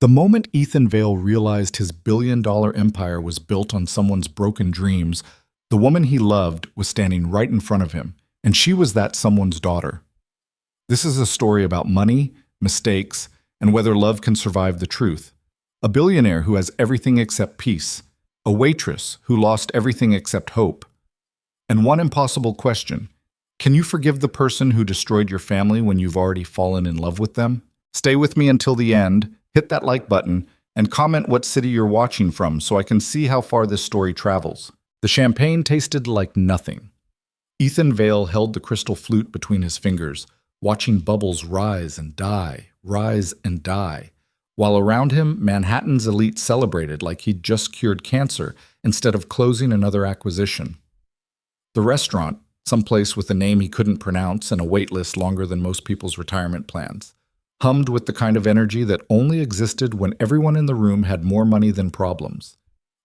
The moment Ethan Vale realized his billion-dollar empire was built on someone's broken dreams, the woman he loved was standing right in front of him, and she was that someone's daughter. This is a story about money, mistakes, and whether love can survive the truth. A billionaire who has everything except peace, a waitress who lost everything except hope, and one impossible question: can you forgive the person who destroyed your family when you've already fallen in love with them? Stay with me until the end, hit that like button, and comment what city you're watching from so I can see how far this story travels. The champagne tasted like nothing. Ethan Vale held the crystal flute between his fingers, watching bubbles rise and die, while around him, Manhattan's elite celebrated like he'd just cured cancer instead of closing another acquisition. The restaurant, someplace with a name he couldn't pronounce and a wait list longer than most people's retirement plans, hummed with the kind of energy that only existed when everyone in the room had more money than problems.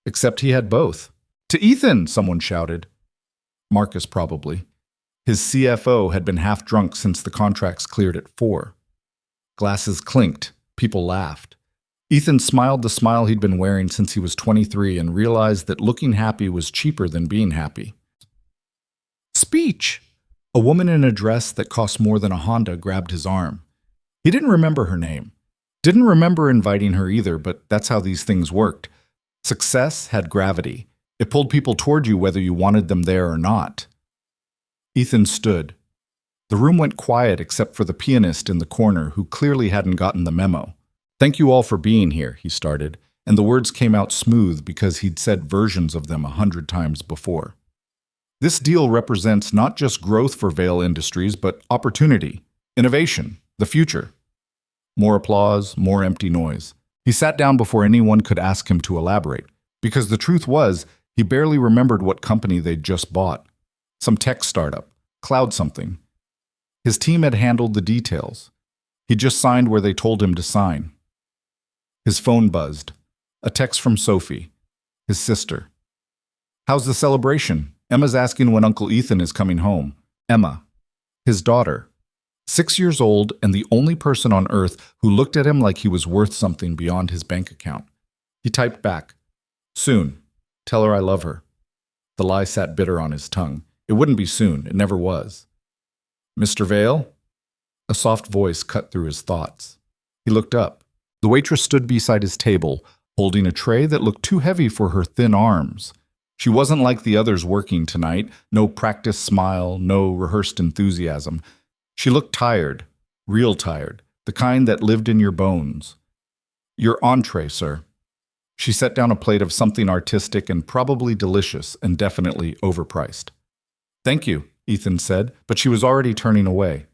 Except he had both. "To Ethan!" someone shouted. Marcus, probably. His CFO had been half drunk since the contracts cleared at 4. Glasses clinked. People laughed. Ethan smiled the smile he'd been wearing since he was 23 and realized that looking happy was cheaper than being happy. Speech! A woman in a dress that cost more than a Honda grabbed his arm. He didn't remember her name. Didn't remember inviting her either, but that's how these things worked. Success had gravity. It pulled people toward you whether you wanted them there or not. Ethan stood. The room went quiet except for the pianist in the corner who clearly hadn't gotten the memo. "Thank you all for being here," he started, and the words came out smooth because he'd said versions of them 100 times before. This deal represents not just growth for Vale Industries, but opportunity, innovation, the future. More applause, more empty noise. He sat down before anyone could ask him to elaborate, because the truth was, he barely remembered what company they'd just bought. Some tech startup, cloud something. His team had handled the details. He just signed where they told him to sign. His phone buzzed. A text from Sophie, his sister. "How's the celebration? Emma's asking when Uncle Ethan is coming home." Emma, his daughter. 6 years old and the only person on earth who looked at him like he was worth something beyond his bank account. He typed back, "Soon. Tell her I love her." The lie sat bitter on his tongue. It wouldn't be soon. It never was. "Mr. Vale?" A soft voice cut through his thoughts. He looked up. The waitress stood beside his table, holding a tray that looked too heavy for her thin arms. She wasn't like the others working tonight, no practiced smile, no rehearsed enthusiasm. She looked tired, real tired, the kind that lived in your bones. "Your entree, sir." She set down a plate of something artistic and probably delicious and definitely overpriced. "Thank you," Ethan said, but she was already turning away.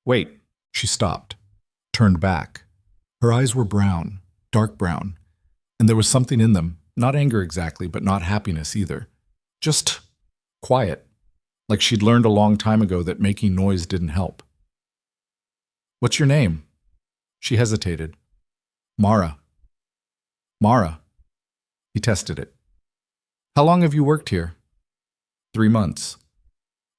"Wait." She stopped, turned back. Her eyes were brown, dark brown, and there was something in them, not anger exactly, but not happiness either. Just quiet, like she'd learned a long time ago that making noise didn't help. "What's your name?" She hesitated. "Mara." "Mara." He tested it. "How long have you worked here?" 3 months.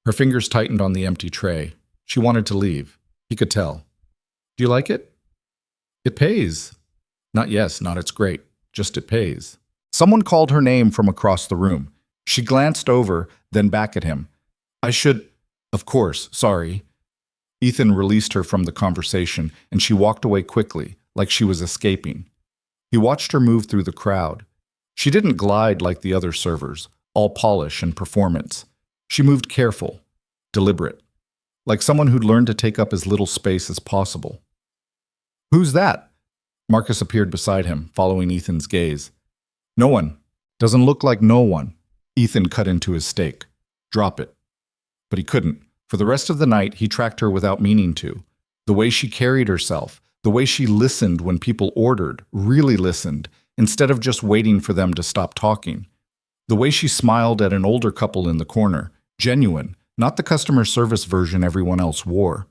Her fingers tightened on the empty tray. She wanted to leave. He could tell. "Do you like it?" "It pays." "Not yes, not it's great. Just it pays." Someone called her name from across the room. She glanced over, then back at him. "I should—" "Of course, sorry." Ethan released her from the conversation, and she walked away quickly, like she was escaping. He watched her move through the crowd. She didn't glide like the other servers, all polish and performance. She moved careful, deliberate, like someone who'd learned to take up as little space as possible. "Who's that?" Marcus appeared beside him, following Ethan's gaze. "No one. Doesn't look like no one." Ethan cut into his steak. "Drop it." But he couldn't. For the rest of the night, he tracked her without meaning to. The way she carried herself, the way she listened when people ordered, really listened, instead of just waiting for them to stop talking. The way she smiled at an older couple in the corner, genuine, not the customer service version everyone else wore.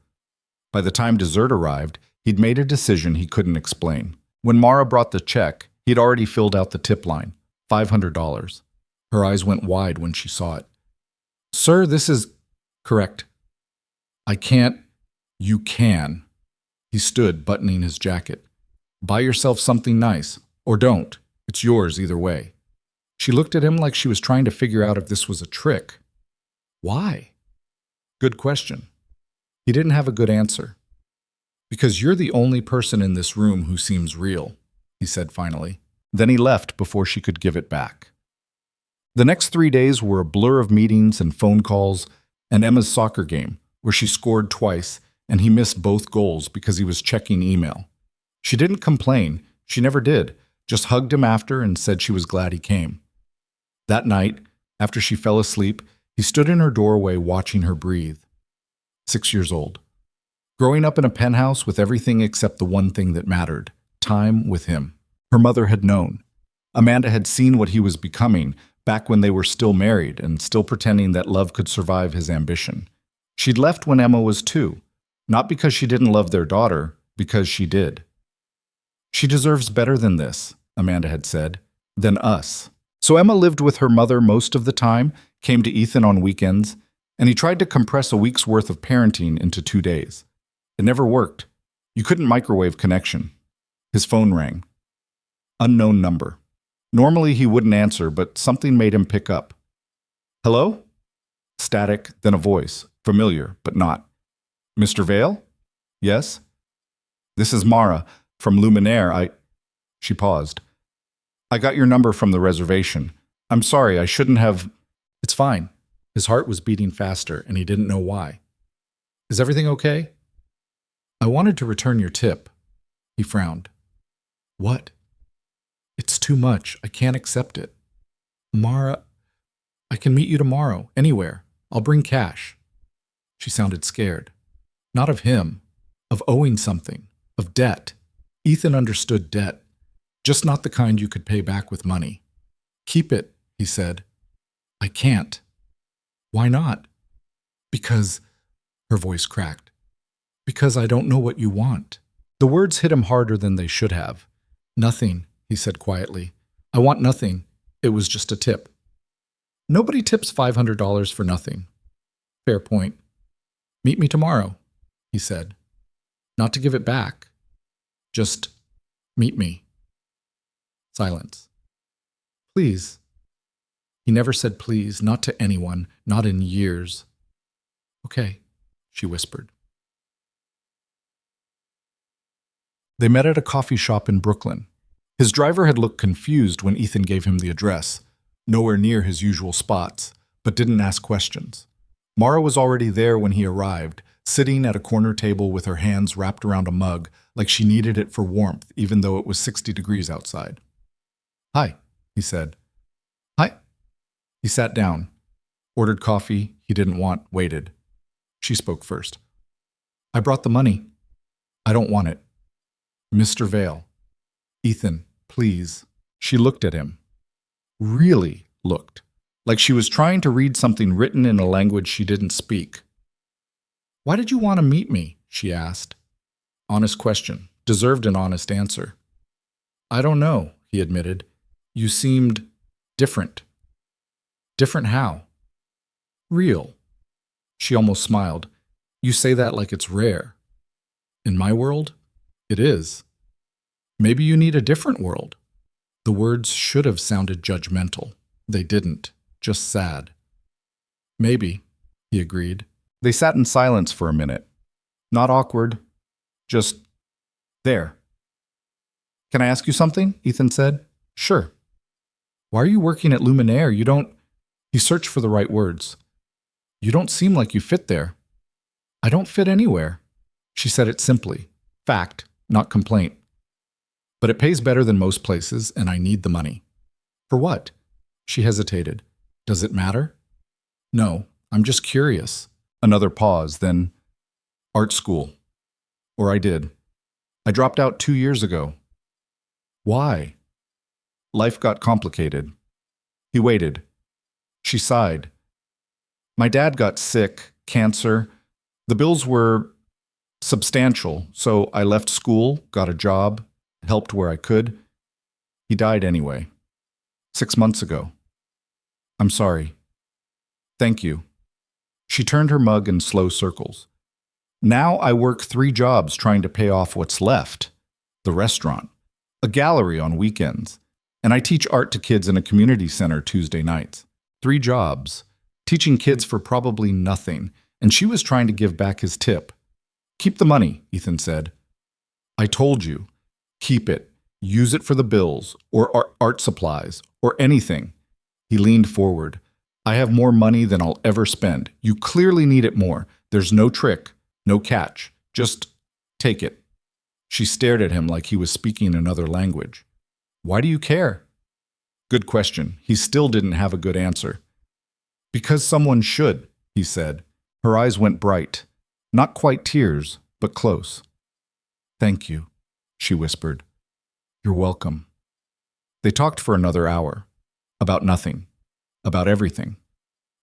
By the time dessert arrived, he'd made a decision he couldn't explain. When Mara brought the check, he'd already filled out the tip line, $500. Her eyes went wide when she saw it. "Sir, this is—" "Correct." "I can't—" "You can." He stood, buttoning his jacket. Buy yourself something nice. Or don't. It's yours either way. She looked at him like she was trying to figure out if this was a trick. Why? Good question. He didn't have a good answer. Because you're the only person in this room who seems real, he said finally. Then he left before she could give it back. The next 3 days were a blur of meetings and phone calls and Emma's soccer game, where she scored twice and he missed both goals because he was checking email. She didn't complain. She never did. Just hugged him after and said she was glad he came. That night, after she fell asleep, he stood in her doorway watching her breathe. 6 years old. Growing up in a penthouse with everything except the one thing that mattered, time with him. Her mother had known. Amanda had seen what he was becoming back when they were still married and still pretending that love could survive his ambition. She'd left when Emma was 2, not because she didn't love their daughter, because she did. She deserves better than this, Amanda had said, than us. So Emma lived with her mother most of the time, came to Ethan on weekends, and he tried to compress a week's worth of parenting into 2 days. It never worked. You couldn't microwave connection. His phone rang. Unknown number. Normally he wouldn't answer, but something made him pick up. Hello? Static, then a voice. Familiar, but not. Mr. Vale? Yes? This is Mara, from Luminaire. She paused. I got your number from the reservation. I'm sorry, I shouldn't have... It's fine. His heart was beating faster, and he didn't know why. Is everything okay? I wanted to return your tip. He frowned. What? It's too much. I can't accept it. Mara, I can meet you tomorrow, anywhere. I'll bring cash. She sounded scared. Not of him, of owing something, of debt. Ethan understood debt, just not the kind you could pay back with money. Keep it, he said. I can't. Why not? Because, her voice cracked. Because I don't know what you want. The words hit him harder than they should have. Nothing, he said quietly. I want nothing. It was just a tip. Nobody tips $500 for nothing. Fair point. Meet me tomorrow, he said. Not to give it back. Just meet me. Silence. Please. He never said please, not to anyone, not in years. Okay, she whispered. They met at a coffee shop in Brooklyn. His driver had looked confused when Ethan gave him the address, nowhere near his usual spots, but didn't ask questions. Mara was already there when he arrived, sitting at a corner table with her hands wrapped around a mug like she needed it for warmth, even though it was 60 degrees outside. Hi, he said. Hi. He sat down, ordered coffee he didn't want, waited. She spoke first. I brought the money. I don't want it. Mr. Vale. Ethan, please. She looked at him. Really looked. Like she was trying to read something written in a language she didn't speak. Why did you want to meet me? She asked. Honest question. Deserved an honest answer. I don't know, he admitted. You seemed different. Different how? Real. She almost smiled. You say that like it's rare. In my world, it is. Maybe you need a different world. The words should have sounded judgmental. They didn't, just sad. Maybe, he agreed. They sat in silence for a minute. Not awkward, just there. Can I ask you something? Ethan said. Sure. Why are you working at Luminaire? You don't... He searched for the right words. You don't seem like you fit there. I don't fit anywhere. She said it simply. Fact, not complaint. But it pays better than most places, and I need the money. For what? She hesitated. Does it matter? No, I'm just curious. Another pause, then art school. Or I did. I dropped out 2 years ago. Why? Life got complicated. He waited. She sighed. My dad got sick, cancer. The bills were substantial, so I left school, got a job, helped where I could. He died anyway. 6 months ago. I'm sorry. Thank you. She turned her mug in slow circles. Now I work 3 jobs trying to pay off what's left. the restaurant, a gallery on weekends, and I teach art to kids in a community center Tuesday nights. 3 jobs, teaching kids for probably nothing, and she was trying to give back his tip. Keep the money, Ethan said. I told you. Keep it. Use it for the bills, or art supplies, or anything. He leaned forward. I have more money than I'll ever spend. You clearly need it more. There's no trick, no catch. Just take it. She stared at him like he was speaking another language. Why do you care? Good question. He still didn't have a good answer. Because someone should, he said. Her eyes went bright. Not quite tears, but close. Thank you, she whispered. You're welcome. They talked for another hour. About nothing. About everything.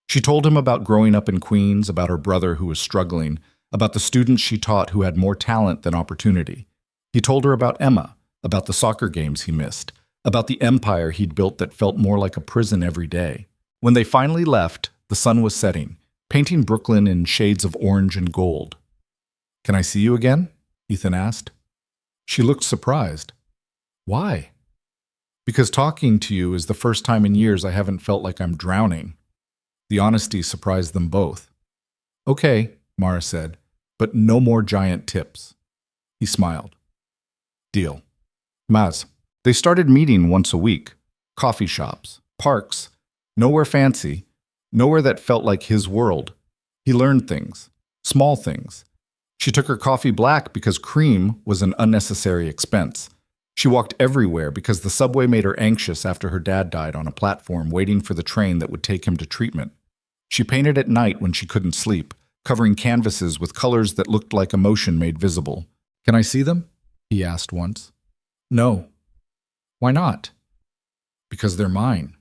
She told him about growing up in Queens, about her brother who was struggling, about the students she taught who had more talent than opportunity. He told her about Emma, about the soccer games he missed, about the empire he'd built that felt more like a prison every day. When they finally left, the sun was setting, painting Brooklyn in shades of orange and gold. Can I see you again? Ethan asked. She looked surprised. Why? Because talking to you is the first time in years I haven't felt like I'm drowning. The honesty surprised them both. Okay, Mara said, but no more giant tips. He smiled. Deal. Maz. They started meeting once a week. Coffee shops, parks, nowhere fancy, nowhere that felt like his world. He learned things, small things. She took her coffee black because cream was an unnecessary expense. She walked everywhere because the subway made her anxious after her dad died on a platform waiting for the train that would take him to treatment. She painted at night when she couldn't sleep, covering canvases with colors that looked like emotion made visible. Can I see them? He asked once. No. Why not? Because they're mine.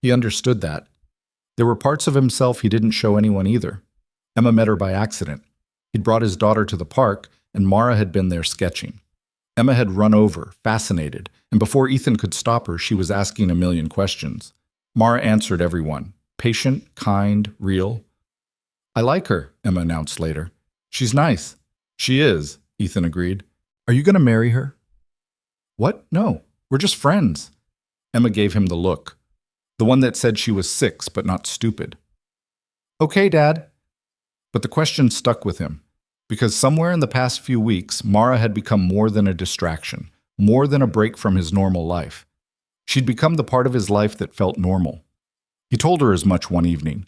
He understood that. There were parts of himself he didn't show anyone either. Emma met her by accident. He'd brought his daughter to the park, and Mara had been there sketching. Emma had run over, fascinated, and before Ethan could stop her, she was asking a million questions. Mara answered every one. Patient, kind, real. I like her, Emma announced later. She's nice. She is, Ethan agreed. Are you going to marry her? What? No, we're just friends. Emma gave him the look. The one that said she was 6 but not stupid. Okay, Dad. But the question stuck with him. Because somewhere in the past few weeks, Mara had become more than a distraction, more than a break from his normal life. She'd become the part of his life that felt normal. He told her as much one evening.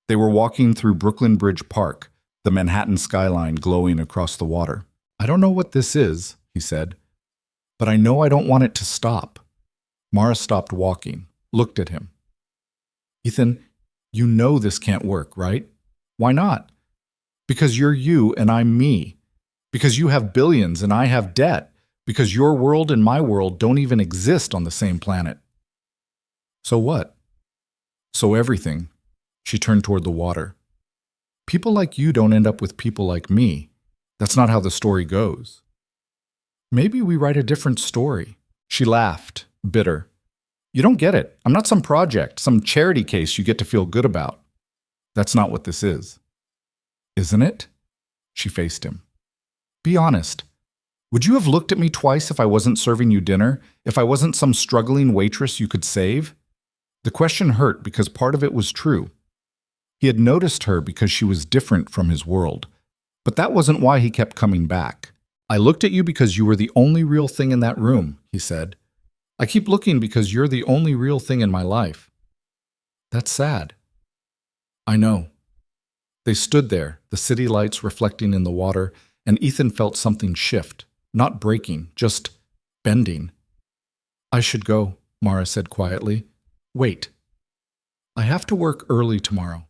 They were walking through Brooklyn Bridge Park, the Manhattan skyline glowing across the water. I don't know what this is, he said, but I know I don't want it to stop. Mara stopped walking, looked at him. Ethan, you know this can't work, right? Why not? Because you're you and I'm me. Because you have billions and I have debt. Because your world and my world don't even exist on the same planet. So what? So everything. She turned toward the water. People like you don't end up with people like me. That's not how the story goes. Maybe we write a different story. She laughed, bitter. You don't get it. I'm not some project, some charity case you get to feel good about. That's not what this is. Isn't it? She faced him. Be honest. Would you have looked at me twice if I wasn't serving you dinner? If I wasn't some struggling waitress you could save? The question hurt because part of it was true. He had noticed her because she was different from his world. But that wasn't why he kept coming back. I looked at you because you were the only real thing in that room, he said. I keep looking because you're the only real thing in my life. That's sad. I know. They stood there, the city lights reflecting in the water, and Ethan felt something shift, not breaking, just bending. I should go, Mara said quietly. Wait. I have to work early tomorrow.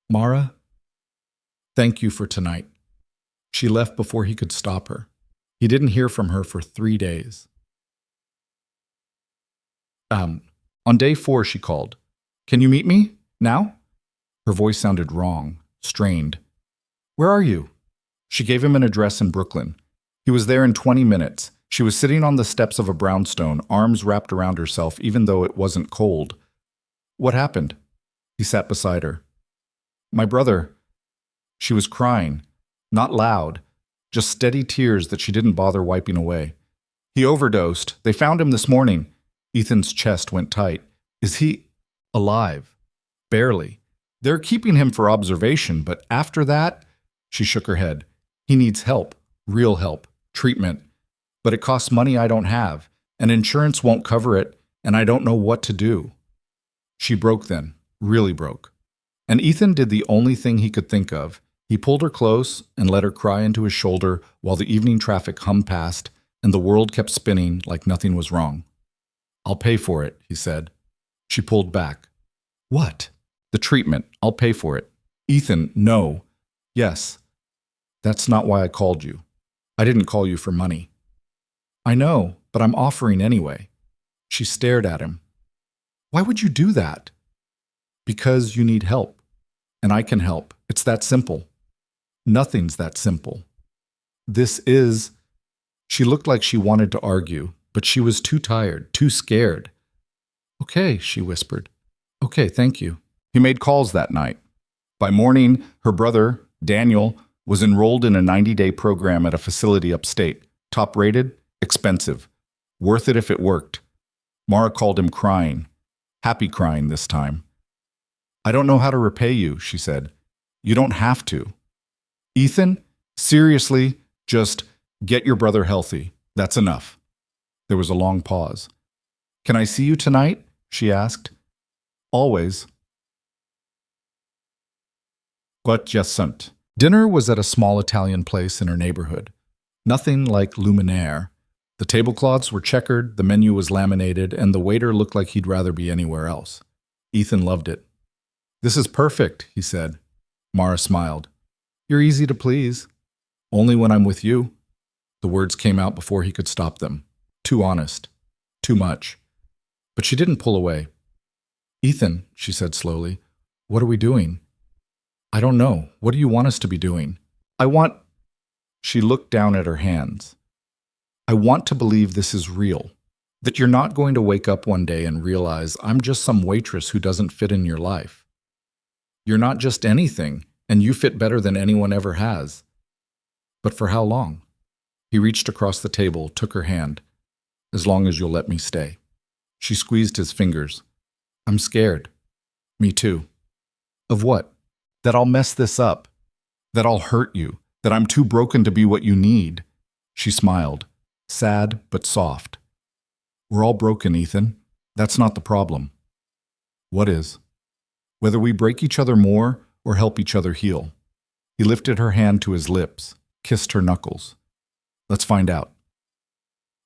Mara, thank you for tonight. She left before he could stop her. He didn't hear from her for 3 days. On day 4, she called. Can you meet me? Now? Her voice sounded wrong, strained. Where are you? She gave him an address in Brooklyn. He was there in 20 minutes. She was sitting on the steps of a brownstone, arms wrapped around herself, even though it wasn't cold. What happened? He sat beside her. My brother. She was crying, not loud, just steady tears that she didn't bother wiping away. He overdosed. They found him this morning. Ethan's chest went tight. Is he alive? Barely. They're keeping him for observation, but after that, she shook her head. He needs help, real help, treatment. But it costs money I don't have, and insurance won't cover it, and I don't know what to do. She broke then, really broke. And Ethan did the only thing he could think of. He pulled her close and let her cry into his shoulder while the evening traffic hummed past and the world kept spinning like nothing was wrong. I'll pay for it, he said. She pulled back. What? The treatment. I'll pay for it. Ethan, no. Yes. That's not why I called you. I didn't call you for money. I know, but I'm offering anyway. She stared at him. Why would you do that? Because you need help. And I can help. It's that simple. Nothing's that simple. This is... She looked like she wanted to argue, but she was too tired, too scared. Okay, she whispered. Okay, thank you. He made calls that night. By morning, her brother, Daniel, was enrolled in a 90-day program at a facility upstate. Top-rated, expensive. Worth it if it worked. Mara called him crying. Happy crying this time. I don't know how to repay you, she said. You don't have to. Ethan, seriously, just get your brother healthy. That's enough. There was a long pause. Can I see you tonight? She asked. Always. But jasant. Dinner was at a small Italian place in her neighborhood. Nothing like Billionaire. The tablecloths were checkered, the menu was laminated, and the waiter looked like he'd rather be anywhere else. Ethan loved it. This is perfect, he said. Mara smiled. You're easy to please. Only when I'm with you. The words came out before he could stop them. Too honest. Too much. But she didn't pull away. Ethan, she said slowly, what are we doing? I don't know. What do you want us to be doing? I want... She looked down at her hands. I want to believe this is real. That you're not going to wake up one day and realize I'm just some waitress who doesn't fit in your life. You're not just anything, and you fit better than anyone ever has. But for how long? He reached across the table, took her hand. As long as you'll let me stay. She squeezed his fingers. I'm scared. Me too. Of what? That I'll mess this up. That I'll hurt you. That I'm too broken to be what you need. She smiled, sad but soft. We're all broken, Ethan. That's not the problem. What is? Whether we break each other more or help each other heal. He lifted her hand to his lips, kissed her knuckles. Let's find out.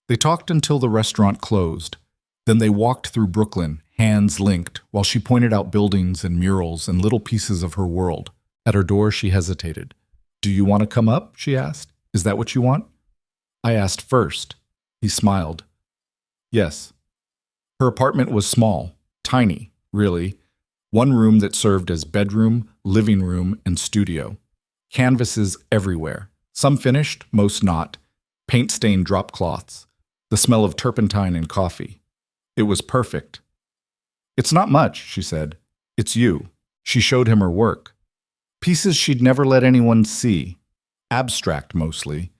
They talked until the restaurant closed. Then they walked through Brooklyn, hands linked, while she pointed out buildings and murals and little pieces of her world. At her door, she hesitated. Do you want to come up? She asked. Is that what you want? I asked first. He smiled. Yes. Her apartment was small, tiny, really. One room that served as bedroom, living room, and studio. Canvases everywhere. Some finished, most not. Paint-stained drop cloths. The smell of turpentine and coffee. It was perfect. It's not much, she said. It's you. She showed him her work. Pieces she'd never let anyone see. Abstract, mostly.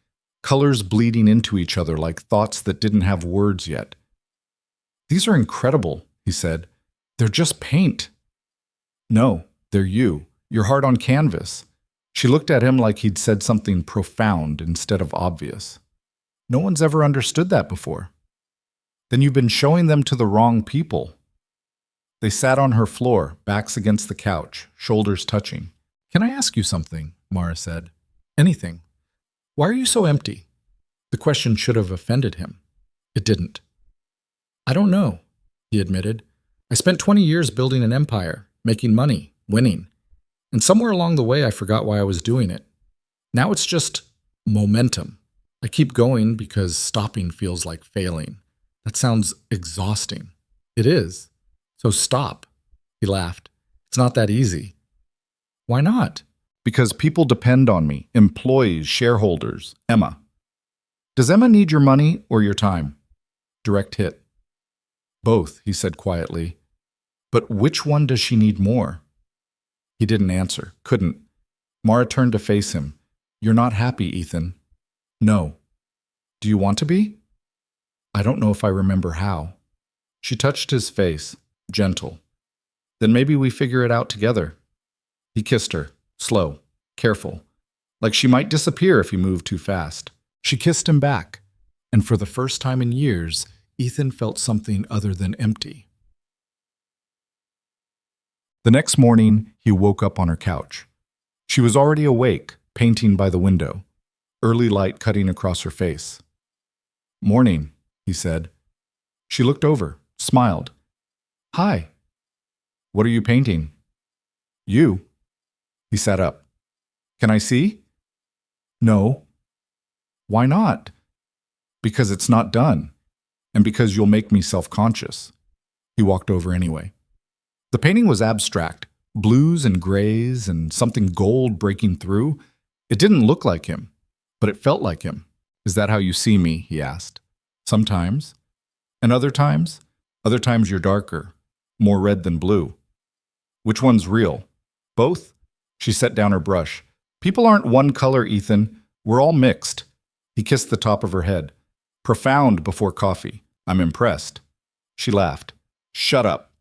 Colors bleeding into each other like thoughts that didn't have words yet. These are incredible, he said. They're just paint. No, they're you. Your heart on canvas. She looked at him like he'd said something profound instead of obvious. No one's ever understood that before. Then you've been showing them to the wrong people. They sat on her floor, backs against the couch, shoulders touching. Can I ask you something? Mara said. Anything. Why are you so empty? The question should have offended him. It didn't. I don't know, he admitted. I spent 20 years building an empire, making money, winning. And somewhere along the way, I forgot why I was doing it. Now it's just momentum. I keep going because stopping feels like failing. That sounds exhausting. It is. So stop. He laughed. It's not that easy. Why not? Because people depend on me. Employees, shareholders, Emma. Does Emma need your money or your time? Direct hit. Both, he said quietly. But which one does she need more? He didn't answer. Couldn't. Mara turned to face him. You're not happy, Ethan. No. Do you want to be? I don't know if I remember how. She touched his face, gentle. Then maybe we figure it out together. He kissed her, slow, careful, like she might disappear if he moved too fast. She kissed him back, and for the first time in years, Ethan felt something other than empty. The next morning, he woke up on her couch. She was already awake, painting by the window, early light cutting across her face. "Morning," he said. She looked over, smiled. "Hi. What are you painting?" "You." He sat up. "Can I see?" "No." "Why not?" "Because it's not done, and because you'll make me self-conscious." He walked over anyway. The painting was abstract, blues and grays and something gold breaking through. It didn't look like him, but it felt like him. "Is that how you see me?" he asked. "Sometimes. And other times? Other times you're darker, more red than blue." "Which one's real?" "Both?" She set down her brush. "People aren't one color, Ethan. We're all mixed." He kissed the top of her head. "Profound before coffee. I'm impressed." She laughed. "Shut up."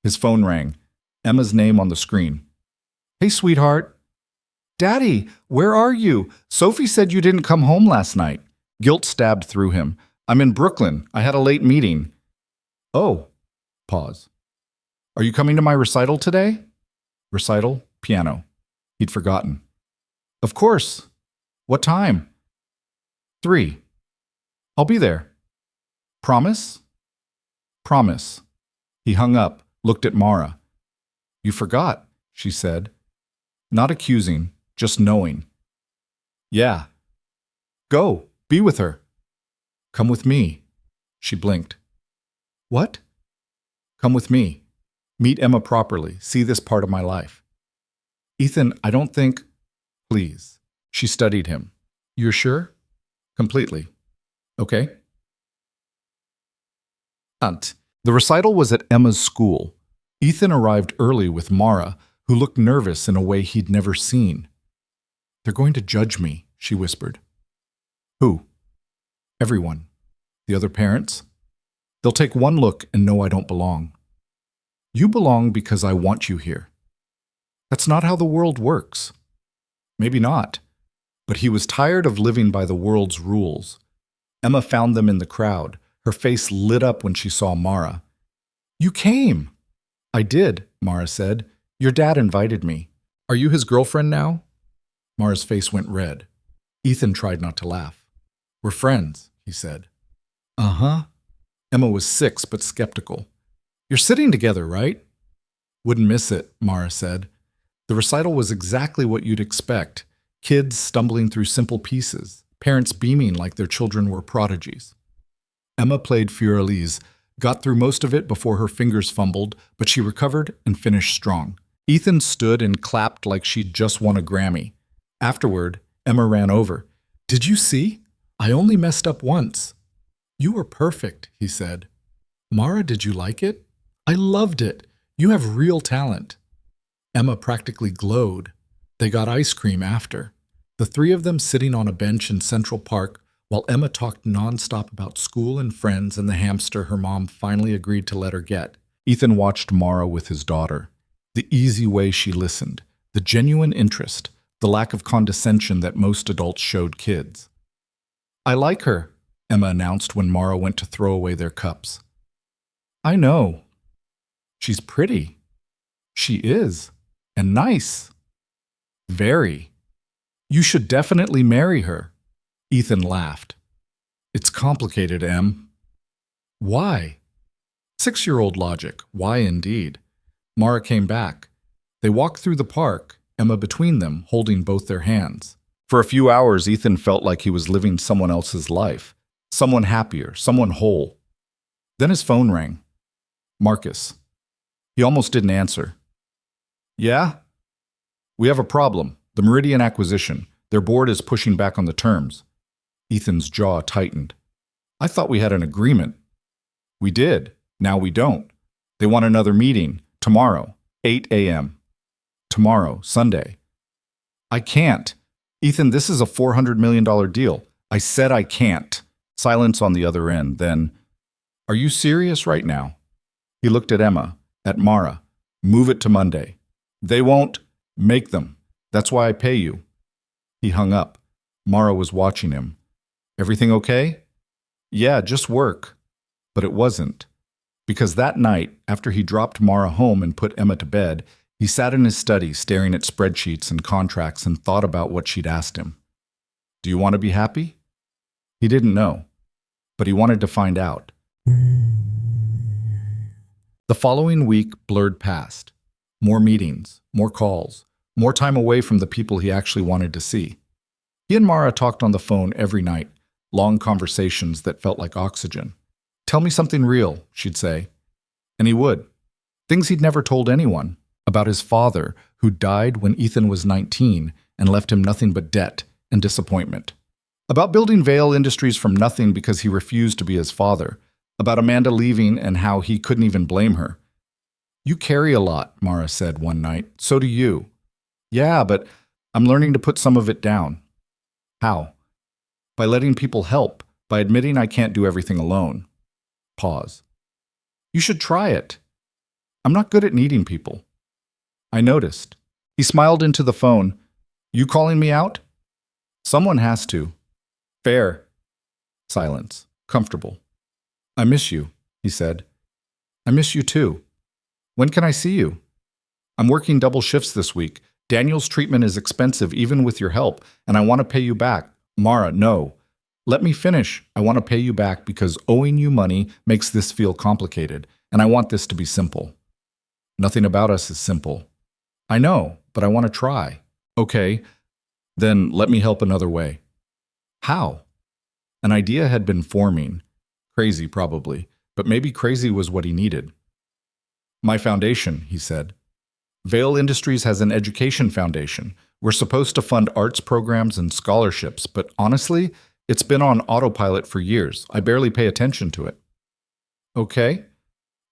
His phone rang. Emma's name on the screen. "Hey, sweetheart." "Daddy, where are you? Sophie said you didn't come home last night." Guilt stabbed through him. "I'm in Brooklyn. I had a late meeting." "Oh." Pause. "Are you coming to my recital today?" Recital, piano. He'd forgotten. "Of course. What time?" 3. "I'll be there." "Promise?" "Promise." He hung up, looked at Mara. "You forgot," she said. Not accusing, just knowing. "Yeah." "Go, be with her." "Come with me." She blinked. "What?" "Come with me. Meet Emma properly. See this part of my life." "Ethan, I don't think—" "Please." She studied him. "You're sure?" "Completely." "Okay." The recital was at Emma's school. Ethan arrived early with Mara, who looked nervous in a way he'd never seen. "They're going to judge me," she whispered. "Who?" "Everyone. The other parents. They'll take one look and know I don't belong." "You belong because I want you here." "That's not how the world works." "Maybe not." But he was tired of living by the world's rules. Emma found them in the crowd. Her face lit up when she saw Mara. "You came." "I did," Mara said. "Your dad invited me. Are you his girlfriend now?" Mara's face went red. Ethan tried not to laugh. "We're friends," he said. "Uh-huh." Emma was 6 but skeptical. "You're sitting together, right?" "Wouldn't miss it," Mara said. The recital was exactly what you'd expect. Kids stumbling through simple pieces, parents beaming like their children were prodigies. Emma played Fiorelise, got through most of it before her fingers fumbled, but she recovered and finished strong. Ethan stood and clapped like she'd just won a Grammy. Afterward, Emma ran over. "Did you see? I only messed up once." "You were perfect," he said. "Mara, did you like it?" "I loved it. You have real talent." Emma practically glowed. They got ice cream after. The 3 of them sitting on a bench in Central Park while Emma talked nonstop about school and friends and the hamster her mom finally agreed to let her get. Ethan watched Mara with his daughter. The easy way she listened, the genuine interest, the lack of condescension that most adults showed kids. "I like her," Emma announced when Mara went to throw away their cups. "I know." "She's pretty." "She is. And nice." "Very." "You should definitely marry her." Ethan laughed. "It's complicated, Em." "Why?" 6-year-old logic. Why indeed? Mara came back. They walked through the park, Emma between them, holding both their hands. For a few hours, Ethan felt like he was living someone else's life. Someone happier, someone whole. Then his phone rang. Marcus. He almost didn't answer. "Yeah?" "We have a problem. The Meridian acquisition. Their board is pushing back on the terms." Ethan's jaw tightened. "I thought we had an agreement." "We did. Now we don't. They want another meeting. Tomorrow, 8 a.m. Tomorrow, Sunday." "I can't. Ethan, this is a $400 million deal." "I said I can't." Silence on the other end, then, "Are you serious right now?" He looked at Emma, at Mara. "Move it to Monday." "They won't." "Make them. That's why I pay you." He hung up. Mara was watching him. "Everything okay?" "Yeah, just work." But it wasn't. Because that night, after he dropped Mara home and put Emma to bed, he sat in his study staring at spreadsheets and contracts and thought about what she'd asked him. "Do you want to be happy?" He didn't know, but he wanted to find out. The following week blurred past. More meetings, more calls, more time away from the people he actually wanted to see. He and Mara talked on the phone every night, long conversations that felt like oxygen. "Tell me something real," she'd say. And he would. Things he'd never told anyone. About his father, who died when Ethan was 19 and left him nothing but debt and disappointment. About building Vail Industries from nothing because he refused to be his father. About Amanda leaving and how he couldn't even blame her. "You carry a lot," Mara said one night. "So do you." "Yeah, but I'm learning to put some of it down." "How?" "By letting people help, by admitting I can't do everything alone." Pause. "You should try it." "I'm not good at needing people." "I noticed." He smiled into the phone. "You calling me out?" "Someone has to." "Fair." Silence. Comfortable. "I miss you," he said. "I miss you too. When can I see you?" "I'm working double shifts this week. Daniel's treatment is expensive even with your help, and I want to pay you back." "Mara, no. Let me finish. I want to pay you back because owing you money makes this feel complicated, and I want this to be simple." "Nothing about us is simple." "I know, but I want to try." "Okay, then let me help another way." "How?" An idea had been forming. Crazy, probably, but maybe crazy was what he needed. "My foundation," he said. "Vail Industries has an education foundation. We're supposed to fund arts programs and scholarships, but honestly, it's been on autopilot for years. I barely pay attention to it." "Okay.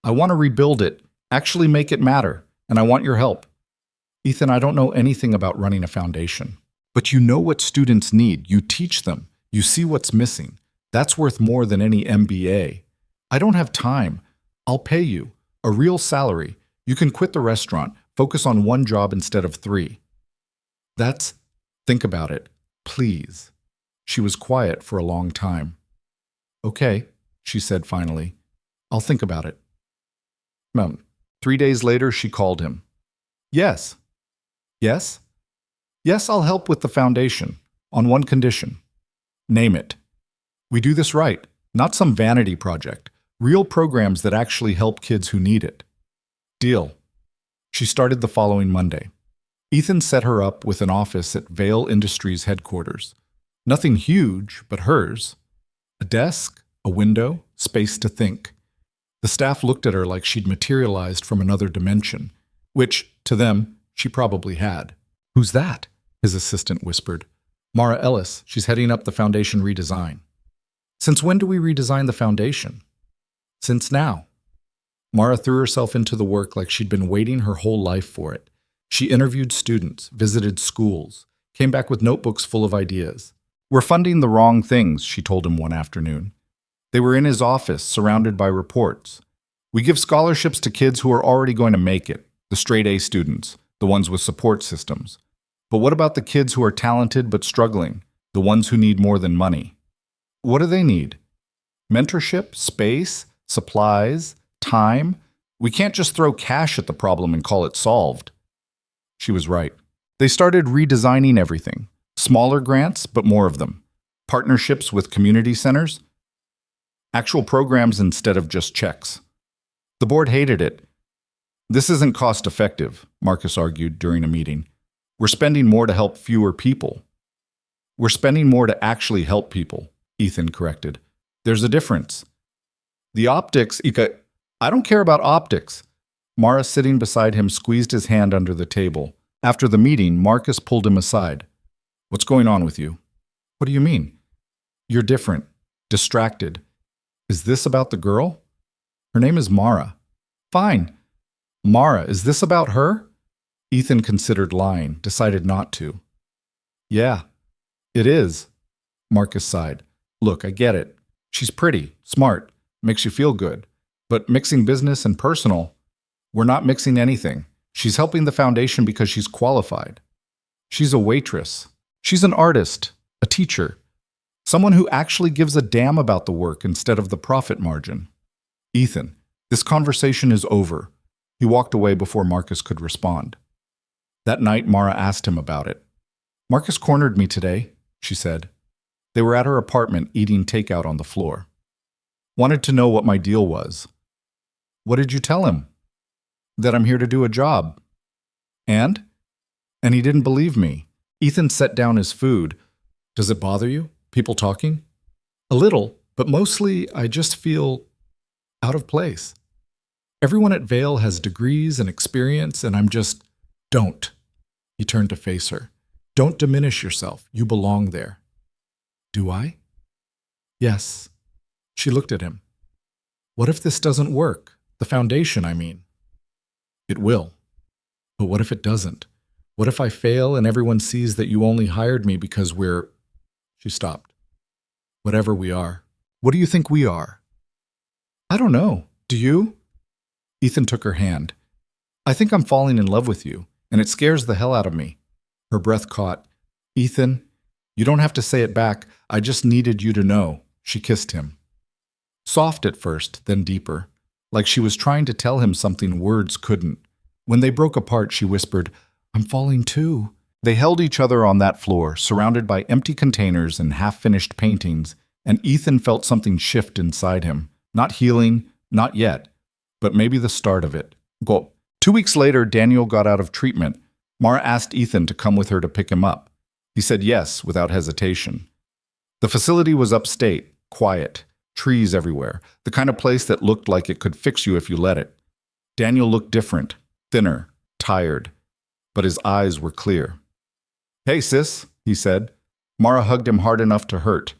I want to rebuild it, actually make it matter, and I want your help." "Ethan, I don't know anything about running a foundation. But you know what students need. You teach them. You see what's missing. That's worth more than any MBA. I don't have time. I'll pay you. A real salary. You can quit the restaurant. Focus on one job instead of 3. Think about it. Please." She was quiet for a long time. "Okay," she said finally. "I'll think about it." 3 days later, she called him. "Yes." "Yes?" "Yes, I'll help with the foundation. On one condition." "Name it." "We do this right. Not some vanity project. Real programs that actually help kids who need it." "Deal." She started the following Monday. Ethan set her up with an office at Vail Industries headquarters. Nothing huge, but hers. A desk, a window, space to think. The staff looked at her like she'd materialized from another dimension, which, to them, she probably had. "Who's that?" his assistant whispered. "Mara Ellis. She's heading up the foundation redesign." "Since when do we redesign the foundation?" "Since now." Mara threw herself into the work like she'd been waiting her whole life for it. She interviewed students, visited schools, came back with notebooks full of ideas. "We're funding the wrong things," she told him one afternoon. They were in his office, surrounded by reports. "We give scholarships to kids who are already going to make it, the straight A students, the ones with support systems. But what about the kids who are talented but struggling, the ones who need more than money? What do they need? Mentorship, space, supplies, time? We can't just throw cash at the problem and call it solved." She was right. They started redesigning everything. Smaller grants, but more of them. Partnerships with community centers. Actual programs instead of just checks. The board hated it. "This isn't cost-effective," Marcus argued during a meeting. "We're spending more to help fewer people." "We're spending more to actually help people," Ethan corrected. "There's a difference." "The optics, Ika, I don't care about optics." Mara, sitting beside him, squeezed his hand under the table. After the meeting, Marcus pulled him aside. "What's going on with you?" "What do you mean?" "You're different. Distracted. Is this about the girl?" "Her name is Mara." "Fine. Mara, is this about her?" Ethan considered lying, decided not to. "Yeah, it is." Marcus sighed. "Look, I get it. She's pretty, smart, makes you feel good. But mixing business and personal, we're not mixing anything. She's helping the foundation because she's qualified. She's a waitress. She's an artist, a teacher, someone who actually gives a damn about the work instead of the profit margin. Ethan, this conversation is over. He walked away before Marcus could respond. That night, Mara asked him about it. Marcus cornered me today, she said. They were at her apartment eating takeout on the floor. Wanted to know what my deal was. What did you tell him? That I'm here to do a job. And? And he didn't believe me. Ethan set down his food. Does it bother you, people talking? A little, but mostly I just feel out of place. Everyone at Vail has degrees and experience, and I'm just, don't. He turned to face her. Don't diminish yourself. You belong there. Do I? Yes. She looked at him. What if this doesn't work? The foundation, I mean. It will. But what if it doesn't? What if I fail and everyone sees that you only hired me because we're... She stopped. Whatever we are. What do you think we are? I don't know. Do you? Ethan took her hand. I think I'm falling in love with you, and it scares the hell out of me. Her breath caught. Ethan, you don't have to say it back. I just needed you to know. She kissed him. Soft at first, then deeper, like she was trying to tell him something words couldn't. When they broke apart, she whispered, I'm falling too. They held each other on that floor, surrounded by empty containers and half-finished paintings, and Ethan felt something shift inside him. Not healing, not yet, but maybe the start of it. Go. 2 weeks later, Daniel got out of treatment. Mara asked Ethan to come with her to pick him up. He said yes, without hesitation. The facility was upstate, quiet, trees everywhere, the kind of place that looked like it could fix you if you let it. Daniel looked different, thinner, tired, but his eyes were clear. Hey, sis, he said. Mara hugged him hard enough to hurt.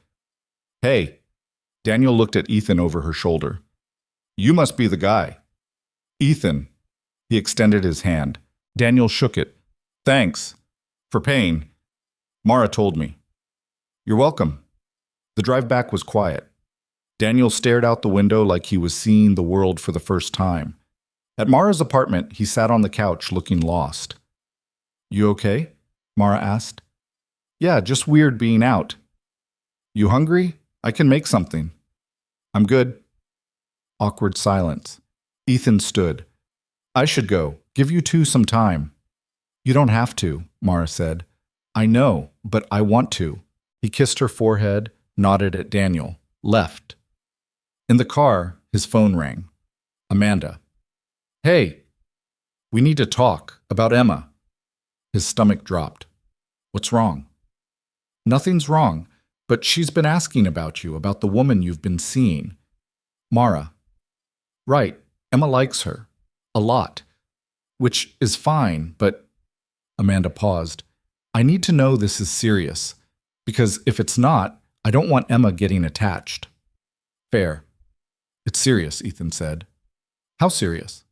Hey. Daniel looked at Ethan over her shoulder. You must be the guy. Ethan. He extended his hand. Daniel shook it. Thanks. For paying. Mara told me. You're welcome. The drive back was quiet. Daniel stared out the window like he was seeing the world for the first time. At Mara's apartment, he sat on the couch looking lost. You okay? Mara asked. Yeah, just weird being out. You hungry? I can make something. I'm good. Awkward silence. Ethan stood. I should go. Give you two some time. You don't have to, Mara said. I know, but I want to. He kissed her forehead, nodded at Daniel, left. In the car, his phone rang. Amanda. Hey, we need to talk about Emma. His stomach dropped. What's wrong? Nothing's wrong, but she's been asking about you, about the woman you've been seeing. Mara. Right, Emma likes her. A lot. Which is fine, but... Amanda paused. I need to know this is serious, because if it's not, I don't want Emma getting attached. Fair. It's serious, Ethan said. How serious?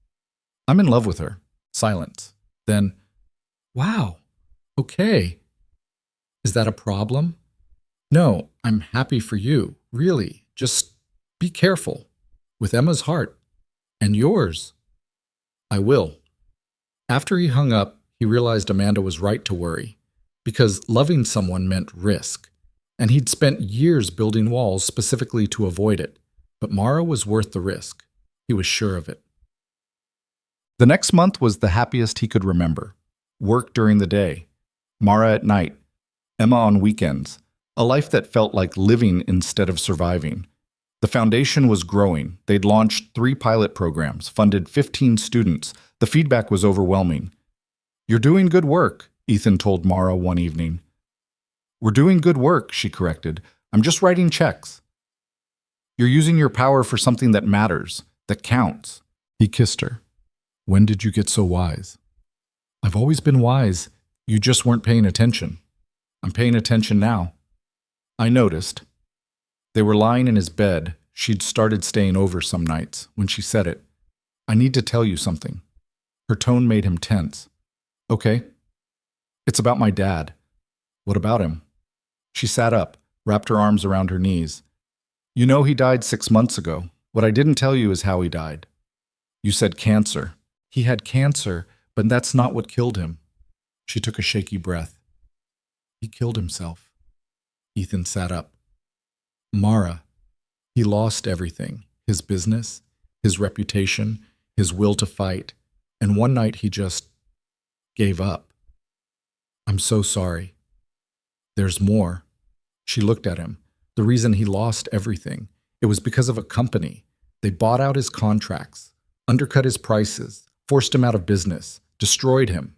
I'm in love with her. Silence. Then, wow, okay. Is that a problem? No, I'm happy for you, really. Just be careful. With Emma's heart. And yours. I will. After he hung up, he realized Amanda was right to worry, because loving someone meant risk, and he'd spent years building walls specifically to avoid it, but Mara was worth the risk. He was sure of it. The next month was the happiest he could remember. Work during the day, Mara at night, Emma on weekends, a life that felt like living instead of surviving. The foundation was growing. They'd launched 3 pilot programs, funded 15 students. The feedback was overwhelming. You're doing good work, Ethan told Mara one evening. We're doing good work, she corrected. I'm just writing checks. You're using your power for something that matters, that counts. He kissed her. When did you get so wise? I've always been wise. You just weren't paying attention. I'm paying attention now. I noticed. They were lying in his bed. She'd started staying over some nights. When she said it, I need to tell you something. Her tone made him tense. Okay. It's about my dad. What about him? She sat up, wrapped her arms around her knees. You know he died 6 months ago. What I didn't tell you is how he died. You said cancer. He had cancer, but that's not what killed him. She took a shaky breath. He killed himself. Ethan sat up. Mara, he lost everything. His business, his reputation, his will to fight. And one night he just gave up. I'm so sorry. There's more. She looked at him. The reason he lost everything, it was because of a company. They bought out his contracts, undercut his prices, forced him out of business, destroyed him.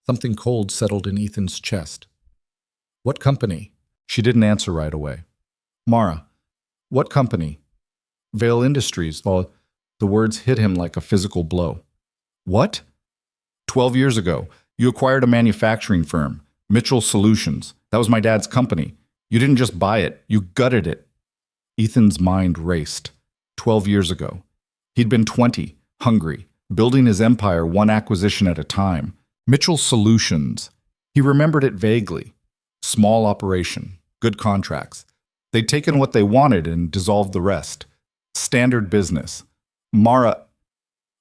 Something cold settled in Ethan's chest. What company? She didn't answer right away. Mara, what company? Vale Industries. Well, the words hit him like a physical blow. What? 12 years ago, you acquired a manufacturing firm, Mitchell Solutions. That was my dad's company. You didn't just buy it, you gutted it. Ethan's mind raced. 12 years ago. He'd been 20, hungry, building his empire one acquisition at a time. Mitchell Solutions. He remembered it vaguely. Small operation, good contracts. They'd taken what they wanted and dissolved the rest. Standard business. Mara,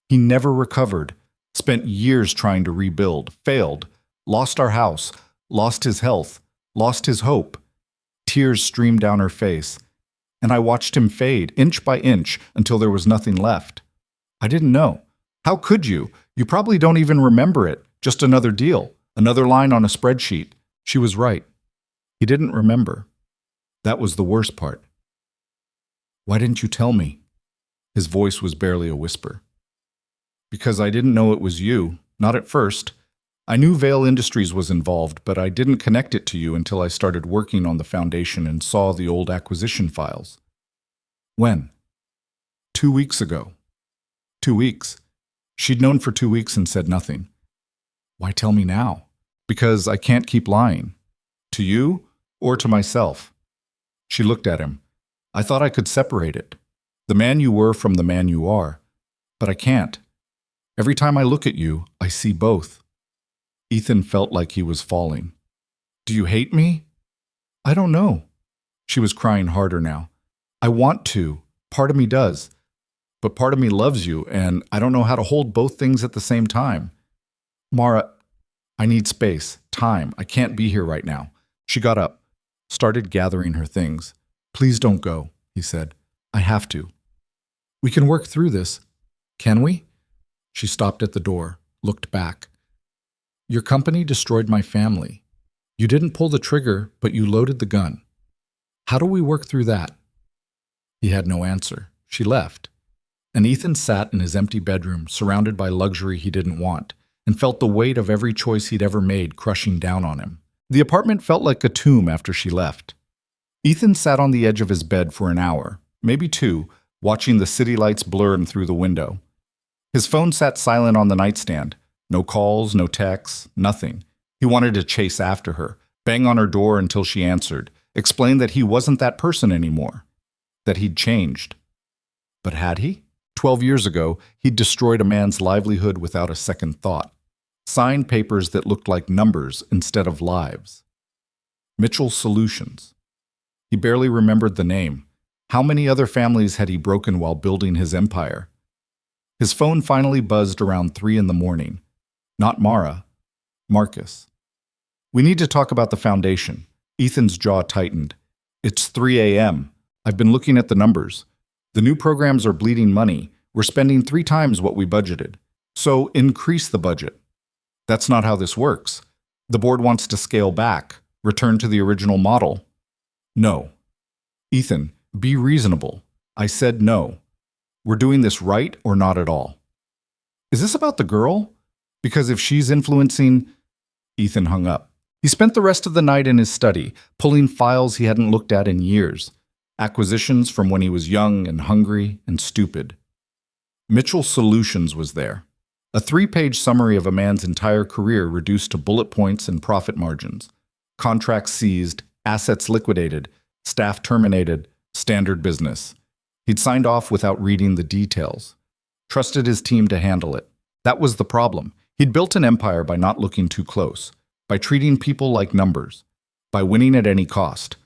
he never recovered. Spent years trying to rebuild, failed, lost our house, lost his health, lost his hope. Tears streamed down her face, and I watched him fade, inch by inch, until there was nothing left. I didn't know. How could you? You probably don't even remember it. Just another deal, another line on a spreadsheet. She was right. He didn't remember. That was the worst part. Why didn't you tell me? His voice was barely a whisper. Because I didn't know it was you, not at first. I knew Vale Industries was involved, but I didn't connect it to you until I started working on the foundation and saw the old acquisition files. When? 2 weeks ago. 2 weeks. She'd known for 2 weeks and said nothing. Why tell me now? Because I can't keep lying. To you or to myself. She looked at him. I thought I could separate it. The man you were from the man you are. But I can't. Every time I look at you, I see both. Ethan felt like he was falling. Do you hate me? I don't know. She was crying harder now. I want to. Part of me does. But part of me loves you, and I don't know how to hold both things at the same time. Mara, I need space, time. I can't be here right now. She got up, started gathering her things. Please don't go, he said. I have to. We can work through this. Can we? She stopped at the door, looked back. Your company destroyed my family. You didn't pull the trigger, but you loaded the gun. How do we work through that? He had no answer. She left. And Ethan sat in his empty bedroom, surrounded by luxury he didn't want, and felt the weight of every choice he'd ever made crushing down on him. The apartment felt like a tomb after she left. Ethan sat on the edge of his bed for an hour, maybe two, watching the city lights blur in through the window. His phone sat silent on the nightstand. No calls, no texts, nothing. He wanted to chase after her, bang on her door until she answered, explain that he wasn't that person anymore, that he'd changed. But had he? 12 years ago, he'd destroyed a man's livelihood without a second thought. Signed papers that looked like numbers instead of lives. Mitchell Solutions. He barely remembered the name. How many other families had he broken while building his empire? His phone finally buzzed around 3 in the morning. Not Mara. Marcus. We need to talk about the foundation. Ethan's jaw tightened. It's 3 a.m. I've been looking at the numbers. The new programs are bleeding money. We're spending 3 times what we budgeted. So increase the budget. That's not how this works. The board wants to scale back, return to the original model. No. Ethan, be reasonable. I said no. We're doing this right or not at all. Is this about the girl? Because if she's influencing... Ethan hung up. He spent the rest of the night in his study, pulling files he hadn't looked at in years. Acquisitions from when he was young and hungry and stupid. Mitchell Solutions was there. A 3-page summary of a man's entire career reduced to bullet points and profit margins. Contracts seized, assets liquidated, staff terminated, standard business. He'd signed off without reading the details. Trusted his team to handle it. That was the problem. He'd built an empire by not looking too close, by treating people like numbers, by winning at any cost.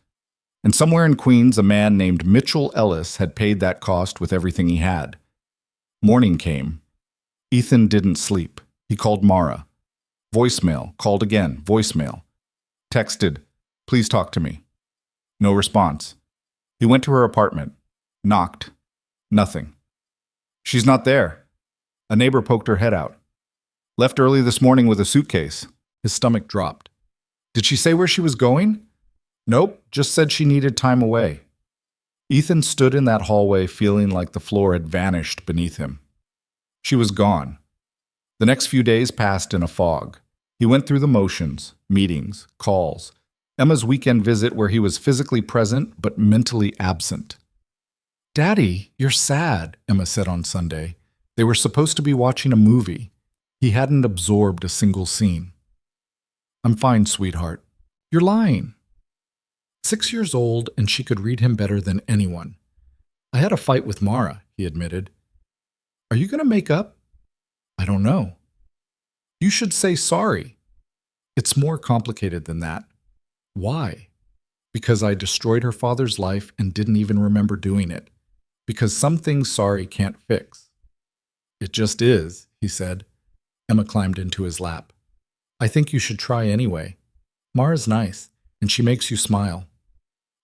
And somewhere in Queens, a man named Mitchell Ellis had paid that cost with everything he had. Morning came. Ethan didn't sleep. He called Mara. Voicemail. Called again. Voicemail. Texted, "Please talk to me." No response. He went to her apartment. Knocked. Nothing. "She's not there." A neighbor poked her head out. "Left early this morning with a suitcase." His stomach dropped. "Did she say where she was going?" "Nope, just said she needed time away." Ethan stood in that hallway feeling like the floor had vanished beneath him. She was gone. The next few days passed in a fog. He went through the motions, meetings, calls, Emma's weekend visit where he was physically present but mentally absent. "Daddy, you're sad," Emma said on Sunday. They were supposed to be watching a movie. He hadn't absorbed a single scene. "I'm fine, sweetheart." "You're lying." 6 years old, and she could read him better than anyone. "I had a fight with Mara," he admitted. "Are you going to make up?" "I don't know." "You should say sorry." "It's more complicated than that." "Why?" "Because I destroyed her father's life and didn't even remember doing it. Because some things sorry can't fix." "It just is," he said. Emma climbed into his lap. "I think you should try anyway. Mara's nice, and she makes you smile."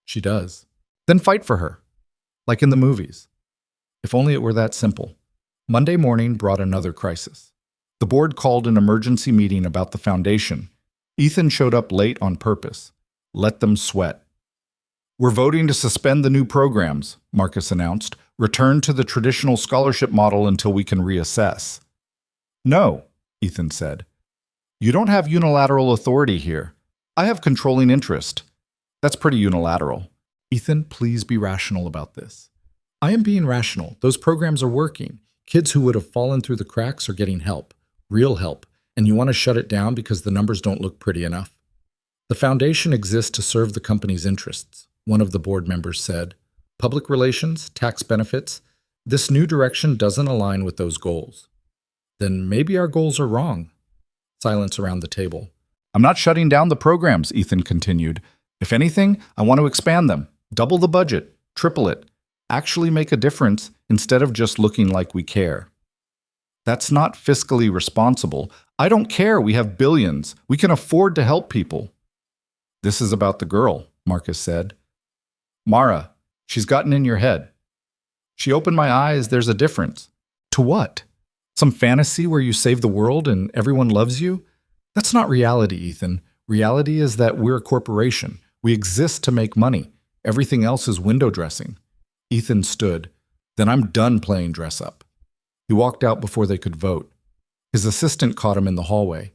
"She does." "Then fight for her. Like in the movies." If only it were that simple. Monday morning brought another crisis. The board called an emergency meeting about the foundation. Ethan showed up late on purpose. Let them sweat. "We're voting to suspend the new programs," Marcus announced. "Return to the traditional scholarship model until we can reassess." "No," Ethan said. "You don't have unilateral authority here. I have controlling interest." "That's pretty unilateral." "Ethan, please be rational about this." "I am being rational. Those programs are working. Kids who would have fallen through the cracks are getting help. Real help. And you want to shut it down because the numbers don't look pretty enough." "The foundation exists to serve the company's interests," one of the board members said. "Public relations, tax benefits. This new direction doesn't align with those goals." "Then maybe our goals are wrong." Silence around the table. "I'm not shutting down the programs," Ethan continued. "If anything, I want to expand them. Double the budget. Triple it. Actually make a difference instead of just looking like we care." "That's not fiscally responsible." "I don't care. We have billions. We can afford to help people." "This is about the girl," Marcus said. "Mara, she's gotten in your head." "She opened my eyes. There's a difference." "To what? Some fantasy where you save the world and everyone loves you?" "That's not reality, Ethan. Reality is that we're a corporation. We exist to make money. Everything else is window dressing." Ethan stood. "Then I'm done playing dress up." He walked out before they could vote. His assistant caught him in the hallway.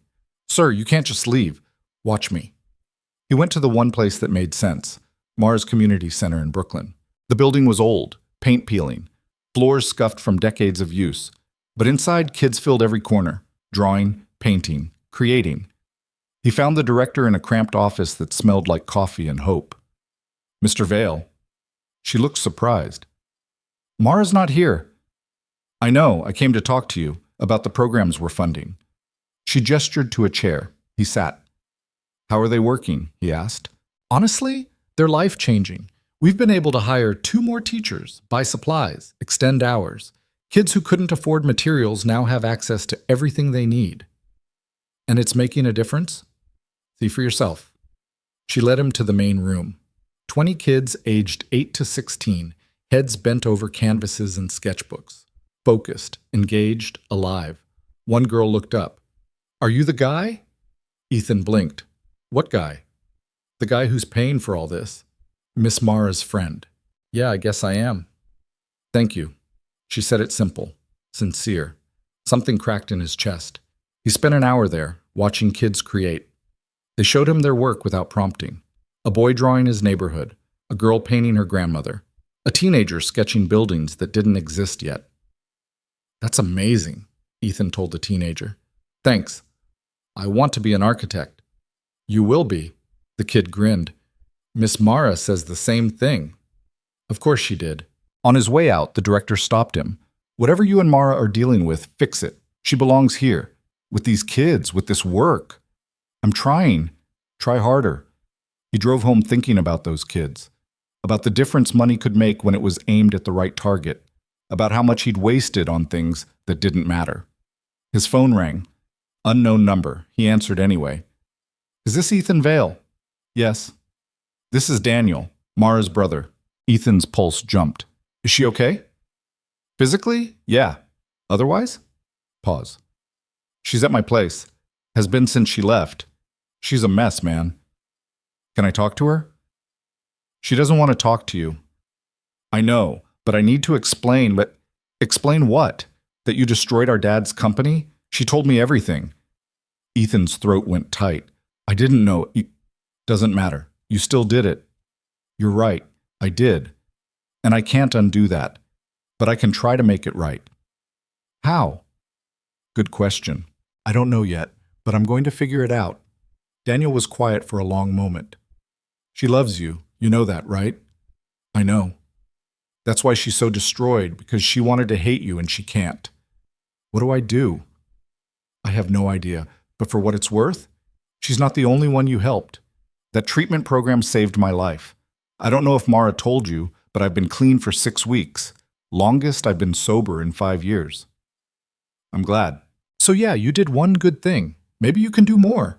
"Sir, you can't just leave. Watch me." He went to the one place that made sense, Mars Community Center in Brooklyn. The building was old, paint peeling, floors scuffed from decades of use. But inside, kids filled every corner, drawing, painting, creating. He found the director in a cramped office that smelled like coffee and hope. "Mr. Vale." She looked surprised. "Mara's not here." "I know, I came to talk to you about the programs we're funding." She gestured to a chair. He sat. "How are they working?" he asked. "Honestly, they're life-changing. We've been able to hire 2 more teachers, buy supplies, extend hours. Kids who couldn't afford materials now have access to everything they need." "And it's making a difference?" "See for yourself." She led him to the main room. 20 kids aged 8 to 16, heads bent over canvases and sketchbooks. Focused, engaged, alive. One girl looked up. "Are you the guy?" Ethan blinked. "What guy?" "The guy who's paying for all this." "Miss Mara's friend." "Yeah, I guess I am." "Thank you." She said it simple, sincere. Something cracked in his chest. He spent an hour there, watching kids create. They showed him their work without prompting. A boy drawing his neighborhood, a girl painting her grandmother, a teenager sketching buildings that didn't exist yet. "That's amazing," Ethan told the teenager. "Thanks. I want to be an architect." "You will be." The kid grinned. "Miss Mara says the same thing." Of course she did. On his way out, the director stopped him. "Whatever you and Mara are dealing with, fix it. She belongs here. With these kids, with this work." "I'm trying." "Try harder." He drove home thinking about those kids. about the difference money could make when it was aimed at the right target, about how much he'd wasted on things that didn't matter. His phone rang. Unknown number. He answered anyway. Is this Ethan Vale? Yes. This is Daniel, Mara's brother. Ethan's pulse jumped. Is she okay? Physically? Yeah. Otherwise? Pause. She's at my place. Has been since she left. She's a mess, man. Can I talk to her? She doesn't want to talk to you. I know, but I need to explain. But explain what? That you destroyed our dad's company? She told me everything. Ethan's throat went tight. I didn't know. Doesn't matter. You still did it. You're right. I did. And I can't undo that. But I can try to make it right. How? Good question. I don't know yet, but I'm going to figure it out. Daniel was quiet for a long moment. She loves you. You know that, right? I know. That's why she's so destroyed, because she wanted to hate you and she can't. What do I do? I have no idea, but for what it's worth, she's not the only one you helped. That treatment program saved my life. I don't know if Mara told you, but I've been clean for 6 weeks. Longest I've been sober in 5 years. I'm glad. So yeah, you did one good thing. Maybe you can do more.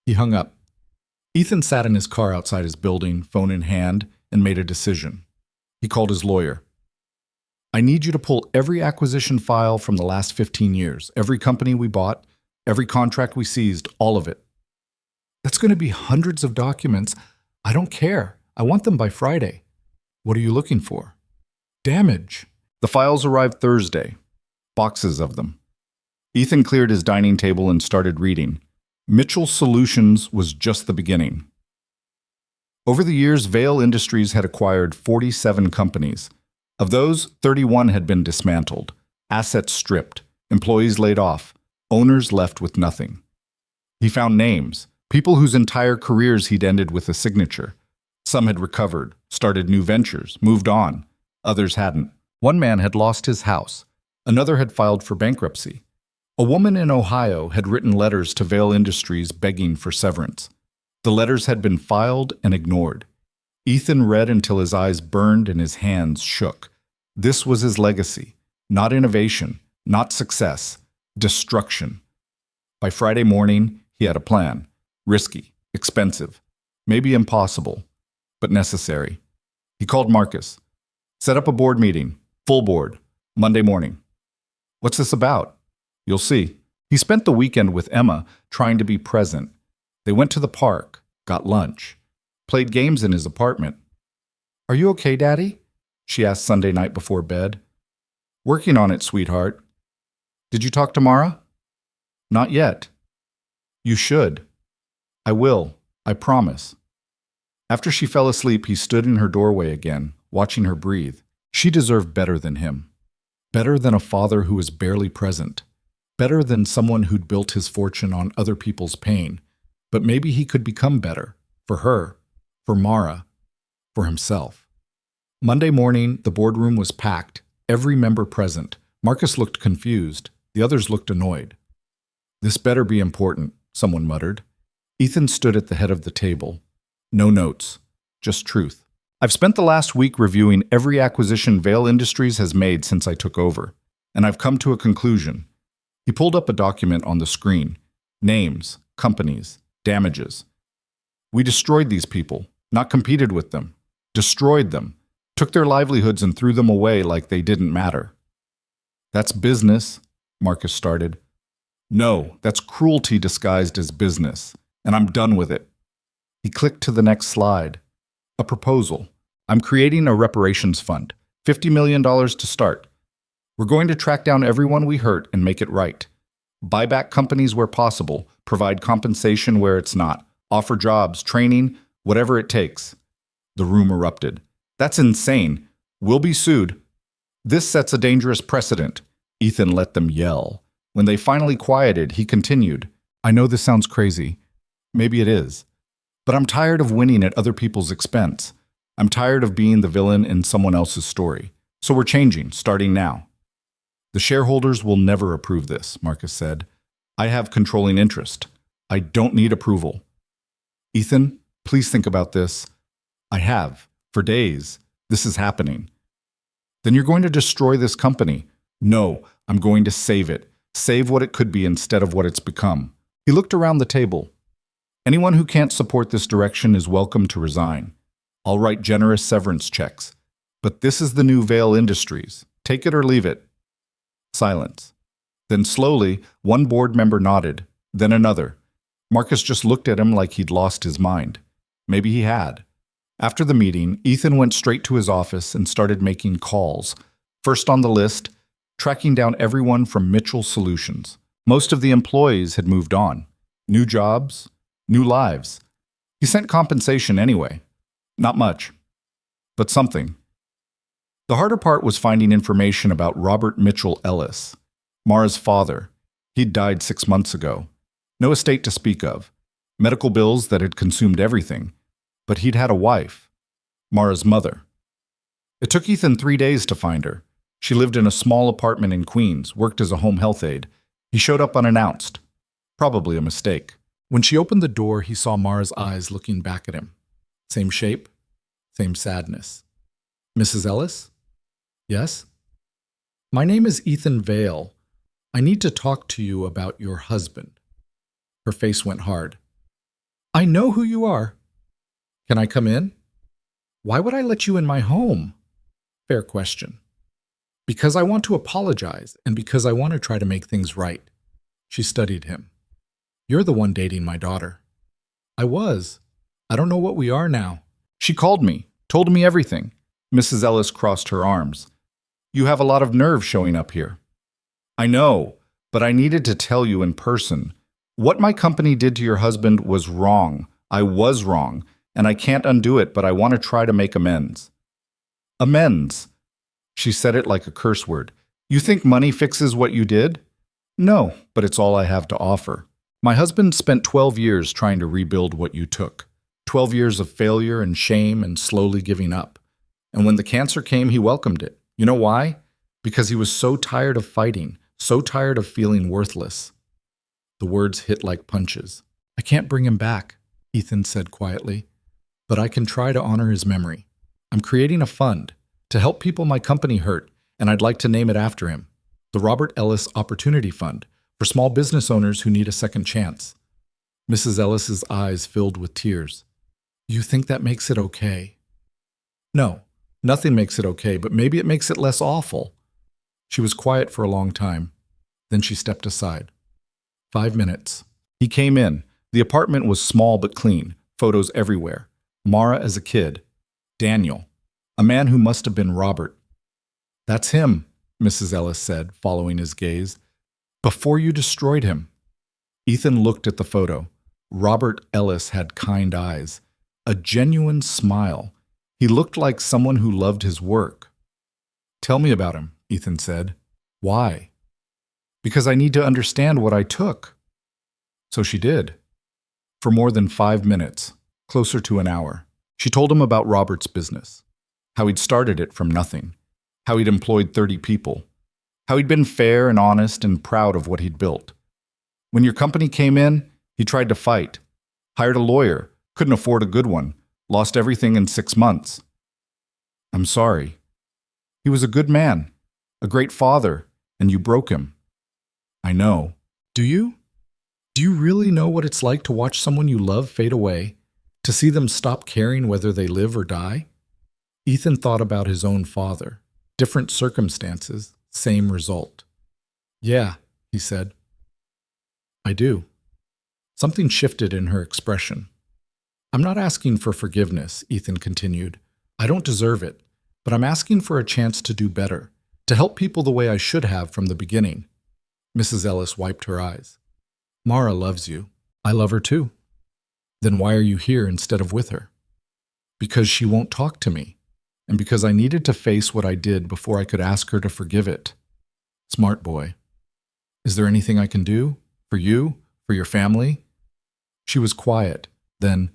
He hung up. Ethan sat in his car outside his building, phone in hand, and made a decision. He called his lawyer. I need you to pull every acquisition file from the last 15 years, every company we bought, every contract we seized, all of it. That's going to be hundreds of documents. I don't care. I want them by Friday. What are you looking for? Damage. The files arrived Thursday. Boxes of them. Ethan cleared his dining table and started reading. Mitchell Solutions was just the beginning. Over the years, Vale Industries had acquired 47 companies. Of those, 31 had been dismantled, assets stripped, employees laid off, owners left with nothing. He found names, people whose entire careers he'd ended with a signature. Some had recovered, started new ventures, moved on. Others hadn't. One man had lost his house. Another had filed for bankruptcy. A woman in Ohio had written letters to Vale Industries begging for severance. The letters had been filed and ignored. Ethan read until his eyes burned and his hands shook. This was his legacy. Not innovation, not success, destruction. By Friday morning, he had a plan. Risky, expensive, maybe impossible, but necessary. He called Marcus. Set up a board meeting, full board, Monday morning. What's this about? You'll see. He spent the weekend with Emma, trying to be present. They went to the park, got lunch, played games in his apartment. Are you okay, Daddy? She asked Sunday night before bed. Working on it, sweetheart. Did you talk to Mara? Not yet. You should. I will. I promise. After she fell asleep, he stood in her doorway again, watching her breathe. She deserved better than him. Better than a father who was barely present. Better than someone who'd built his fortune on other people's pain. But maybe he could become better. For her. For Mara. For himself. Monday morning, the boardroom was packed. Every member present. Marcus looked confused. The others looked annoyed. This better be important, someone muttered. Ethan stood at the head of the table. No notes. Just truth. I've spent the last week reviewing every acquisition Vale Industries has made since I took over, and I've come to a conclusion. He pulled up a document on the screen. Names, companies, damages. We destroyed these people, not competed with them. Destroyed them. Took their livelihoods and threw them away like they didn't matter. That's business, Marcus started. No, that's cruelty disguised as business, and I'm done with it. He clicked to the next slide. A proposal. I'm creating a reparations fund. $50 million to start. We're going to track down everyone we hurt and make it right. Buy back companies where possible, provide compensation where it's not, offer jobs, training, whatever it takes. The room erupted. That's insane. We'll be sued. This sets a dangerous precedent. Ethan let them yell. When they finally quieted, he continued. I know this sounds crazy. Maybe it is. But I'm tired of winning at other people's expense. I'm tired of being the villain in someone else's story. So we're changing, starting now. The shareholders will never approve this, Marcus said. I have controlling interest. I don't need approval. Ethan, please think about this. I have. For days, this is happening. Then you're going to destroy this company. No, I'm going to save it. Save what it could be instead of what it's become. He looked around the table. Anyone who can't support this direction is welcome to resign. I'll write generous severance checks. But this is the new Vale Industries. Take it or leave it. Silence. Then slowly, one board member nodded, then another. Marcus just looked at him like he'd lost his mind. Maybe he had. After the meeting, Ethan went straight to his office and started making calls. First on the list, tracking down everyone from Mitchell Solutions. Most of the employees had moved on. New jobs, new lives. He sent compensation anyway. Not much, but something. The harder part was finding information about Robert Mitchell Ellis, Mara's father. He'd died 6 months ago. No estate to speak of. Medical bills that had consumed everything. But he'd had a wife, Mara's mother. It took Ethan 3 days to find her. She lived in a small apartment in Queens, worked as a home health aide. He showed up unannounced. Probably a mistake. When she opened the door, he saw Mara's eyes looking back at him. Same shape, same sadness. Mrs. Ellis? Yes? My name is Ethan Vale. I need to talk to you about your husband. Her face went hard. I know who you are. Can I come in? Why would I let you in my home? Fair question. Because I want to apologize and because I want to try to make things right. She studied him. You're the one dating my daughter. I was. I don't know what we are now. She called me, told me everything. Mrs. Ellis crossed her arms. You have a lot of nerve showing up here. I know, but I needed to tell you in person. What my company did to your husband was wrong. I was wrong. And I can't undo it, but I want to try to make amends. Amends. She said it like a curse word. You think money fixes what you did? No, but it's all I have to offer. My husband spent 12 years trying to rebuild what you took. 12 years of failure and shame and slowly giving up. And when the cancer came, he welcomed it. You know why? Because he was so tired of fighting, so tired of feeling worthless. The words hit like punches. I can't bring him back, Ethan said quietly. But I can try to honor his memory. I'm creating a fund to help people my company hurt, and I'd like to name it after him. The Robert Ellis Opportunity Fund, for small business owners who need a second chance. Mrs. Ellis's eyes filled with tears. You think that makes it okay? No, nothing makes it okay, but maybe it makes it less awful. She was quiet for a long time. Then she stepped aside. 5 minutes. He came in. The apartment was small but clean, photos everywhere. Mara as a kid. Daniel. A man who must have been Robert. That's him, Mrs. Ellis said, following his gaze. Before you destroyed him. Ethan looked at the photo. Robert Ellis had kind eyes. A genuine smile. He looked like someone who loved his work. Tell me about him, Ethan said. Why? Because I need to understand what I took. So she did. For more than 5 minutes. Closer to an hour. She told him about Robert's business, how he'd started it from nothing, how he'd employed 30 people, how he'd been fair and honest and proud of what he'd built. When your company came in, he tried to fight, hired a lawyer, couldn't afford a good one, lost everything in 6 months. I'm sorry. He was a good man, a great father, and you broke him. I know. Do you? Do you really know what it's like to watch someone you love fade away? To see them stop caring whether they live or die? Ethan thought about his own father. Different circumstances, same result. Yeah, he said. I do. Something shifted in her expression. I'm not asking for forgiveness, Ethan continued. I don't deserve it, but I'm asking for a chance to do better, to help people the way I should have from the beginning. Mrs. Ellis wiped her eyes. Mara loves you. I love her too. Then why are you here instead of with her? Because she won't talk to me, and because I needed to face what I did before I could ask her to forgive it. Smart boy. Is there anything I can do? For you? For your family? She was quiet. Then,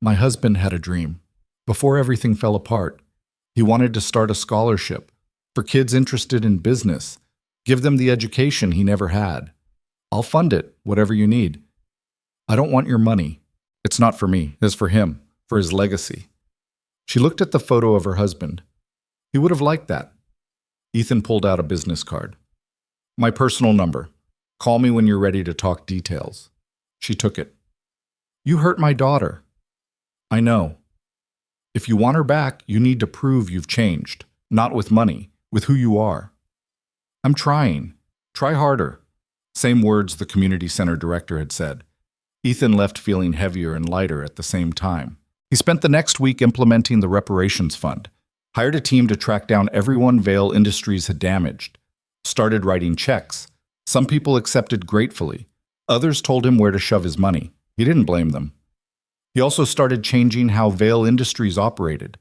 my husband had a dream. Before everything fell apart, he wanted to start a scholarship for kids interested in business, give them the education he never had. I'll fund it, whatever you need. I don't want your money. It's not for me, it's for him, for his legacy. She looked at the photo of her husband. He would have liked that. Ethan pulled out a business card. My personal number. Call me when you're ready to talk details. She took it. You hurt my daughter. I know. If you want her back, you need to prove you've changed. Not with money, with who you are. I'm trying. Try harder. Same words the community center director had said. Ethan left feeling heavier and lighter at the same time. He spent the next week implementing the reparations fund, hired a team to track down everyone Vail Industries had damaged, started writing checks. Some people accepted gratefully. Others told him where to shove his money. He didn't blame them. He also started changing how Vail Industries operated.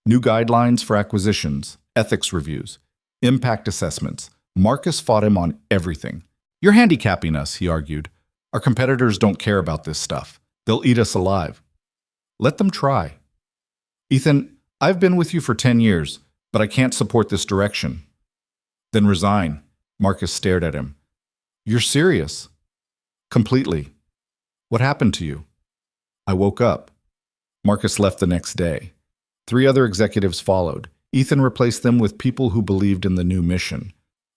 New guidelines for acquisitions, ethics reviews, impact assessments. Marcus fought him on everything. You're handicapping us, he argued. Our competitors don't care about this stuff. They'll eat us alive. Let them try. Ethan, I've been with you for 10 years, but I can't support this direction. Then resign. Marcus stared at him. You're serious? Completely. What happened to you? I woke up. Marcus left the next day. 3 other executives followed. Ethan replaced them with people who believed in the new mission.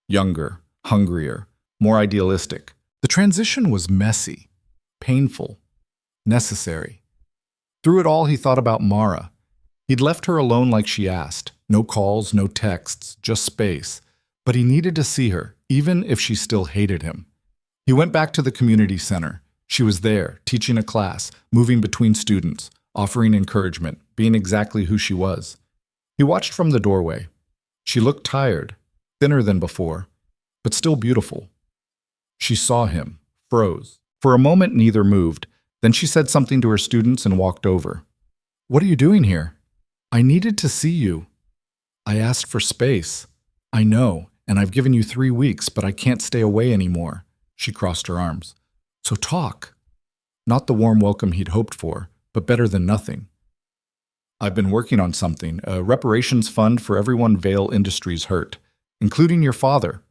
Younger, hungrier, more idealistic. The transition was messy, painful, necessary. Through it all, he thought about Mara. He'd left her alone like she asked. No calls, no texts, just space. But he needed to see her, even if she still hated him. He went back to the community center. She was there, teaching a class, moving between students, offering encouragement, being exactly who she was. He watched from the doorway. She looked tired, thinner than before, but still beautiful. She saw him, froze. For a moment, neither moved. Then she said something to her students and walked over. What are you doing here? I needed to see you. I asked for space. I know, and I've given you 3 weeks, but I can't stay away anymore. She crossed her arms. So talk. Not the warm welcome he'd hoped for, but better than nothing. I've been working on something, a reparations fund for everyone Vail Industries hurt, including your father.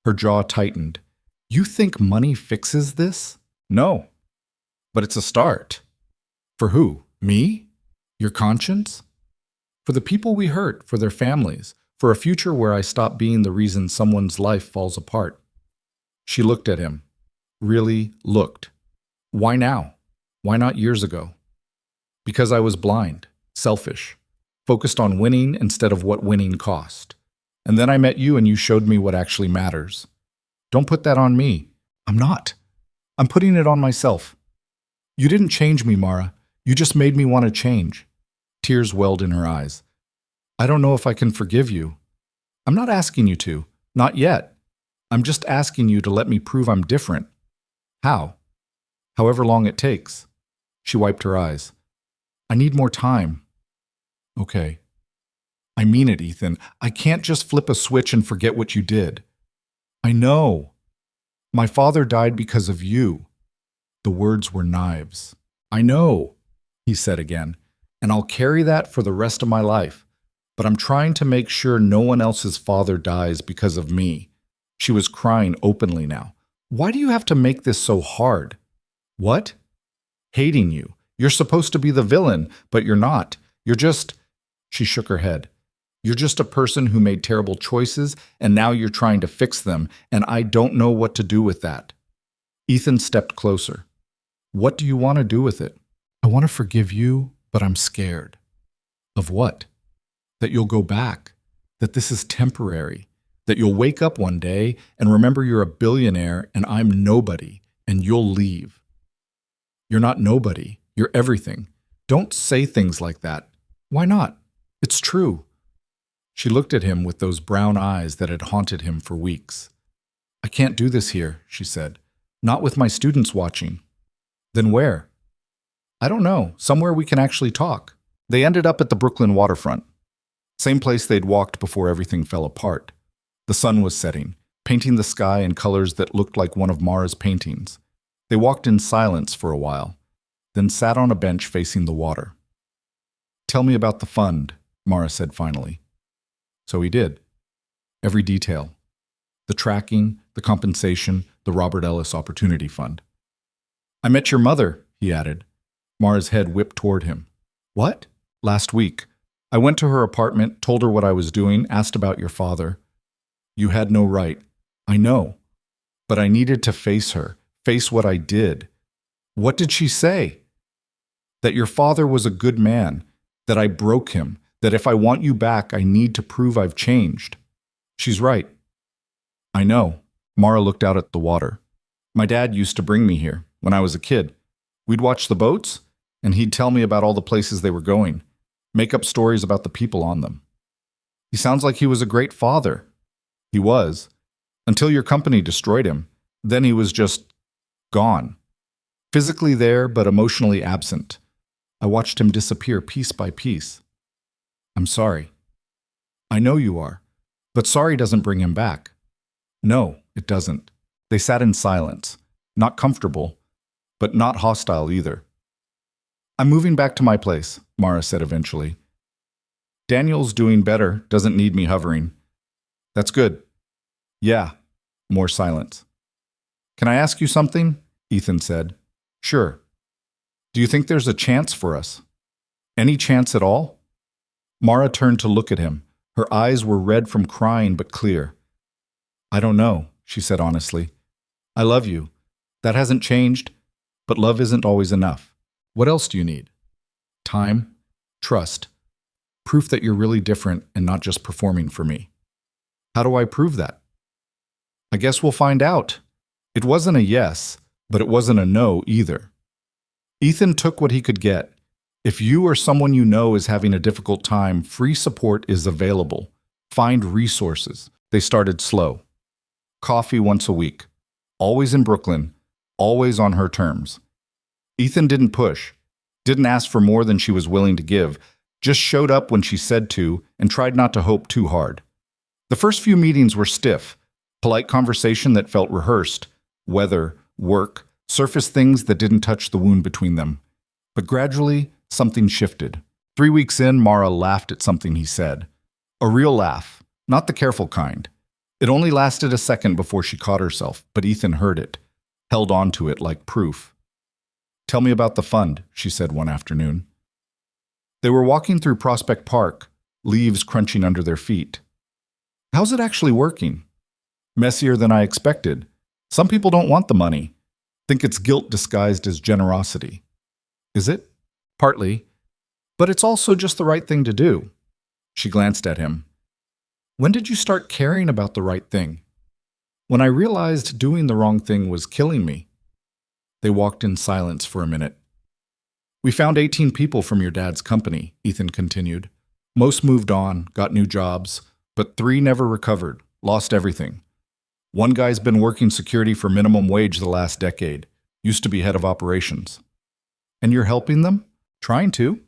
Her jaw tightened. You think money fixes this? No. But it's a start. For who? Me? Your conscience? For the people we hurt, for their families, for a future where I stop being the reason someone's life falls apart. She looked at him. Really looked. Why now? Why not years ago? Because I was blind, selfish, focused on winning instead of what winning cost. And then I met you and you showed me what actually matters. Don't put that on me. I'm not. I'm putting it on myself. You didn't change me, Mara. You just made me want to change. Tears welled in her eyes. I don't know if I can forgive you. I'm not asking you to. Not yet. I'm just asking you to let me prove I'm different. How? However long it takes. She wiped her eyes. I need more time. Okay. I mean it, Ethan. I can't just flip a switch and forget what you did. I know. My father died because of you. The words were knives. I know, he said again, and I'll carry that for the rest of my life. But I'm trying to make sure no one else's father dies because of me. She was crying openly now. Why do you have to make this so hard? What? Hating you. You're supposed to be the villain, but you're not. You're just... She shook her head. You're just a person who made terrible choices, and now you're trying to fix them, and I don't know what to do with that. Ethan stepped closer. What do you want to do with it? I want to forgive you, but I'm scared. Of what? That you'll go back. That this is temporary. That you'll wake up one day and remember you're a billionaire and I'm nobody, and you'll leave. You're not nobody. You're everything. Don't say things like that. Why not? It's true. She looked at him with those brown eyes that had haunted him for weeks. I can't do this here, she said. Not with my students watching. Then where? I don't know. Somewhere we can actually talk. They ended up at the Brooklyn waterfront. Same place they'd walked before everything fell apart. The sun was setting, painting the sky in colors that looked like one of Mara's paintings. They walked in silence for a while, then sat on a bench facing the water. Tell me about the fund, Mara said finally. So he did. Every detail. The tracking, the compensation, the Robert Ellis Opportunity Fund. I met your mother, he added. Mara's head whipped toward him. What? Last week. I went to her apartment, told her what I was doing, asked about your father. You had no right. I know. But I needed to face her, face what I did. What did she say? That your father was a good man, that I broke him, that if I want you back, I need to prove I've changed. She's right. I know. Mara looked out at the water. My dad used to bring me here when I was a kid. We'd watch the boats, and he'd tell me about all the places they were going, make up stories about the people on them. He sounds like he was a great father. He was. Until your company destroyed him. Then he was just gone. Physically there, but emotionally absent. I watched him disappear piece by piece. I'm sorry. I know you are. But sorry doesn't bring him back. No, it doesn't. They sat in silence. Not comfortable, but not hostile either. I'm moving back to my place, Mara said eventually. Daniel's doing better, doesn't need me hovering. That's good. Yeah. More silence. Can I ask you something? Ethan said. Sure. Do you think there's a chance for us? Any chance at all? Mara turned to look at him. Her eyes were red from crying but clear. I don't know, she said honestly. I love you. That hasn't changed, but love isn't always enough. What else do you need? Time, trust, proof that you're really different and not just performing for me. How do I prove that? I guess we'll find out. It wasn't a yes, but it wasn't a no either. Ethan took what he could get. If you or someone you know is having a difficult time, free support is available. Find resources. They started slow. Coffee once a week. Always in Brooklyn. Always on her terms. Ethan didn't push. Didn't ask for more than she was willing to give. Just showed up when she said to and tried not to hope too hard. The first few meetings were stiff. Polite conversation that felt rehearsed. Weather, work, surface things that didn't touch the wound between them. But gradually, something shifted. 3 weeks in, Mara laughed at something he said. A real laugh, not the careful kind. It only lasted a second before she caught herself, but Ethan heard it, held on to it like proof. Tell me about the fund, she said one afternoon. They were walking through Prospect Park, leaves crunching under their feet. How's it actually working? Messier than I expected. Some people don't want the money. Think it's guilt disguised as generosity. Is it? Partly. But it's also just the right thing to do. She glanced at him. When did you start caring about the right thing? When I realized doing the wrong thing was killing me. They walked in silence for a minute. We found 18 people from your dad's company, Ethan continued. Most moved on, got new jobs, but 3 never recovered, lost everything. One guy's been working security for minimum wage the last decade, used to be head of operations. And you're helping them? Trying to.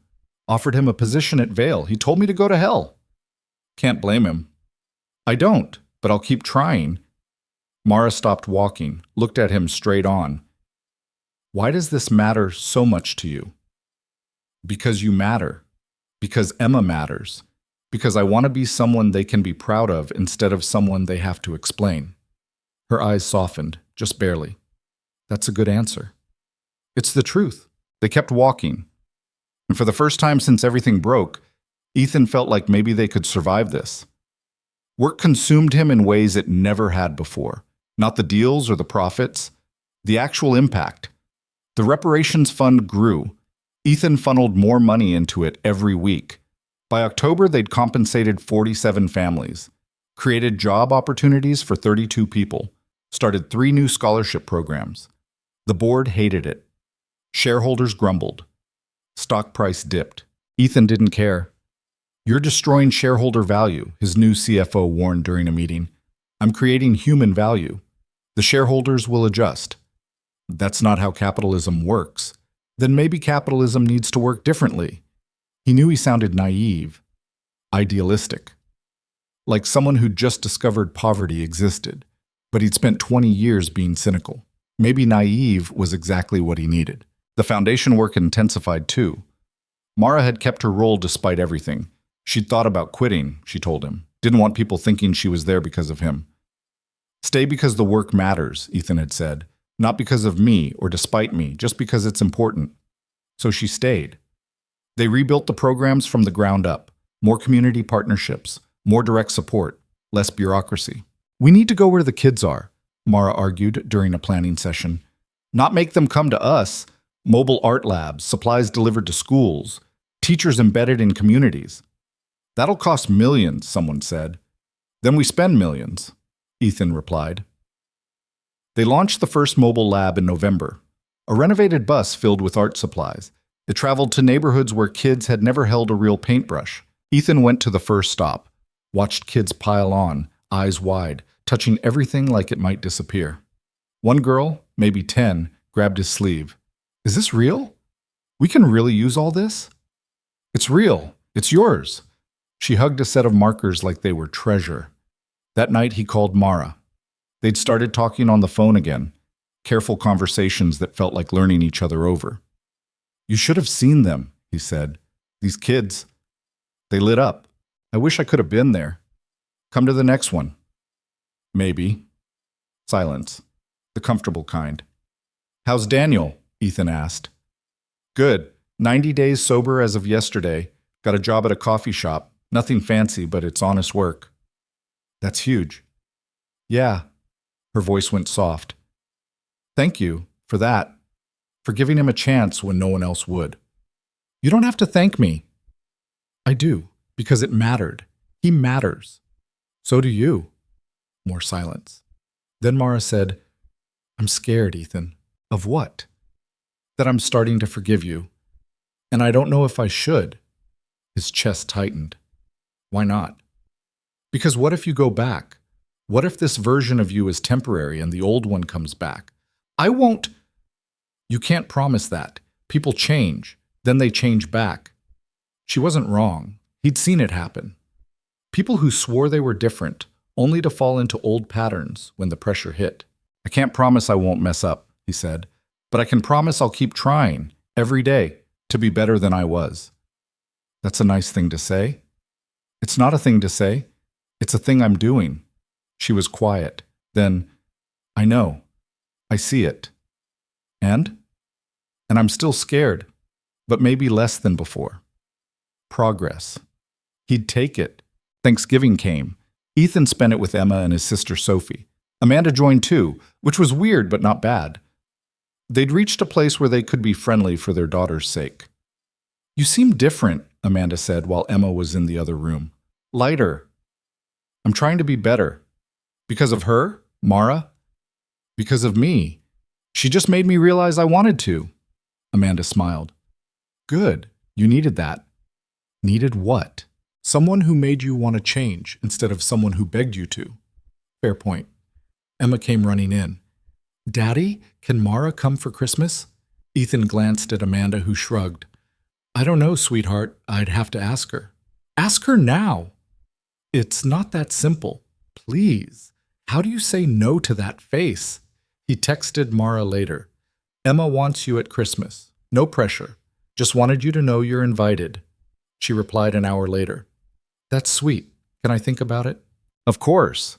Offered him a position at Vail. He told me to go to hell. Can't blame him. I don't, but I'll keep trying. Mara stopped walking, looked at him straight on. Why does this matter so much to you? Because you matter. Because Emma matters. Because I want to be someone they can be proud of instead of someone they have to explain. Her eyes softened, just barely. That's a good answer. It's the truth. They kept walking. And for the first time since everything broke, Ethan felt like maybe they could survive this. Work consumed him in ways it never had before. Not the deals or the profits, the actual impact. The reparations fund grew. Ethan funneled more money into it every week. By October, they'd compensated 47 families, created job opportunities for 32 people, started 3 new scholarship programs. The board hated it. Shareholders grumbled. Stock price dipped. Ethan didn't care. You're destroying shareholder value, his new CFO warned during a meeting. I'm creating human value. The shareholders will adjust. That's not how capitalism works. Then maybe capitalism needs to work differently. He knew he sounded naive, idealistic, like someone who'd just discovered poverty existed, but he'd spent 20 years being cynical. Maybe naive was exactly what he needed. The foundation work intensified too. Mara had kept her role despite everything. She'd thought about quitting, she told him. Didn't want people thinking she was there because of him. Stay because the work matters, Ethan had said. Not because of me or despite me, just because it's important. So she stayed. They rebuilt the programs from the ground up. More community partnerships, more direct support, less bureaucracy. We need to go where the kids are, Mara argued during a planning session. Not make them come to us. Mobile art labs, supplies delivered to schools, teachers embedded in communities. That'll cost millions, someone said. Then we spend millions, Ethan replied. They launched the first mobile lab in November, a renovated bus filled with art supplies. It traveled to neighborhoods where kids had never held a real paintbrush. Ethan went to the first stop, watched kids pile on, eyes wide, touching everything like it might disappear. One girl, maybe 10, grabbed his sleeve. Is this real? We can really use all this? It's real. It's yours. She hugged a set of markers like they were treasure. That night he called Mara. They'd started talking on the phone again, careful conversations that felt like learning each other over. You should have seen them, he said. These kids. They lit up. I wish I could have been there. Come to the next one. Maybe. Silence. The comfortable kind. How's Daniel? Ethan asked. Good. 90 days sober as of yesterday. Got a job at a coffee shop. Nothing fancy, but it's honest work. That's huge. Yeah. Her voice went soft. Thank you for that. For giving him a chance when no one else would. You don't have to thank me. I do, because it mattered. He matters. So do you. More silence. Then Mara said, I'm scared, Ethan. Of what? That I'm starting to forgive you. And I don't know if I should. His chest tightened. Why not? Because what if you go back? What if this version of you is temporary and the old one comes back? I won't. You can't promise that. People change. Then they change back. She wasn't wrong. He'd seen it happen. People who swore they were different, only to fall into old patterns when the pressure hit. I can't promise I won't mess up, he said, but I can promise I'll keep trying, every day, to be better than I was. That's a nice thing to say. It's not a thing to say. It's a thing I'm doing. She was quiet. Then, I know. I see it. And I'm still scared, but maybe less than before. Progress. He'd take it. Thanksgiving came. Ethan spent it with Emma and his sister Sophie. Amanda joined too, which was weird but not bad. They'd reached a place where they could be friendly for their daughter's sake. You seem different, Amanda said while Emma was in the other room. Lighter. I'm trying to be better. Because of her? Mara? Because of me. She just made me realize I wanted to. Amanda smiled. Good. You needed that. Needed what? Someone who made you want to change instead of someone who begged you to. Fair point. Emma came running in. Daddy, can Mara come for Christmas? Ethan glanced at Amanda, who shrugged. I don't know, sweetheart. I'd have to ask her. Ask her now. It's not that simple. Please. How do you say no to that face? He texted Mara later. Emma wants you at Christmas. No pressure. Just wanted you to know you're invited. She replied an hour later. That's sweet. Can I think about it? Of course.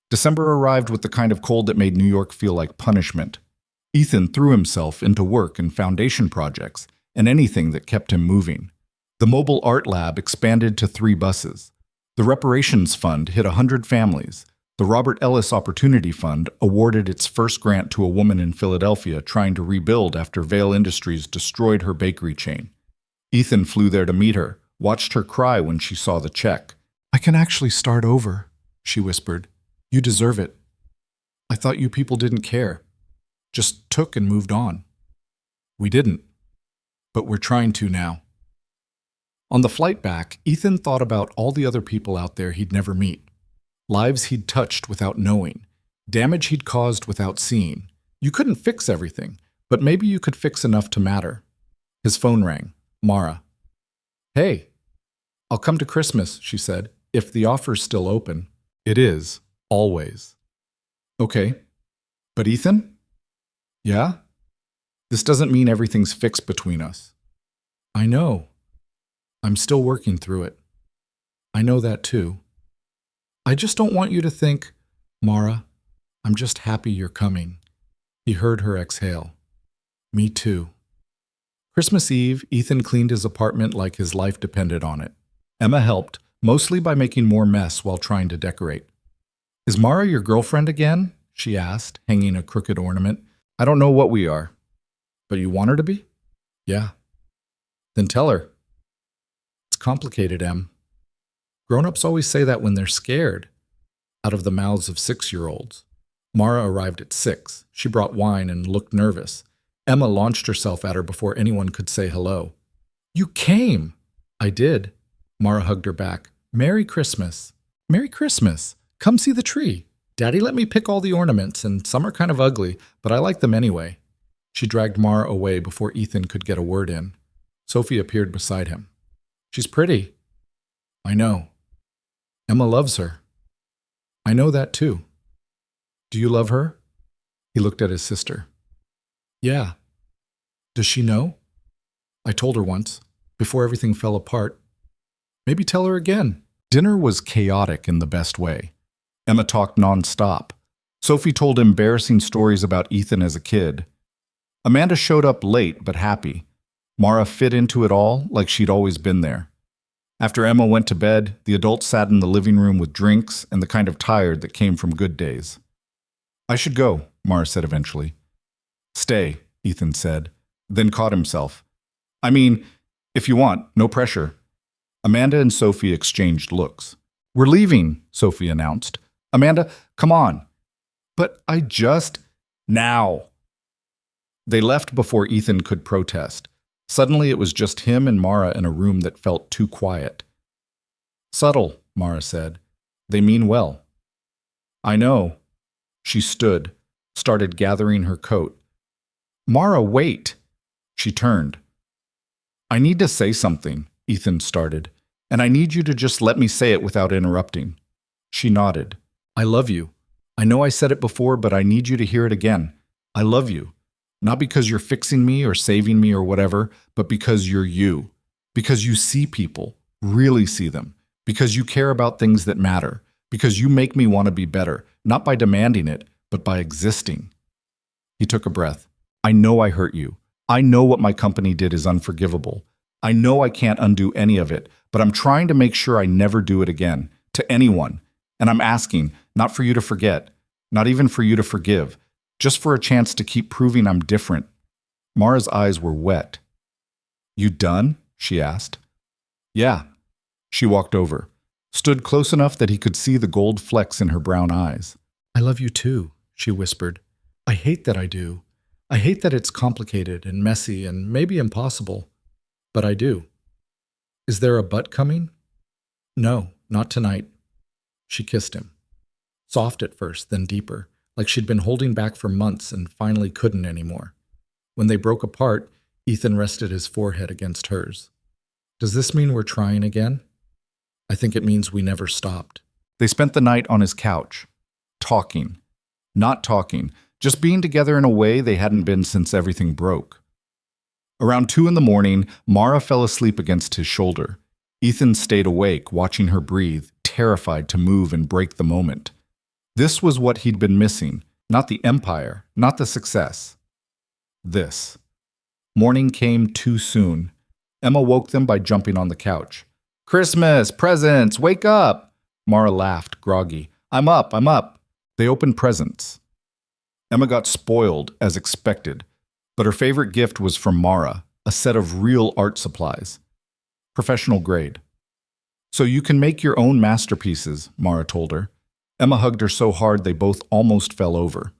December arrived with the kind of cold that made New York feel like punishment. Ethan threw himself into work and foundation projects and anything that kept him moving. The mobile art lab expanded to 3 buses. The reparations fund hit 100 families. The Robert Ellis Opportunity Fund awarded its first grant to a woman in Philadelphia trying to rebuild after Vail Industries destroyed her bakery chain. Ethan flew there to meet her, watched her cry when she saw the check. I can actually start over, she whispered. You deserve it. I thought you people didn't care. Just took and moved on. We didn't. But we're trying to now. On the flight back, Ethan thought about all the other people out there he'd never meet. Lives he'd touched without knowing. Damage he'd caused without seeing. You couldn't fix everything, but maybe you could fix enough to matter. His phone rang. Mara. Hey. I'll come to Christmas, she said, if the offer's still open. It is. Always. Okay. But Ethan? Yeah? This doesn't mean everything's fixed between us. I know. I'm still working through it. I know that too. I just don't want you to think, Mara, I'm just happy you're coming. He heard her exhale. Me too. Christmas Eve, Ethan cleaned his apartment like his life depended on it. Emma helped, mostly by making more mess while trying to decorate. Is Mara your girlfriend again? She asked, hanging a crooked ornament. I don't know what we are. But you want her to be? Yeah. Then tell her. It's complicated, Em. Grown-ups always say that when they're scared. Out of the mouths of 6-year-olds. Mara arrived at 6. She brought wine and looked nervous. Emma launched herself at her before anyone could say hello. You came! I did. Mara hugged her back. Merry Christmas. Merry Christmas. Come see the tree. Daddy let me pick all the ornaments, and some are kind of ugly, but I like them anyway. She dragged Mara away before Ethan could get a word in. Sophie appeared beside him. She's pretty. I know. Emma loves her. I know that too. Do you love her? He looked at his sister. Yeah. Does she know? I told her once, before everything fell apart. Maybe tell her again. Dinner was chaotic in the best way. Emma talked nonstop. Sophie told embarrassing stories about Ethan as a kid. Amanda showed up late but happy. Mara fit into it all like she'd always been there. After Emma went to bed, the adults sat in the living room with drinks and the kind of tired that came from good days. I should go, Mara said eventually. Stay, Ethan said, then caught himself. I mean, if you want, no pressure. Amanda and Sophie exchanged looks. We're leaving, Sophie announced. Amanda, come on. But I just... Now. They left before Ethan could protest. Suddenly it was just him and Mara in a room that felt too quiet. Subtle, Mara said. They mean well. I know. She stood, started gathering her coat. Mara, wait. She turned. I need to say something, Ethan started, and I need you to just let me say it without interrupting. She nodded. I love you. I know I said it before, but I need you to hear it again. I love you. Not because you're fixing me or saving me or whatever, but because you're you. Because you see people, really see them. Because you care about things that matter. Because you make me want to be better, not by demanding it, but by existing. He took a breath. I know I hurt you. I know what my company did is unforgivable. I know I can't undo any of it, but I'm trying to make sure I never do it again, to anyone. And I'm asking, not for you to forget, not even for you to forgive, just for a chance to keep proving I'm different. Mara's eyes were wet. You done? She asked. Yeah. She walked over, stood close enough that he could see the gold flecks in her brown eyes. I love you too, she whispered. I hate that I do. I hate that it's complicated and messy and maybe impossible. But I do. Is there a but coming? No, not tonight. She kissed him. Soft at first, then deeper, like she'd been holding back for months and finally couldn't anymore. When they broke apart, Ethan rested his forehead against hers. Does this mean we're trying again? I think it means we never stopped. They spent the night on his couch, talking. Not talking, just being together in a way they hadn't been since everything broke. Around 2 a.m, Mara fell asleep against his shoulder. Ethan stayed awake, watching her breathe, terrified to move and break the moment. This was what he'd been missing, not the empire, not the success. This. Morning came too soon. Emma woke them by jumping on the couch. Christmas, presents, wake up! Mara laughed, groggy. I'm up. They opened presents. Emma got spoiled, as expected, but her favorite gift was from Mara, a set of real art supplies. Professional grade. So you can make your own masterpieces, Mara told her. Emma hugged her so hard they both almost fell over.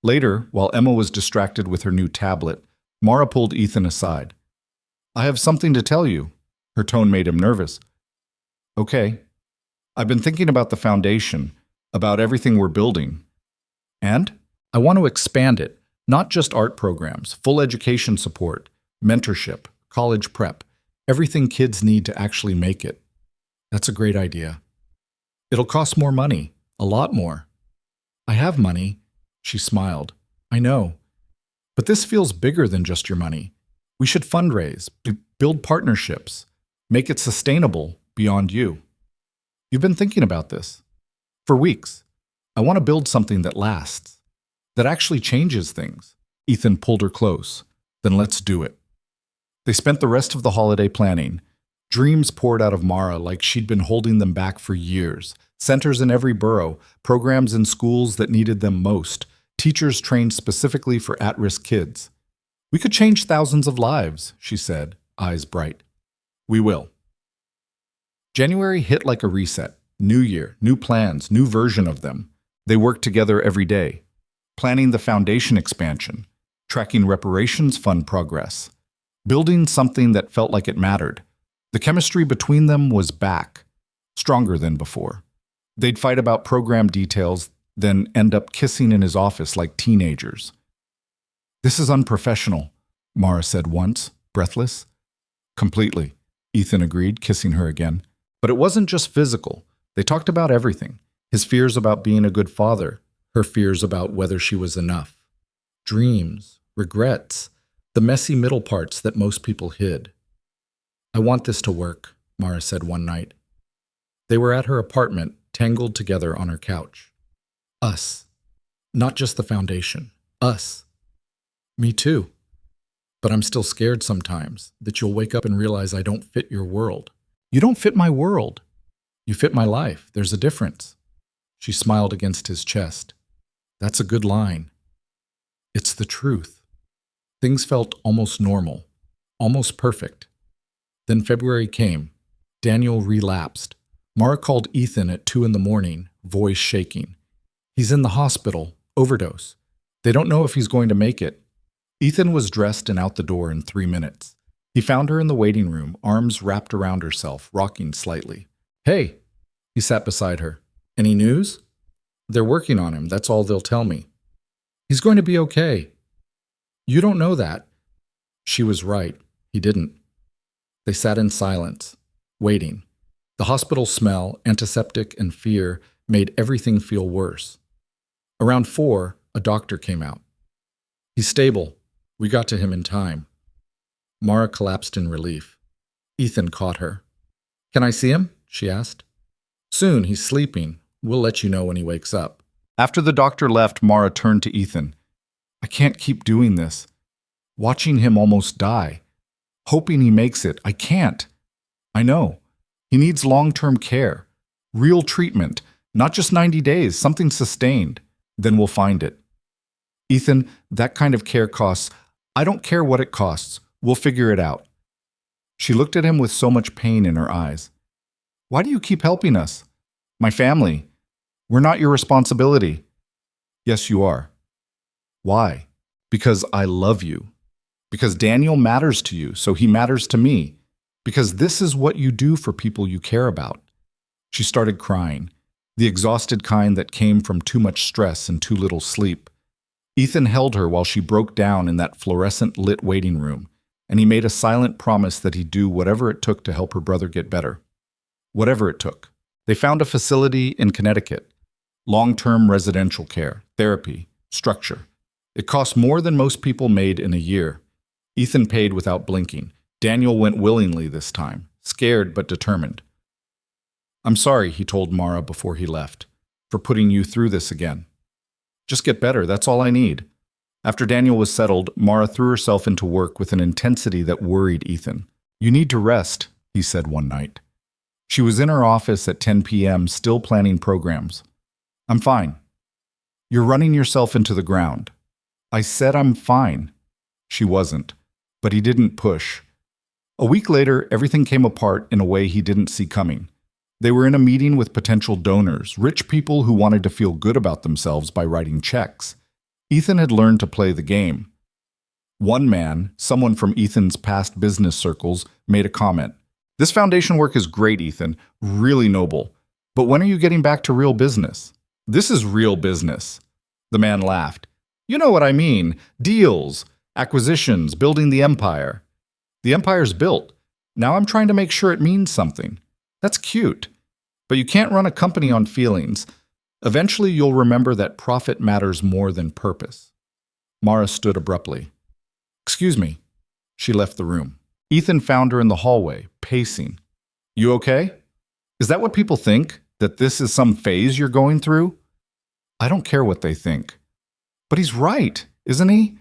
Later, while Emma was distracted with her new tablet, Mara pulled Ethan aside. I have something to tell you. Her tone made him nervous. Okay. I've been thinking about the foundation, about everything we're building. And I want to expand it, not just art programs, full education support, mentorship, college prep, everything kids need to actually make it. That's a great idea. It'll cost more money, a lot more. I have money, she smiled. I know. But this feels bigger than just your money. We should fundraise, build partnerships, make it sustainable beyond you. You've been thinking about this. For weeks. I want to build something that lasts, that actually changes things. Ethan pulled her close. Then let's do it. They spent the rest of the holiday planning. Dreams poured out of Mara like she'd been holding them back for years. Centers in every borough, programs in schools that needed them most, teachers trained specifically for at-risk kids. "We could change thousands of lives," she said, eyes bright. "We will." January hit like a reset. New year, new plans, new version of them. They worked together every day, planning the foundation expansion, tracking reparations fund progress, building something that felt like it mattered. The chemistry between them was back, stronger than before. They'd fight about program details, then end up kissing in his office like teenagers. "This is unprofessional," Mara said once, breathless. "Completely," Ethan agreed, kissing her again. But it wasn't just physical. They talked about everything. His fears about being a good father, her fears about whether she was enough. Dreams, regrets, the messy middle parts that most people hid. "I want this to work," Mara said one night. They were at her apartment, tangled together on her couch. "Us. Not just the foundation. Us." "Me too. But I'm still scared sometimes that you'll wake up and realize I don't fit your world." "You don't fit my world. You fit my life. There's a difference." She smiled against his chest. "That's a good line." It's the truth. Things felt almost normal, almost perfect. Then February came. Daniel relapsed. Mara called Ethan at 2 a.m, voice shaking. "He's in the hospital, overdose. They don't know if he's going to make it." Ethan was dressed and out the door in 3 minutes. He found her in the waiting room, arms wrapped around herself, rocking slightly. "Hey," he sat beside her. "Any news?" "They're working on him, that's all they'll tell me." "He's going to be okay." "You don't know that." She was right. He didn't. They sat in silence, waiting. The hospital smell, antiseptic, and fear made everything feel worse. Around 4, a doctor came out. "He's stable. We got to him in time." Mara collapsed in relief. Ethan caught her. "Can I see him?" she asked. "Soon, he's sleeping. We'll let you know when he wakes up." After the doctor left, Mara turned to Ethan. "I can't keep doing this. Watching him almost die. Hoping he makes it. I can't. I know. He needs long-term care. Real treatment. Not just 90 days, something sustained. Then we'll find it." "Ethan, that kind of care costs. I don't care what it costs. We'll figure it out." She looked at him with so much pain in her eyes. "Why do you keep helping us? My family. We're not your responsibility." "Yes, you are." "Why?" "Because I love you. Because Daniel matters to you, so he matters to me. Because this is what you do for people you care about." She started crying, the exhausted kind that came from too much stress and too little sleep. Ethan held her while she broke down in that fluorescent-lit waiting room, and he made a silent promise that he'd do whatever it took to help her brother get better. Whatever it took. They found a facility in Connecticut. Long-term residential care, therapy, structure. It cost more than most people made in a year. Ethan paid without blinking. Daniel went willingly this time, scared but determined. "I'm sorry," he told Mara before he left, "for putting you through this again. Just get better, that's all I need." After Daniel was settled, Mara threw herself into work with an intensity that worried Ethan. "You need to rest," he said one night. She was in her office at 10 p.m., still planning programs. "I'm fine." "You're running yourself into the ground." "I said I'm fine." She wasn't, but he didn't push. A week later, everything came apart in a way he didn't see coming. They were in a meeting with potential donors, rich people who wanted to feel good about themselves by writing checks. Ethan had learned to play the game. One man, someone from Ethan's past business circles, made a comment. "This foundation work is great, Ethan, really noble. But when are you getting back to real business?" "This is real business." The man laughed. "You know what I mean. Deals, acquisitions, building the empire." "The empire's built. Now I'm trying to make sure it means something." "That's cute. But you can't run a company on feelings. Eventually you'll remember that profit matters more than purpose." Mara stood abruptly. "Excuse me." She left the room. Ethan found her in the hallway, pacing. "You okay? Is that what people think? That this is some phase you're going through?" "I don't care what they think." "But he's right, isn't he?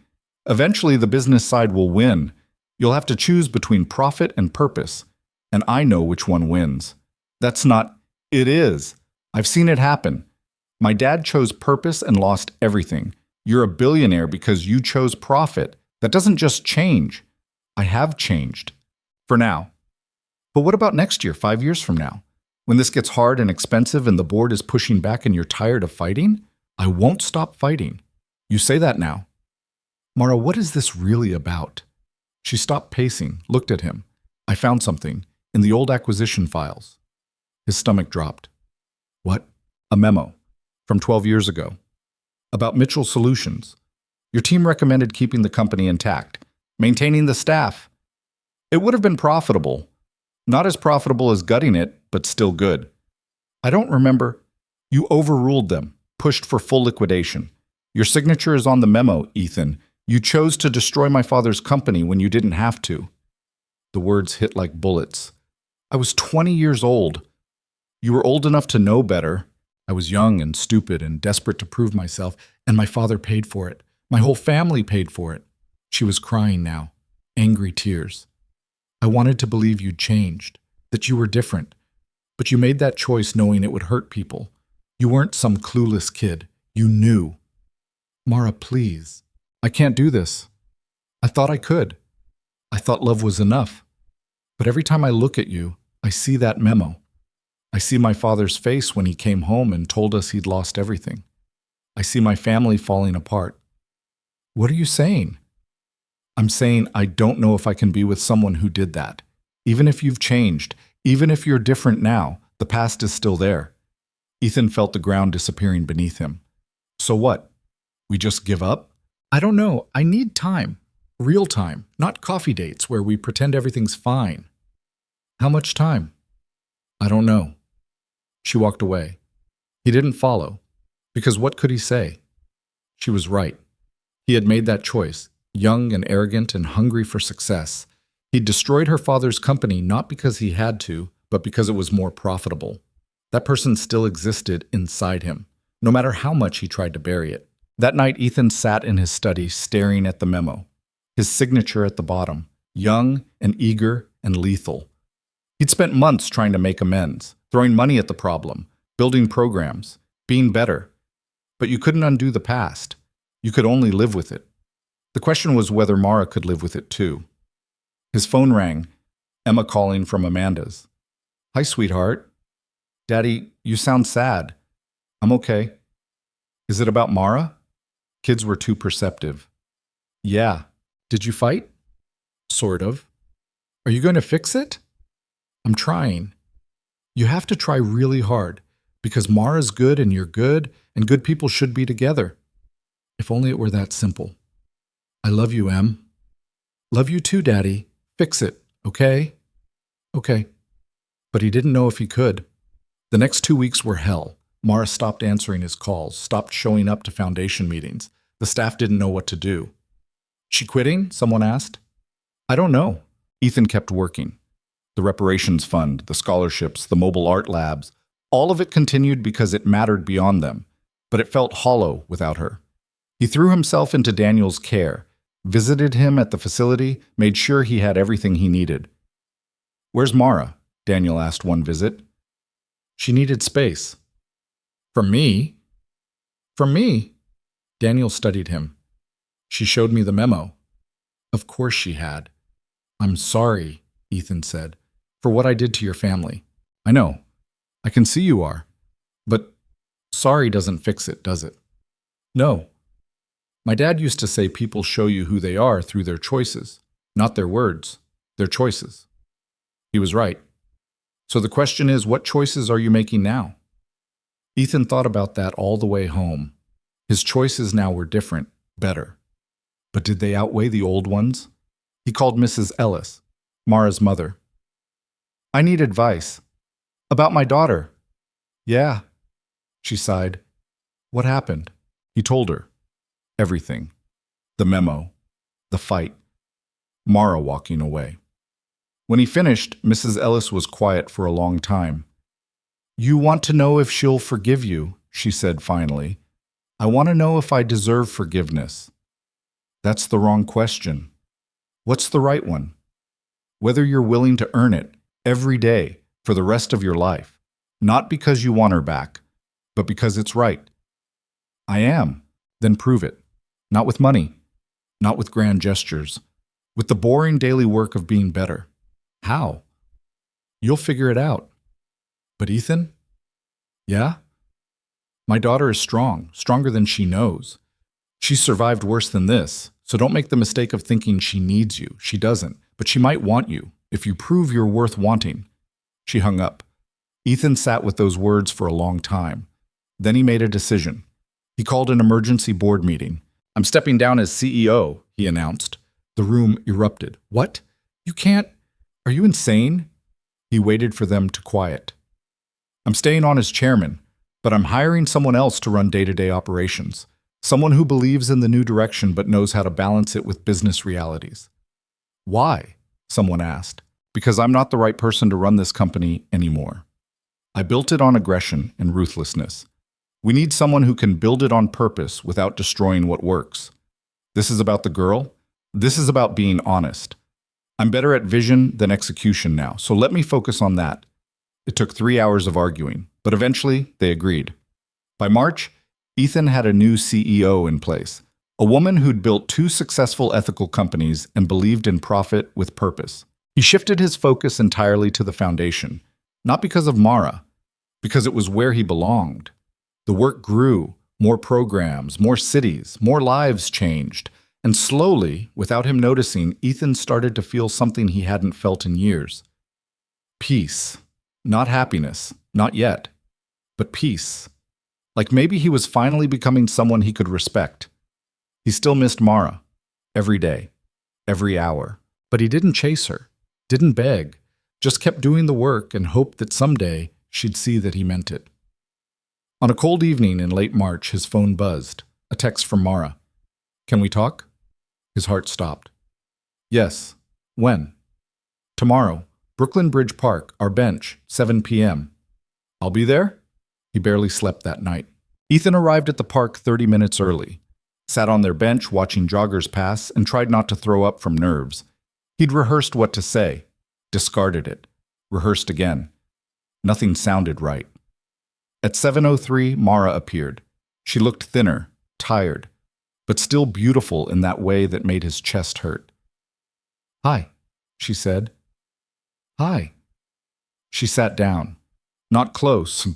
Eventually the business side will win. You'll have to choose between profit and purpose. and I know which one wins. That's not, it is. I've seen it happen. My dad chose purpose and lost everything. You're a billionaire because you chose profit. That doesn't just change. I have changed. For now. But what about next year, 5 years from now? When this gets hard and expensive and the board is pushing back and you're tired of fighting? I won't stop fighting. You say that now. Mara, what is this really about? She stopped pacing, looked at him. I found something in the old acquisition files. His stomach dropped. What? A memo from 12 years ago about Mitchell Solutions. Your team recommended keeping the company intact, maintaining the staff. It would have been profitable. Not as profitable as gutting it, but still good. I don't remember. You overruled them, pushed for full liquidation. Your signature is on the memo, Ethan. You chose to destroy my father's company when you didn't have to. The words hit like bullets. I was 20 years old. You were old enough to know better. I was young and stupid and desperate to prove myself, and my father paid for it. My whole family paid for it. She was crying now, angry tears. I wanted to believe you'd changed, that you were different, but you made that choice knowing it would hurt people. You weren't some clueless kid. You knew. Mara, please. I can't do this. I thought I could. I thought love was enough. But every time I look at you, I see that memo. I see my father's face when he came home and told us he'd lost everything. I see my family falling apart. What are you saying? I'm saying I don't know if I can be with someone who did that. Even if you've changed, even if you're different now, the past is still there. Ethan felt the ground disappearing beneath him. So what? We just give up? I don't know. I need time. Real time, not coffee dates where we pretend everything's fine. How much time? I don't know. She walked away. He didn't follow, because what could he say? She was right. He had made that choice, young and arrogant and hungry for success. He'd destroyed her father's company not because he had to, but because it was more profitable. That person still existed inside him, no matter how much he tried to bury it. That night, Ethan sat in his study staring at the memo, his signature at the bottom, young and eager and lethal. He'd spent months trying to make amends, throwing money at the problem, building programs, being better. But you couldn't undo the past. You could only live with it. The question was whether Mara could live with it too. His phone rang, Emma calling from Amanda's. Hi, sweetheart. Daddy, you sound sad. I'm okay. Is it about Mara? Kids were too perceptive. Yeah. Did you fight? Sort of. Are you going to fix it? I'm trying. You have to try really hard, because Mara's good and you're good, and good people should be together. If only it were that simple. I love you, Em. Love you too, Daddy. Fix it, okay? Okay. But he didn't know if he could. The next 2 weeks were hell. Mara stopped answering his calls, stopped showing up to foundation meetings. The staff didn't know what to do. She quitting? Someone asked. I don't know. Ethan kept working. The reparations fund, the scholarships, the mobile art labs, all of it continued because it mattered beyond them, but it felt hollow without her. He threw himself into Daniel's care, visited him at the facility, made sure he had everything he needed. Where's Mara? Daniel asked one visit. She needed space. From me? From me? Daniel studied him. She showed me the memo. Of course she had. I'm sorry, Ethan said, for what I did to your family. I know. I can see you are. But sorry doesn't fix it, does it? No. My dad used to say people show you who they are through their choices, not their words, their choices. He was right. So the question is, what choices are you making now? Ethan thought about that all the way home. His choices now were different, better. But did they outweigh the old ones? He called Mrs. Ellis, Mara's mother. I need advice. About my daughter. Yeah. She sighed. What happened? He told her. Everything. The memo. The fight. Mara walking away. When he finished, Mrs. Ellis was quiet for a long time. You want to know if she'll forgive you, she said finally. I want to know if I deserve forgiveness. That's the wrong question. What's the right one? Whether you're willing to earn it, Every day, for the rest of your life. Not because you want her back, but because it's right. I am. Then prove it. Not with money. Not with grand gestures. With the boring daily work of being better. How? You'll figure it out. But Ethan? Yeah? My daughter is strong, stronger than she knows. She's survived worse than this, so don't make the mistake of thinking she needs you. She doesn't, but she might want you, if you prove you're worth wanting. She hung up. Ethan sat with those words for a long time. Then he made a decision. He called an emergency board meeting. I'm stepping down as CEO, he announced. The room erupted. What? You can't? Are you insane? He waited for them to quiet. I'm staying on as chairman, but I'm hiring someone else to run day-to-day operations. Someone who believes in the new direction but knows how to balance it with business realities. Why? Someone asked. Because I'm not the right person to run this company anymore. I built it on aggression and ruthlessness. We need someone who can build it on purpose without destroying what works. This is about the girl. This is about being honest. I'm better at vision than execution now, so let me focus on that. It took 3 hours of arguing, but eventually they agreed. By March, Ethan had a new CEO in place, a woman who'd built 2 successful ethical companies and believed in profit with purpose. He shifted his focus entirely to the foundation, not because of Mara, because it was where he belonged. The work grew, more programs, more cities, more lives changed, and slowly, without him noticing, Ethan started to feel something he hadn't felt in years. Peace. Not happiness, not yet, but peace. Like maybe he was finally becoming someone he could respect. He still missed Mara, every day, every hour, but he didn't chase her, didn't beg, just kept doing the work and hoped that someday she'd see that he meant it. On a cold evening in late March, his phone buzzed, a text from Mara. Can we talk? His heart stopped. Yes. When? Tomorrow. Brooklyn Bridge Park, our bench, 7 p.m. I'll be there? He barely slept that night. Ethan arrived at the park 30 minutes early, sat on their bench watching joggers pass, and tried not to throw up from nerves. He'd rehearsed what to say, discarded it, rehearsed again. Nothing sounded right. At 7:03, Mara appeared. She looked thinner, tired, but still beautiful in that way that made his chest hurt. Hi, she said. Hi. She sat down. Not close,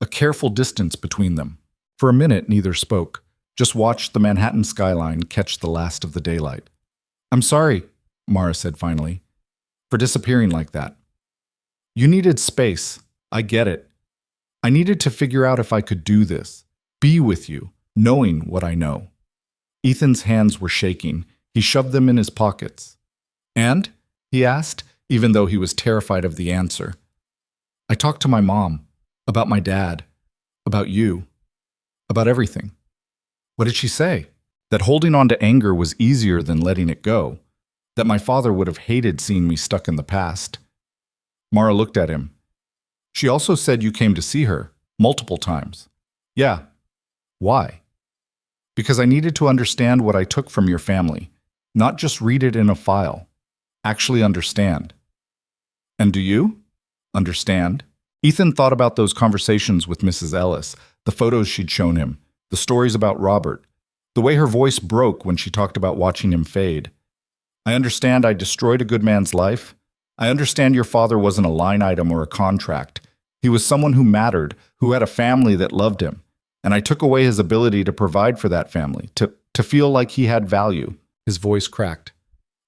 a careful distance between them. For a minute, neither spoke, just watched the Manhattan skyline catch the last of the daylight. I'm sorry, Mara said finally, for disappearing like that. You needed space. I get it. I needed to figure out if I could do this, be with you, knowing what I know. Ethan's hands were shaking. He shoved them in his pockets. And? He asked, even though he was terrified of the answer. I talked to my mom, about my dad, about you, about everything. What did she say? That holding on to anger was easier than letting it go, that my father would have hated seeing me stuck in the past. Mara looked at him. She also said you came to see her, multiple times. Yeah. Why? Because I needed to understand what I took from your family, not just read it in a file. Actually understand. And do you? Understand? Ethan thought about those conversations with Mrs. Ellis, the photos she'd shown him, the stories about Robert, the way her voice broke when she talked about watching him fade. I understand I destroyed a good man's life. I understand your father wasn't a line item or a contract. He was someone who mattered, who had a family that loved him. And I took away his ability to provide for that family, to feel like he had value. His voice cracked.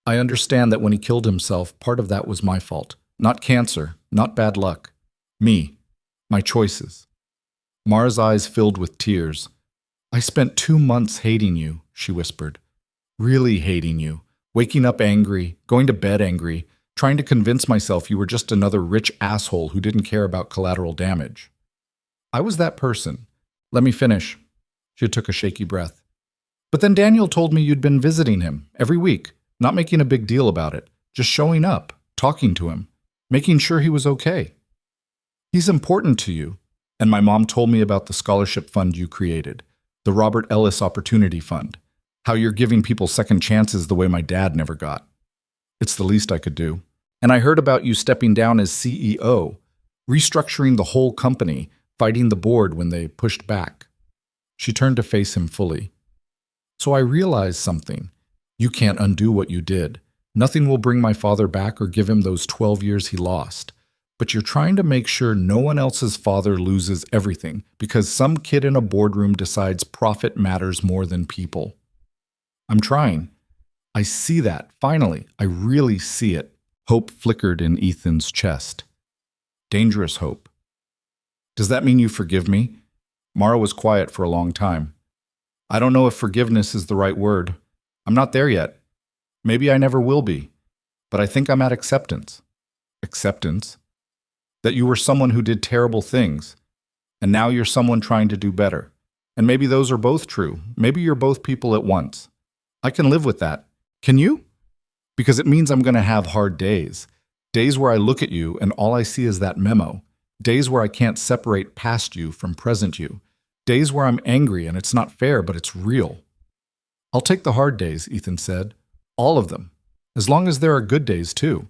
I understand that when he killed himself, part of that was my fault. Not cancer, not bad luck. Me. My choices. Mara's eyes filled with tears. I spent 2 months hating you, she whispered. Really hating you. Waking up angry, going to bed angry, trying to convince myself you were just another rich asshole who didn't care about collateral damage. I was that person. Let me finish. She took a shaky breath. But then Daniel told me you'd been visiting him every week, not making a big deal about it, just showing up, talking to him, making sure he was okay. He's important to you. And my mom told me about the scholarship fund you created, the Robert Ellis Opportunity Fund, how you're giving people second chances the way my dad never got. It's the least I could do. And I heard about you stepping down as CEO, restructuring the whole company, fighting the board when they pushed back. She turned to face him fully. So I realized something. You can't undo what you did. Nothing will bring my father back or give him those 12 years he lost. But you're trying to make sure no one else's father loses everything because some kid in a boardroom decides profit matters more than people. I'm trying. I see that, finally. I really see it. Hope flickered in Ethan's chest. Dangerous hope. Does that mean you forgive me? Mara was quiet for a long time. I don't know if forgiveness is the right word. I'm not there yet. Maybe I never will be. But I think I'm at acceptance. Acceptance? That you were someone who did terrible things, and now you're someone trying to do better. And maybe those are both true. Maybe you're both people at once. I can live with that. Can you? Because it means I'm going to have hard days. Days where I look at you and all I see is that memo. Days where I can't separate past you from present you. Days where I'm angry and it's not fair, but it's real. I'll take the hard days, Ethan said. All of them. As long as there are good days, too.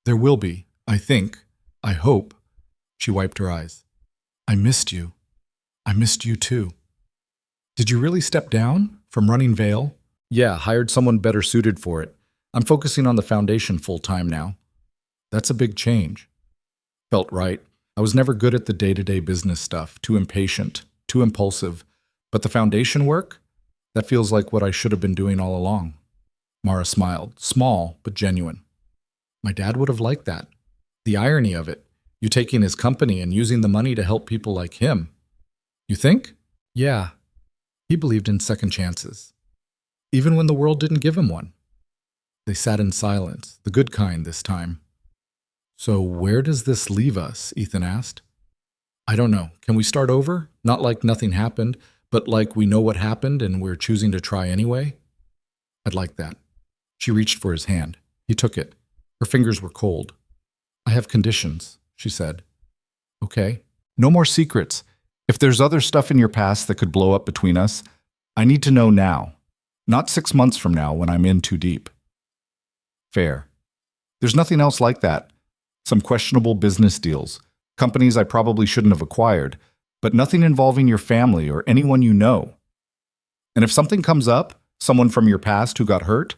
There will be, I think. I hope. She wiped her eyes. I missed you. I missed you, too. Did you really step down from running Vale? Yeah, hired someone better suited for it. I'm focusing on the foundation full-time now. That's a big change. Felt right. I was never good at the day-to-day business stuff, too impatient, too impulsive. But the foundation work? That feels like what I should have been doing all along. Mara smiled, small but genuine. My dad would have liked that. The irony of it, you taking his company and using the money to help people like him. You think? Yeah. He believed in second chances. Even when the world didn't give him one. They sat in silence, the good kind this time. So where does this leave us? Ethan asked. I don't know. Can we start over? Not like nothing happened, but like we know what happened and we're choosing to try anyway? I'd like that. She reached for his hand. He took it. Her fingers were cold. I have conditions, she said. Okay. No more secrets. If there's other stuff in your past that could blow up between us, I need to know now. Not 6 months from now when I'm in too deep. Fair. There's nothing else like that. Some questionable business deals, companies I probably shouldn't have acquired, but nothing involving your family or anyone you know. And if something comes up, someone from your past who got hurt,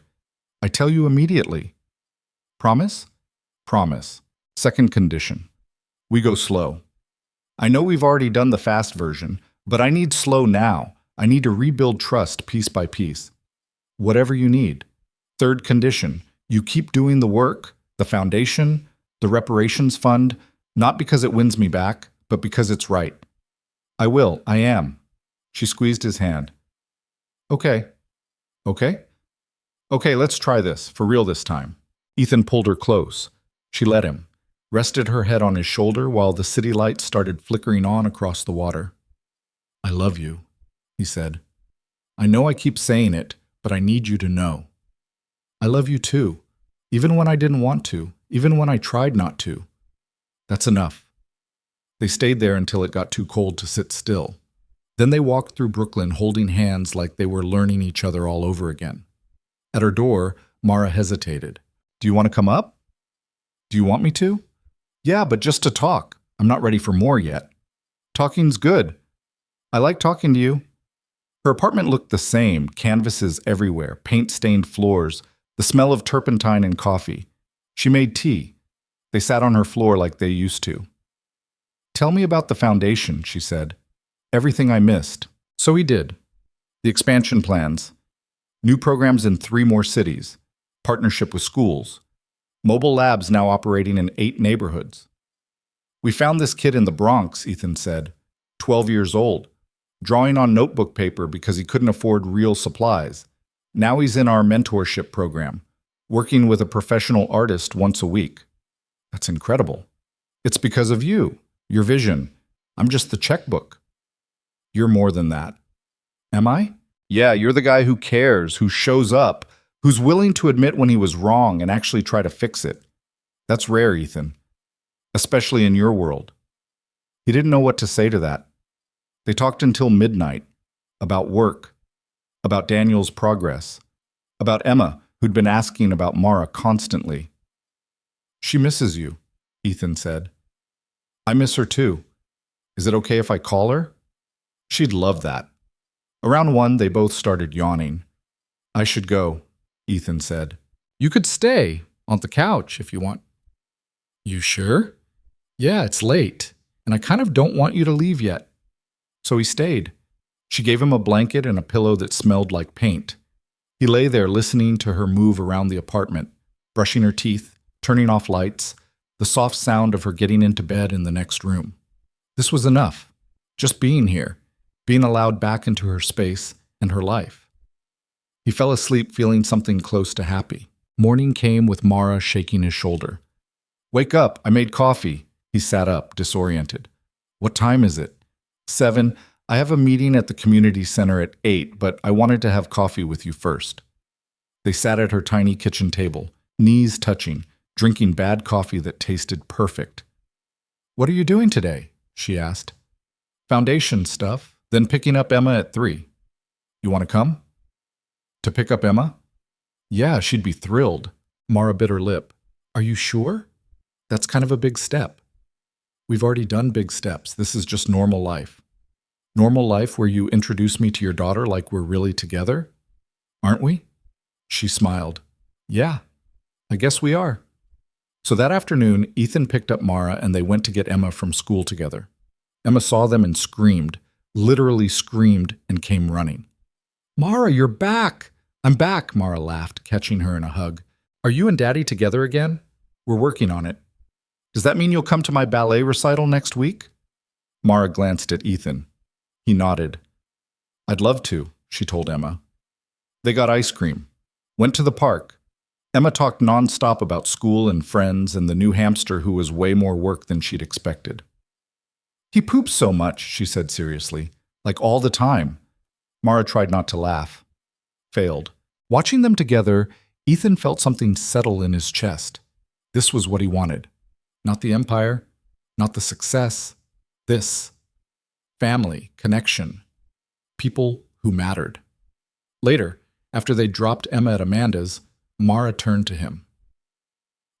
I tell you immediately. Promise? Promise. Second condition. We go slow. I know we've already done the fast version, but I need slow now. I need to rebuild trust piece by piece. Whatever you need. Third condition. You keep doing the work, the foundation, the reparations fund, not because it wins me back, but because it's right. I will. I am. She squeezed his hand. Okay. Okay? Okay, let's try this, for real this time. Ethan pulled her close. She let him, rested her head on his shoulder while the city lights started flickering on across the water. I love you, he said. I know I keep saying it, but I need you to know. I love you too, even when I didn't want to, even when I tried not to. That's enough. They stayed there until it got too cold to sit still. Then they walked through Brooklyn holding hands like they were learning each other all over again. At her door, Mara hesitated. Do you want to come up? Do you want me to? Yeah, but just to talk. I'm not ready for more yet. Talking's good. I like talking to you. Her apartment looked the same, canvases everywhere, paint-stained floors, the smell of turpentine and coffee. She made tea. They sat on her floor like they used to. Tell me about the foundation, she said. Everything I missed. So he did. The expansion plans. New programs in 3 more cities. Partnership with schools. Mobile labs now operating in 8 neighborhoods. We found this kid in the Bronx, Ethan said. 12 years old. Drawing on notebook paper because he couldn't afford real supplies. Now he's in our mentorship program, working with a professional artist once a week. That's incredible. It's because of you, your vision. I'm just the checkbook. You're more than that. Am I? Yeah, you're the guy who cares, who shows up, who's willing to admit when he was wrong and actually try to fix it. That's rare, Ethan. Especially in your world. He didn't know what to say to that. They talked until midnight. About work. About Daniel's progress. About Emma, who'd been asking about Mara constantly. She misses you, Ethan said. I miss her too. Is it okay if I call her? She'd love that. Around 1, they both started yawning. I should go, Ethan said. You could stay on the couch if you want. You sure? Yeah, it's late, and I kind of don't want you to leave yet. So he stayed. She gave him a blanket and a pillow that smelled like paint. He lay there listening to her move around the apartment, brushing her teeth, turning off lights, the soft sound of her getting into bed in the next room. This was enough. Just being here, being allowed back into her space and her life. He fell asleep feeling something close to happy. Morning came with Mara shaking his shoulder. Wake up, I made coffee. He sat up, disoriented. What time is it? 7. I have a meeting at the community center at 8, but I wanted to have coffee with you first. They sat at her tiny kitchen table, knees touching, drinking bad coffee that tasted perfect. What are you doing today? She asked. Foundation stuff, then picking up Emma at 3. You want to come? To pick up Emma? Yeah, she'd be thrilled. Mara bit her lip. Are you sure? That's kind of a big step. We've already done big steps. This is just normal life. Normal life where you introduce me to your daughter like we're really together? Aren't we? She smiled. Yeah, I guess we are. So that afternoon, Ethan picked up Mara and they went to get Emma from school together. Emma saw them and screamed, literally screamed, and came running. Mara, you're back! I'm back, Mara laughed, catching her in a hug. Are you and Daddy together again? We're working on it. Does that mean you'll come to my ballet recital next week? Mara glanced at Ethan. He nodded. I'd love to, she told Emma. They got ice cream, went to the park. Emma talked nonstop about school and friends and the new hamster who was way more work than she'd expected. He poops so much, she said seriously, like all the time. Mara tried not to laugh. Failed. Watching them together, Ethan felt something settle in his chest. This was what he wanted. Not the empire, not the success. This. Family, connection. People who mattered. Later, after they dropped Emma at Amanda's, Mara turned to him.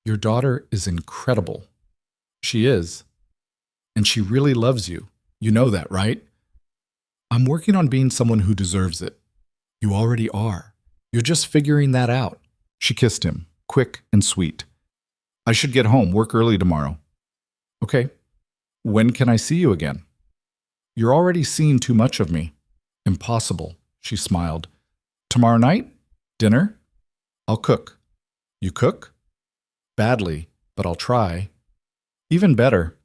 Your daughter is incredible. She is. And she really loves you. You know that, right? I'm working on being someone who deserves it. You already are. You're just figuring that out. She kissed him, quick and sweet. I should get home, work early tomorrow. Okay. When can I see you again? You're already seeing too much of me. Impossible, she smiled. Tomorrow night? Dinner? I'll cook. You cook? Badly, but I'll try. Even better.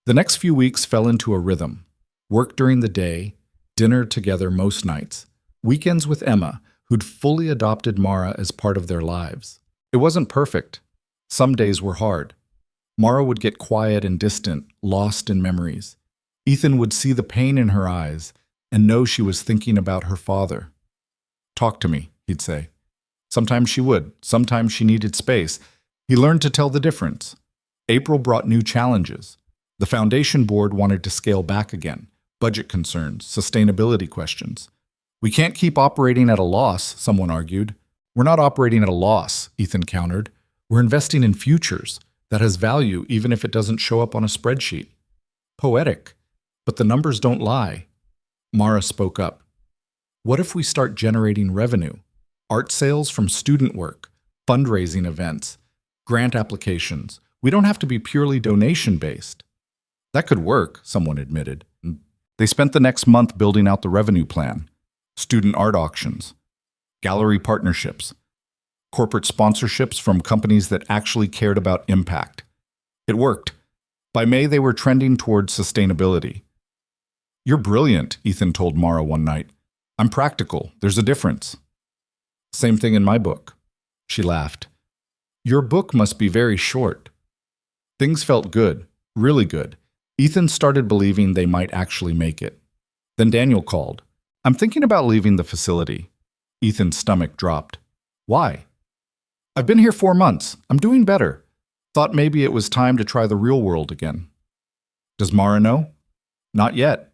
The next few weeks fell into a rhythm. Work during the day, dinner together most nights. Weekends with Emma, who'd fully adopted Mara as part of their lives. It wasn't perfect. Some days were hard. Mara would get quiet and distant, lost in memories. Ethan would see the pain in her eyes and know she was thinking about her father. Talk to me, he'd say. Sometimes she would. Sometimes she needed space. He learned to tell the difference. April brought new challenges. The foundation board wanted to scale back again. Budget concerns, sustainability questions. We can't keep operating at a loss, someone argued. We're not operating at a loss, Ethan countered. We're investing in futures. That has value even if it doesn't show up on a spreadsheet. Poetic. But the numbers don't lie. Mara spoke up. What if we start generating revenue? Art sales from student work, fundraising events, grant applications. We don't have to be purely donation-based. That could work, someone admitted. They spent the next month building out the revenue plan. Student art auctions, gallery partnerships, corporate sponsorships from companies that actually cared about impact. It worked. By May, they were trending towards sustainability. You're brilliant, Ethan told Mara one night. I'm practical. There's a difference. Same thing in my book. She laughed. Your book must be very short. Things felt good, really good. Ethan started believing they might actually make it. Then Daniel called. I'm thinking about leaving the facility. Ethan's stomach dropped. Why? I've been here 4 months. I'm doing better. Thought maybe it was time to try the real world again. Does Mara know? Not yet.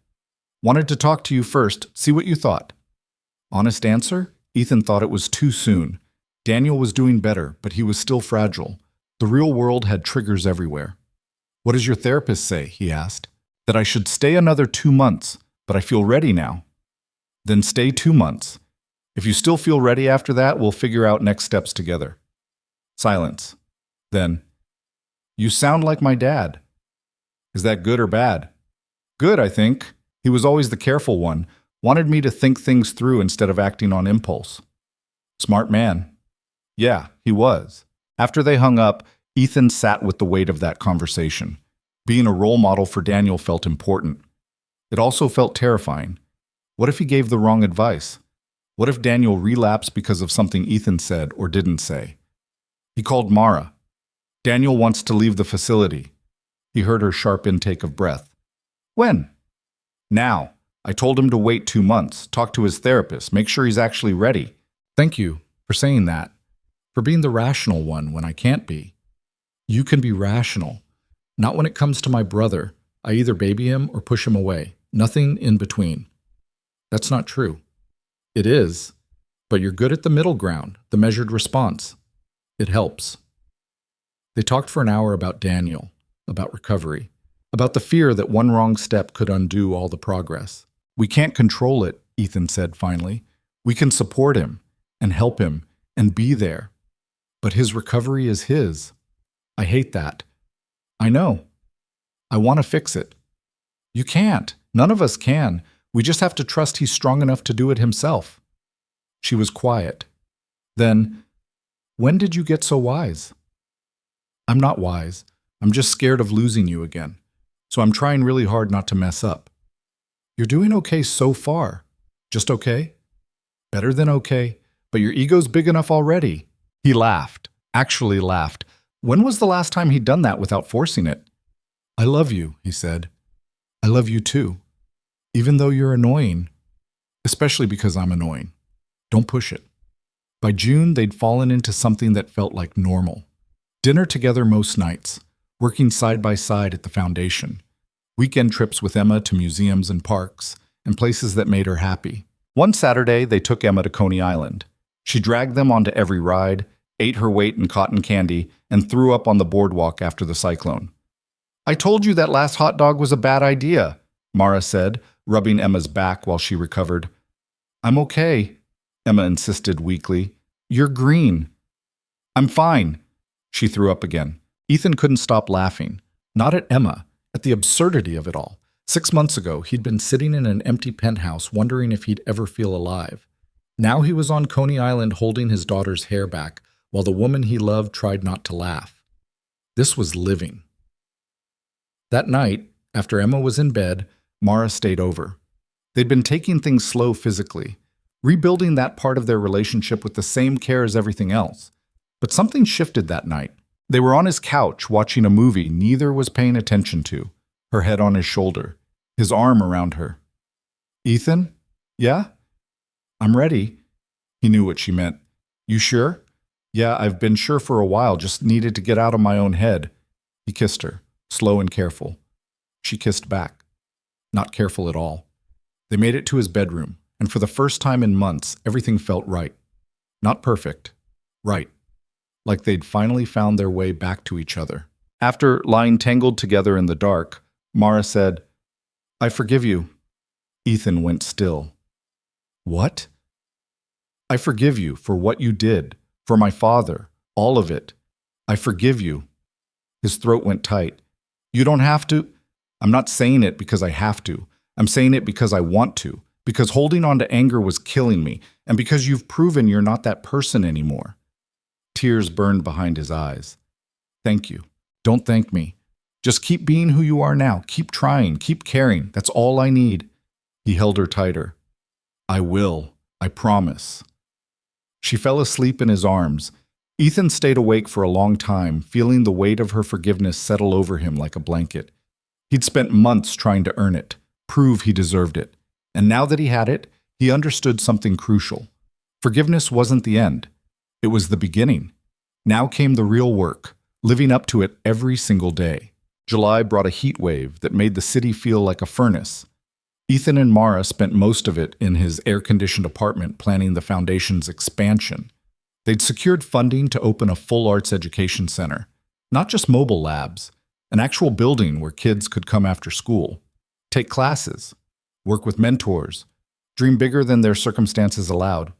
Wanted to talk to you first, see what you thought. Honest answer? Ethan thought it was too soon. Daniel was doing better, but he was still fragile. The real world had triggers everywhere. "What does your therapist say?" he asked. "That I should stay another 2 months, but I feel ready now." "Then stay 2 months. If you still feel ready after that, we'll figure out next steps together." Silence. Then, "You sound like my dad." "Is that good or bad?" "Good, I think. He was always the careful one, wanted me to think things through instead of acting on impulse." "Smart man." "Yeah, he was." After they hung up, Ethan sat with the weight of that conversation. Being a role model for Daniel felt important. It also felt terrifying. What if he gave the wrong advice? What if Daniel relapsed because of something Ethan said or didn't say? He called Mara. "Daniel wants to leave the facility." He heard her sharp intake of breath. "When?" "Now. I told him to wait 2 months, talk to his therapist, make sure he's actually ready." "Thank you for saying that, for being the rational one when I can't be." "You can be rational. Not when it comes to my brother. I either baby him or push him away. Nothing in between." "That's not true." "It is. But you're good at the middle ground, the measured response. It helps." They talked for an hour about Daniel, about recovery, about the fear that one wrong step could undo all the progress. "We can't control it," Ethan said finally. "We can support him and help him and be there. But his recovery is his." "I hate that." "I know. I want to fix it." "You can't. None of us can. We just have to trust he's strong enough to do it himself." She was quiet. Then, "When did you get so wise?" "I'm not wise. I'm just scared of losing you again. So I'm trying really hard not to mess up." "You're doing okay so far." "Just okay?" "Better than okay. But your ego's big enough already." He laughed. Actually laughed. When was the last time he'd done that without forcing it? "I love you," he said. "I love you too. Even though you're annoying. Especially because I'm annoying. Don't push it." By June, they'd fallen into something that felt like normal. Dinner together most nights, working side by side at the foundation. Weekend trips with Emma to museums and parks, and places that made her happy. One Saturday, they took Emma to Coney Island. She dragged them onto every ride, ate her weight in cotton candy, and threw up on the boardwalk after the cyclone. "I told you that last hot dog was a bad idea," Mara said, rubbing Emma's back while she recovered. "I'm okay," Emma insisted weakly. "You're green." "I'm fine." She threw up again. Ethan couldn't stop laughing. Not at Emma, at the absurdity of it all. 6 months ago, he'd been sitting in an empty penthouse wondering if he'd ever feel alive. Now he was on Coney Island holding his daughter's hair back, while the woman he loved tried not to laugh. This was living. That night, after Emma was in bed, Mara stayed over. They'd been taking things slow physically, rebuilding that part of their relationship with the same care as everything else. But something shifted that night. They were on his couch watching a movie neither was paying attention to, her head on his shoulder, his arm around her. "Ethan? Yeah?" "I'm ready." He knew what she meant. "You sure?" "Yeah, I've been sure for a while, just needed to get out of my own head." He kissed her, slow and careful. She kissed back. Not careful at all. They made it to his bedroom, and for the first time in months, everything felt right. Not perfect. Right. Like they'd finally found their way back to each other. After lying tangled together in the dark, Mara said, "I forgive you." Ethan went still. "What?" "I forgive you for what you did, for my father, all of it. I forgive you." His throat went tight. "You don't have to." "I'm not saying it because I have to. I'm saying it because I want to, because holding on to anger was killing me, and because you've proven you're not that person anymore." Tears burned behind his eyes. "Thank you. Don't thank me. Just keep being who you are now. Keep trying. Keep caring. That's all I need." He held her tighter. "I will. I promise." She fell asleep in his arms. Ethan stayed awake for a long time, feeling the weight of her forgiveness settle over him like a blanket. He'd spent months trying to earn it, prove he deserved it. And now that he had it, he understood something crucial. Forgiveness wasn't the end. It was the beginning. Now came the real work, living up to it every single day. July brought a heat wave that made the city feel like a furnace. Ethan and Mara spent most of it in his air-conditioned apartment planning the foundation's expansion. They'd secured funding to open a full arts education center. Not just mobile labs, an actual building where kids could come after school, take classes, work with mentors, dream bigger than their circumstances allowed.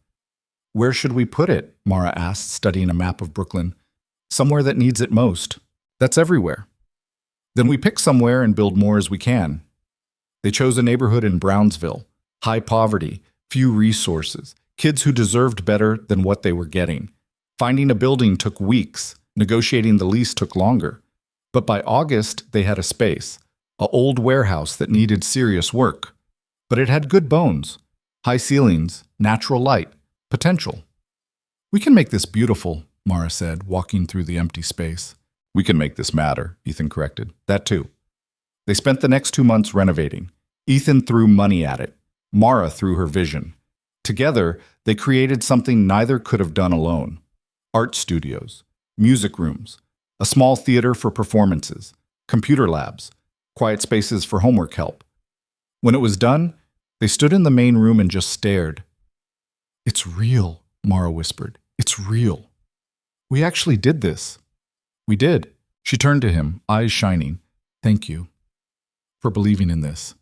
Where should we put it? Mara asked, studying a map of Brooklyn. Somewhere that needs it most. That's everywhere. Then we pick somewhere and build more as we can. They chose a neighborhood in Brownsville, high poverty, few resources, kids who deserved better than what they were getting. Finding a building took weeks, negotiating the lease took longer. But by August, they had a space, an old warehouse that needed serious work. But it had good bones, high ceilings, natural light, potential. We can make this beautiful, Mara said, walking through the empty space. We can make this matter, Ethan corrected. That too. They spent the next 2 months renovating. Ethan threw money at it. Mara threw her vision. Together, they created something neither could have done alone. Art studios, music rooms, a small theater for performances, computer labs, quiet spaces for homework help. When it was done, they stood in the main room and just stared. It's real, Mara whispered. It's real. We actually did this. We did. She turned to him, eyes shining. Thank you for believing in this.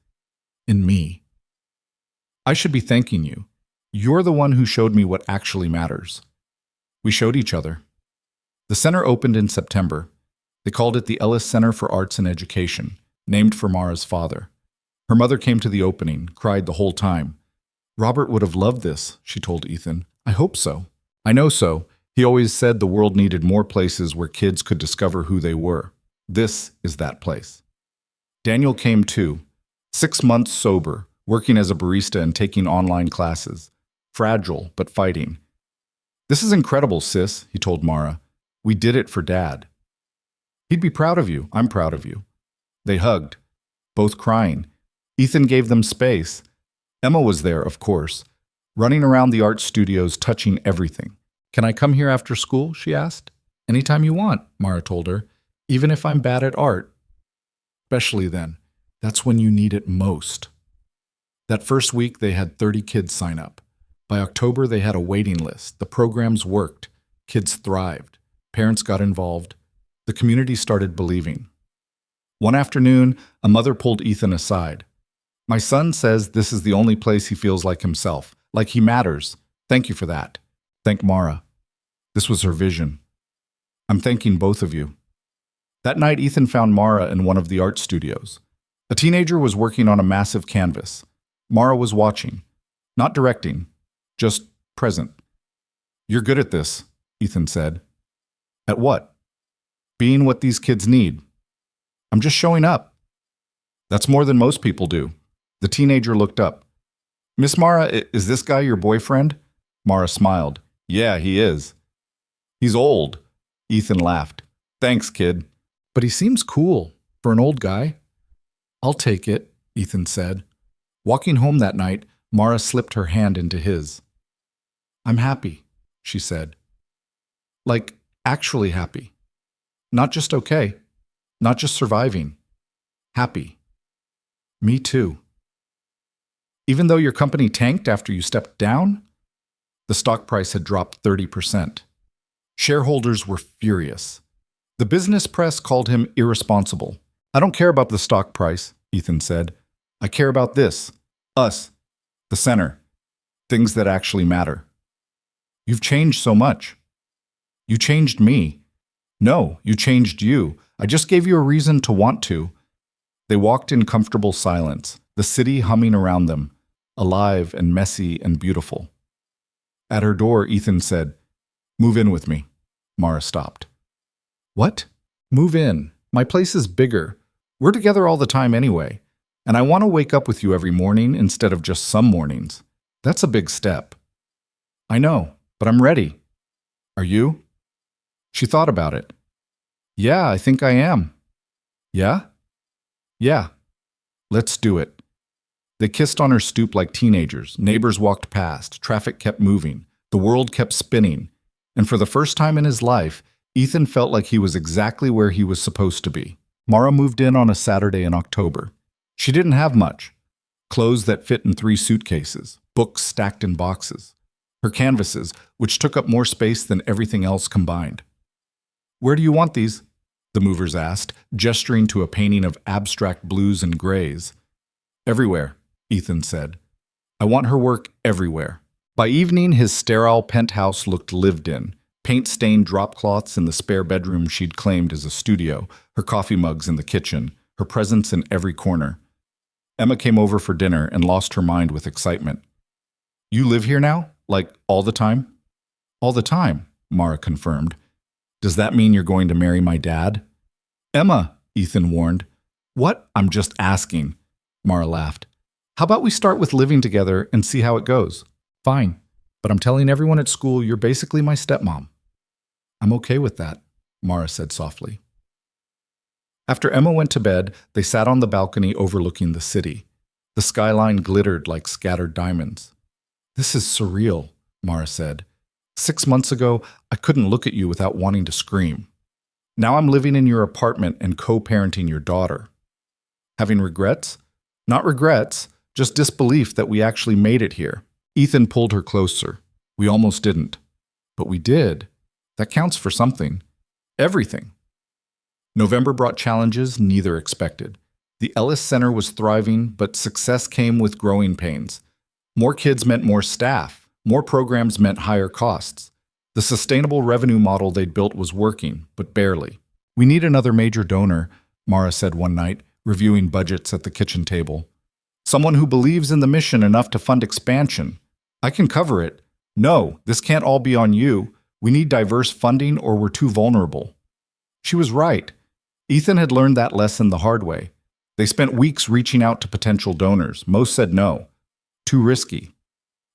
In me. I should be thanking you. You're the one who showed me what actually matters. We showed each other. The center opened in September. They called it the Ellis Center for Arts and Education, named for Mara's father. Her mother came to the opening, cried the whole time. Robert would have loved this, she told Ethan. I hope so. I know so. He always said the world needed more places where kids could discover who they were. This is that place. Daniel came too. 6 months sober, working as a barista and taking online classes. Fragile, but fighting. This is incredible, sis, he told Mara. We did it for Dad. He'd be proud of you. I'm proud of you. They hugged, both crying. Ethan gave them space. Emma was there, of course, running around the art studios, touching everything. Can I come here after school? She asked. Anytime you want, Mara told her, even if I'm bad at art. Especially then. That's when you need it most. That first week, they had 30 kids sign up. By October, they had a waiting list. The programs worked. Kids thrived. Parents got involved. The community started believing. One afternoon, a mother pulled Ethan aside. My son says this is the only place he feels like himself, like he matters. Thank you for that. Thank Mara. This was her vision. I'm thanking both of you. That night, Ethan found Mara in one of the art studios. A teenager was working on a massive canvas. Mara was watching, not directing, just present. You're good at this, Ethan said. At what? Being what these kids need. I'm just showing up. That's more than most people do. The teenager looked up. Miss Mara, is this guy your boyfriend? Mara smiled. Yeah, he is. He's old. Ethan laughed. Thanks, kid. But he seems cool for an old guy. I'll take it, Ethan said. Walking home that night, Mara slipped her hand into his. I'm happy, she said. Like, actually happy. Not just okay. Not just surviving. Happy. Me too. Even though your company tanked after you stepped down? The stock price had dropped 30%. Shareholders were furious. The business press called him irresponsible. I don't care about the stock price, Ethan said. I care about this. Us. The center. Things that actually matter. You've changed so much. You changed me. No, you changed you. I just gave you a reason to want to. They walked in comfortable silence, the city humming around them, alive and messy and beautiful. At her door, Ethan said, Move in with me. Mara stopped. What? Move in. My place is bigger. We're together all the time anyway, and I want to wake up with you every morning instead of just some mornings. That's a big step. I know, but I'm ready. Are you? She thought about it. Yeah, I think I am. Yeah? Yeah. Let's do it. They kissed on her stoop like teenagers. Neighbors walked past. Traffic kept moving. The world kept spinning. And for the first time in his life, Ethan felt like he was exactly where he was supposed to be. Mara moved in on a Saturday in October. She didn't have much. Clothes that fit in 3 suitcases. Books stacked in boxes. Her canvases, which took up more space than everything else combined. Where do you want these? the movers asked, gesturing to a painting of abstract blues and grays. Everywhere, Ethan said. I want her work everywhere. By evening, his sterile penthouse looked lived in. Paint-stained drop cloths in the spare bedroom she'd claimed as a studio, her coffee mugs in the kitchen, her presence in every corner. Emma came over for dinner and lost her mind with excitement. You live here now? Like, all the time? All the time, Mara confirmed. Does that mean you're going to marry my dad? Emma, Ethan warned. What? I'm just asking, Mara laughed. How about we start with living together and see how it goes? Fine, but I'm telling everyone at school you're basically my stepmom. I'm okay with that, Mara said softly. After Emma went to bed, they sat on the balcony overlooking the city. The skyline glittered like scattered diamonds. This is surreal, Mara said. 6 months ago, I couldn't look at you without wanting to scream. Now I'm living in your apartment and co-parenting your daughter. Having regrets? Not regrets, just disbelief that we actually made it here. Ethan pulled her closer. We almost didn't. But we did. That counts for something. Everything. November brought challenges neither expected. The Ellis Center was thriving, but success came with growing pains. More kids meant more staff. More programs meant higher costs. The sustainable revenue model they'd built was working, but barely. We need another major donor, Mara said one night, reviewing budgets at the kitchen table. Someone who believes in the mission enough to fund expansion. I can cover it. No, this can't all be on you. We need diverse funding or we're too vulnerable. She was right. Ethan had learned that lesson the hard way. They spent weeks reaching out to potential donors. Most said no. Too risky.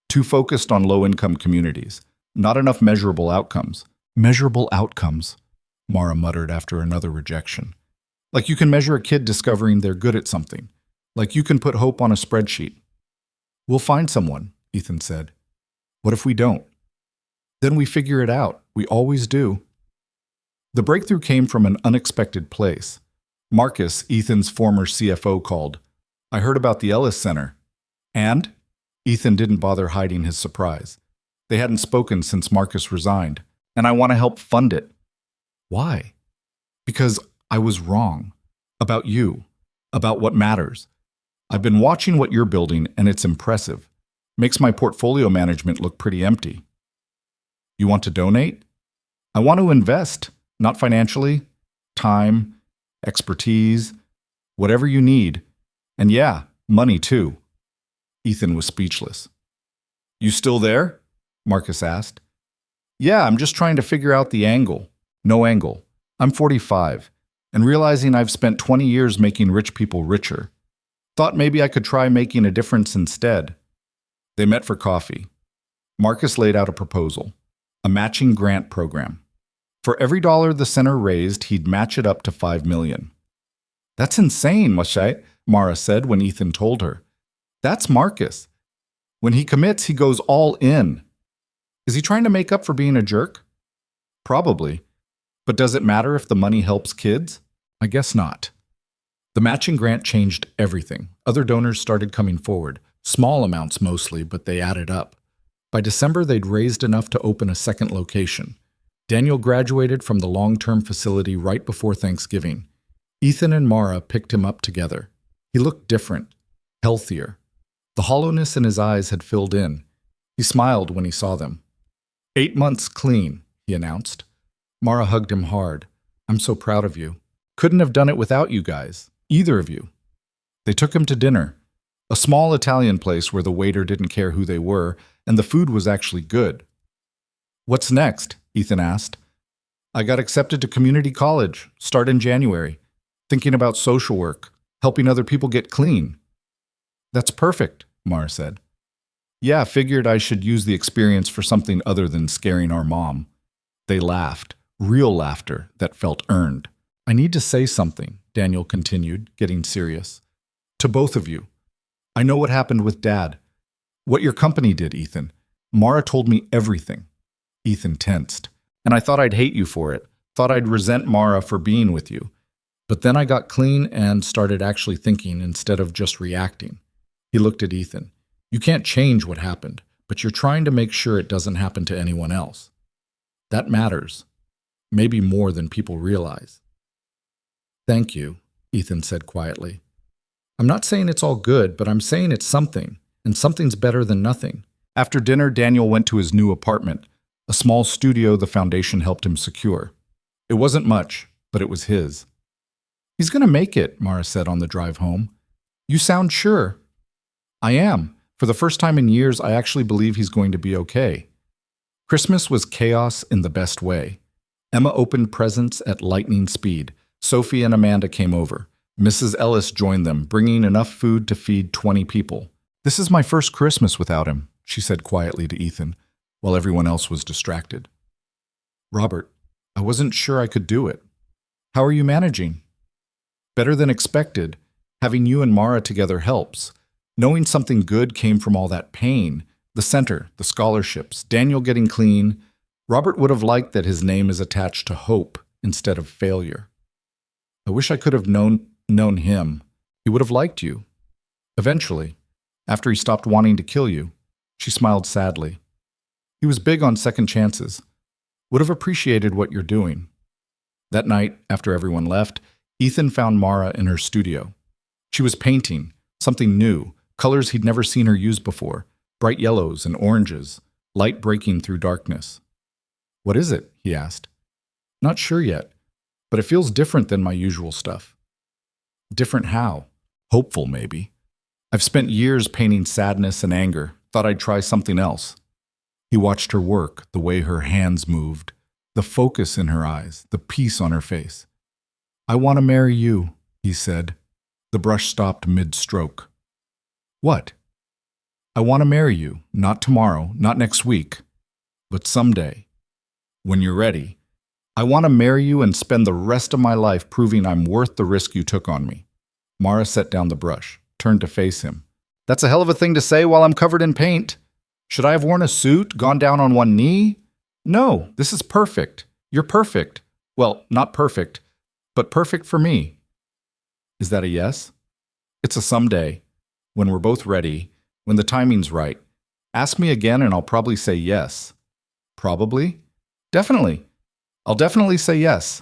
Too focused on low-income communities. Not enough measurable outcomes. Measurable outcomes, Mara muttered after another rejection. Like you can measure a kid discovering they're good at something. Like you can put hope on a spreadsheet. We'll find someone, Ethan said. What if we don't? Then we figure it out. We always do. The breakthrough came from an unexpected place. Marcus, Ethan's former CFO, called. I heard about the Ellis Center. And? Ethan didn't bother hiding his surprise. They hadn't spoken since Marcus resigned, and I want to help fund it. Why? Because I was wrong. About you. About what matters. I've been watching what you're building, and it's impressive. Makes my portfolio management look pretty empty. You want to donate? I want to invest, not financially, time, expertise, whatever you need. And yeah, money too. Ethan was speechless. You still there? Marcus asked. Yeah, I'm just trying to figure out the angle. No angle. I'm 45, and realizing I've spent 20 years making rich people richer. Thought maybe I could try making a difference instead. They met for coffee. Marcus laid out a proposal. A matching grant program. For every dollar the center raised, he'd match it up to $5 million. That's insane, Moshe, Mara said when Ethan told her. That's Marcus. When he commits, he goes all in. Is he trying to make up for being a jerk? Probably. But does it matter if the money helps kids? I guess not. The matching grant changed everything. Other donors started coming forward. Small amounts mostly, but they added up. By December, they'd raised enough to open a second location. Daniel graduated from the long-term facility right before Thanksgiving. Ethan and Mara picked him up together. He looked different, healthier. The hollowness in his eyes had filled in. He smiled when he saw them. 8 months clean, he announced. Mara hugged him hard. I'm so proud of you. Couldn't have done it without you guys, either of you. They took him to dinner, a small Italian place where the waiter didn't care who they were, and the food was actually good. What's next? Ethan asked. I got accepted to community college, start in January. Thinking about social work, helping other people get clean. That's perfect, Mara said. Yeah, figured I should use the experience for something other than scaring our mom. They laughed, real laughter that felt earned. I need to say something, Daniel continued, getting serious. To both of you. I know what happened with Dad. What your company did, Ethan. Mara told me everything. Ethan tensed. And I thought I'd hate you for it. Thought I'd resent Mara for being with you. But then I got clean and started actually thinking instead of just reacting. He looked at Ethan. You can't change what happened, but you're trying to make sure it doesn't happen to anyone else. That matters. Maybe more than people realize. Thank you, Ethan said quietly. I'm not saying it's all good, but I'm saying it's something, and something's better than nothing. After dinner, Daniel went to his new apartment, a small studio the foundation helped him secure. It wasn't much, but it was his. He's going to make it, Mara said on the drive home. You sound sure. I am. For the first time in years, I actually believe he's going to be okay. Christmas was chaos in the best way. Emma opened presents at lightning speed. Sophie and Amanda came over. Mrs. Ellis joined them, bringing enough food to feed 20 people. This is my first Christmas without him, she said quietly to Ethan, while everyone else was distracted. Robert, I wasn't sure I could do it. How are you managing? Better than expected. Having you and Mara together helps. Knowing something good came from all that pain, the center, the scholarships, Daniel getting clean. Robert would have liked that his name is attached to hope instead of failure. I wish I could have known him. He would have liked you. Eventually, after he stopped wanting to kill you, she smiled sadly. He was big on second chances. Would have appreciated what you're doing. That night, after everyone left, Ethan found Mara in her studio. She was painting, something new, colors he'd never seen her use before, bright yellows and oranges, light breaking through darkness. What is it? He asked. Not sure yet, but it feels different than my usual stuff. Different how? Hopeful, maybe. I've spent years painting sadness and anger, thought I'd try something else. He watched her work, the way her hands moved, the focus in her eyes, the peace on her face. I want to marry you, he said. The brush stopped mid-stroke. What? I want to marry you, not tomorrow, not next week, but someday. When you're ready. I want to marry you and spend the rest of my life proving I'm worth the risk you took on me. Mara set down the brush, turned to face him. That's a hell of a thing to say while I'm covered in paint. Should I have worn a suit, gone down on one knee? No, this is perfect. You're perfect. Well, not perfect, but perfect for me. Is that a yes? It's a someday. When we're both ready, when the timing's right. Ask me again and I'll probably say yes. Probably? Definitely. I'll definitely say yes.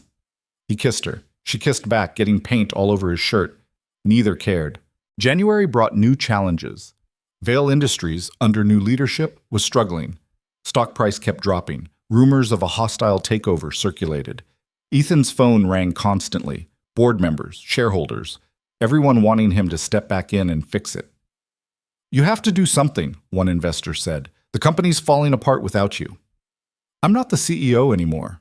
He kissed her. She kissed back, getting paint all over his shirt. Neither cared. January brought new challenges. Vail Industries, under new leadership, was struggling. Stock price kept dropping. Rumors of a hostile takeover circulated. Ethan's phone rang constantly. Board members, shareholders, everyone wanting him to step back in and fix it. You have to do something, one investor said. The company's falling apart without you. I'm not the CEO anymore.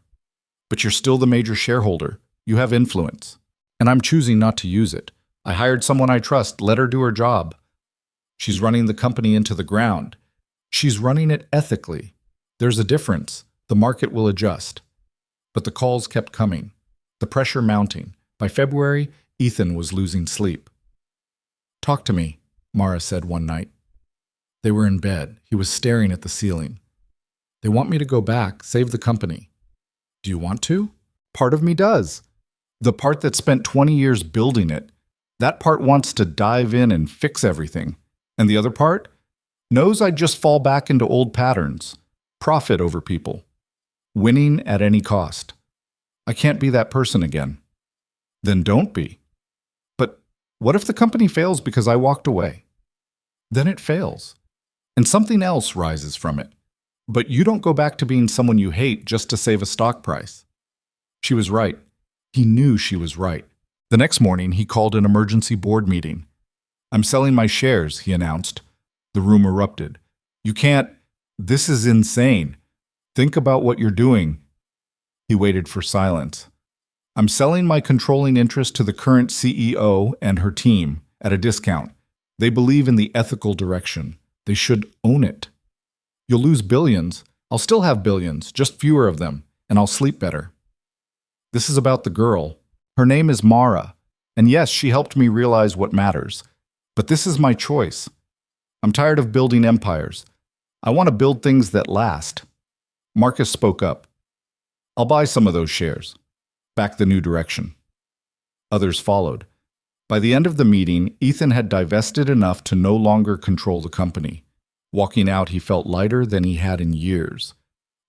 But you're still the major shareholder. You have influence. And I'm choosing not to use it. I hired someone I trust. Let her do her job. She's running the company into the ground. She's running it ethically. There's a difference. The market will adjust. But the calls kept coming. The pressure mounting. By February, Ethan was losing sleep. Talk to me, Mara said one night. They were in bed. He was staring at the ceiling. They want me to go back, save the company. Do you want to? Part of me does. The part that spent 20 years building it. That part wants to dive in and fix everything. And the other part knows I'd just fall back into old patterns. Profit over people. Winning at any cost. I can't be that person again. Then don't be. But what if the company fails because I walked away? Then it fails. And something else rises from it. But you don't go back to being someone you hate just to save a stock price. She was right. He knew she was right. The next morning, he called an emergency board meeting. I'm selling my shares, he announced. The room erupted. You can't. This is insane. Think about what you're doing. He waited for silence. I'm selling my controlling interest to the current CEO and her team at a discount. They believe in the ethical direction. They should own it. You'll lose billions. I'll still have billions, just fewer of them, and I'll sleep better. This is about the girl. Her name is Mara. And yes, she helped me realize what matters. But this is my choice. I'm tired of building empires. I want to build things that last. Marcus spoke up. I'll buy some of those shares. Back the new direction. Others followed. By the end of the meeting, Ethan had divested enough to no longer control the company. Walking out, he felt lighter than he had in years.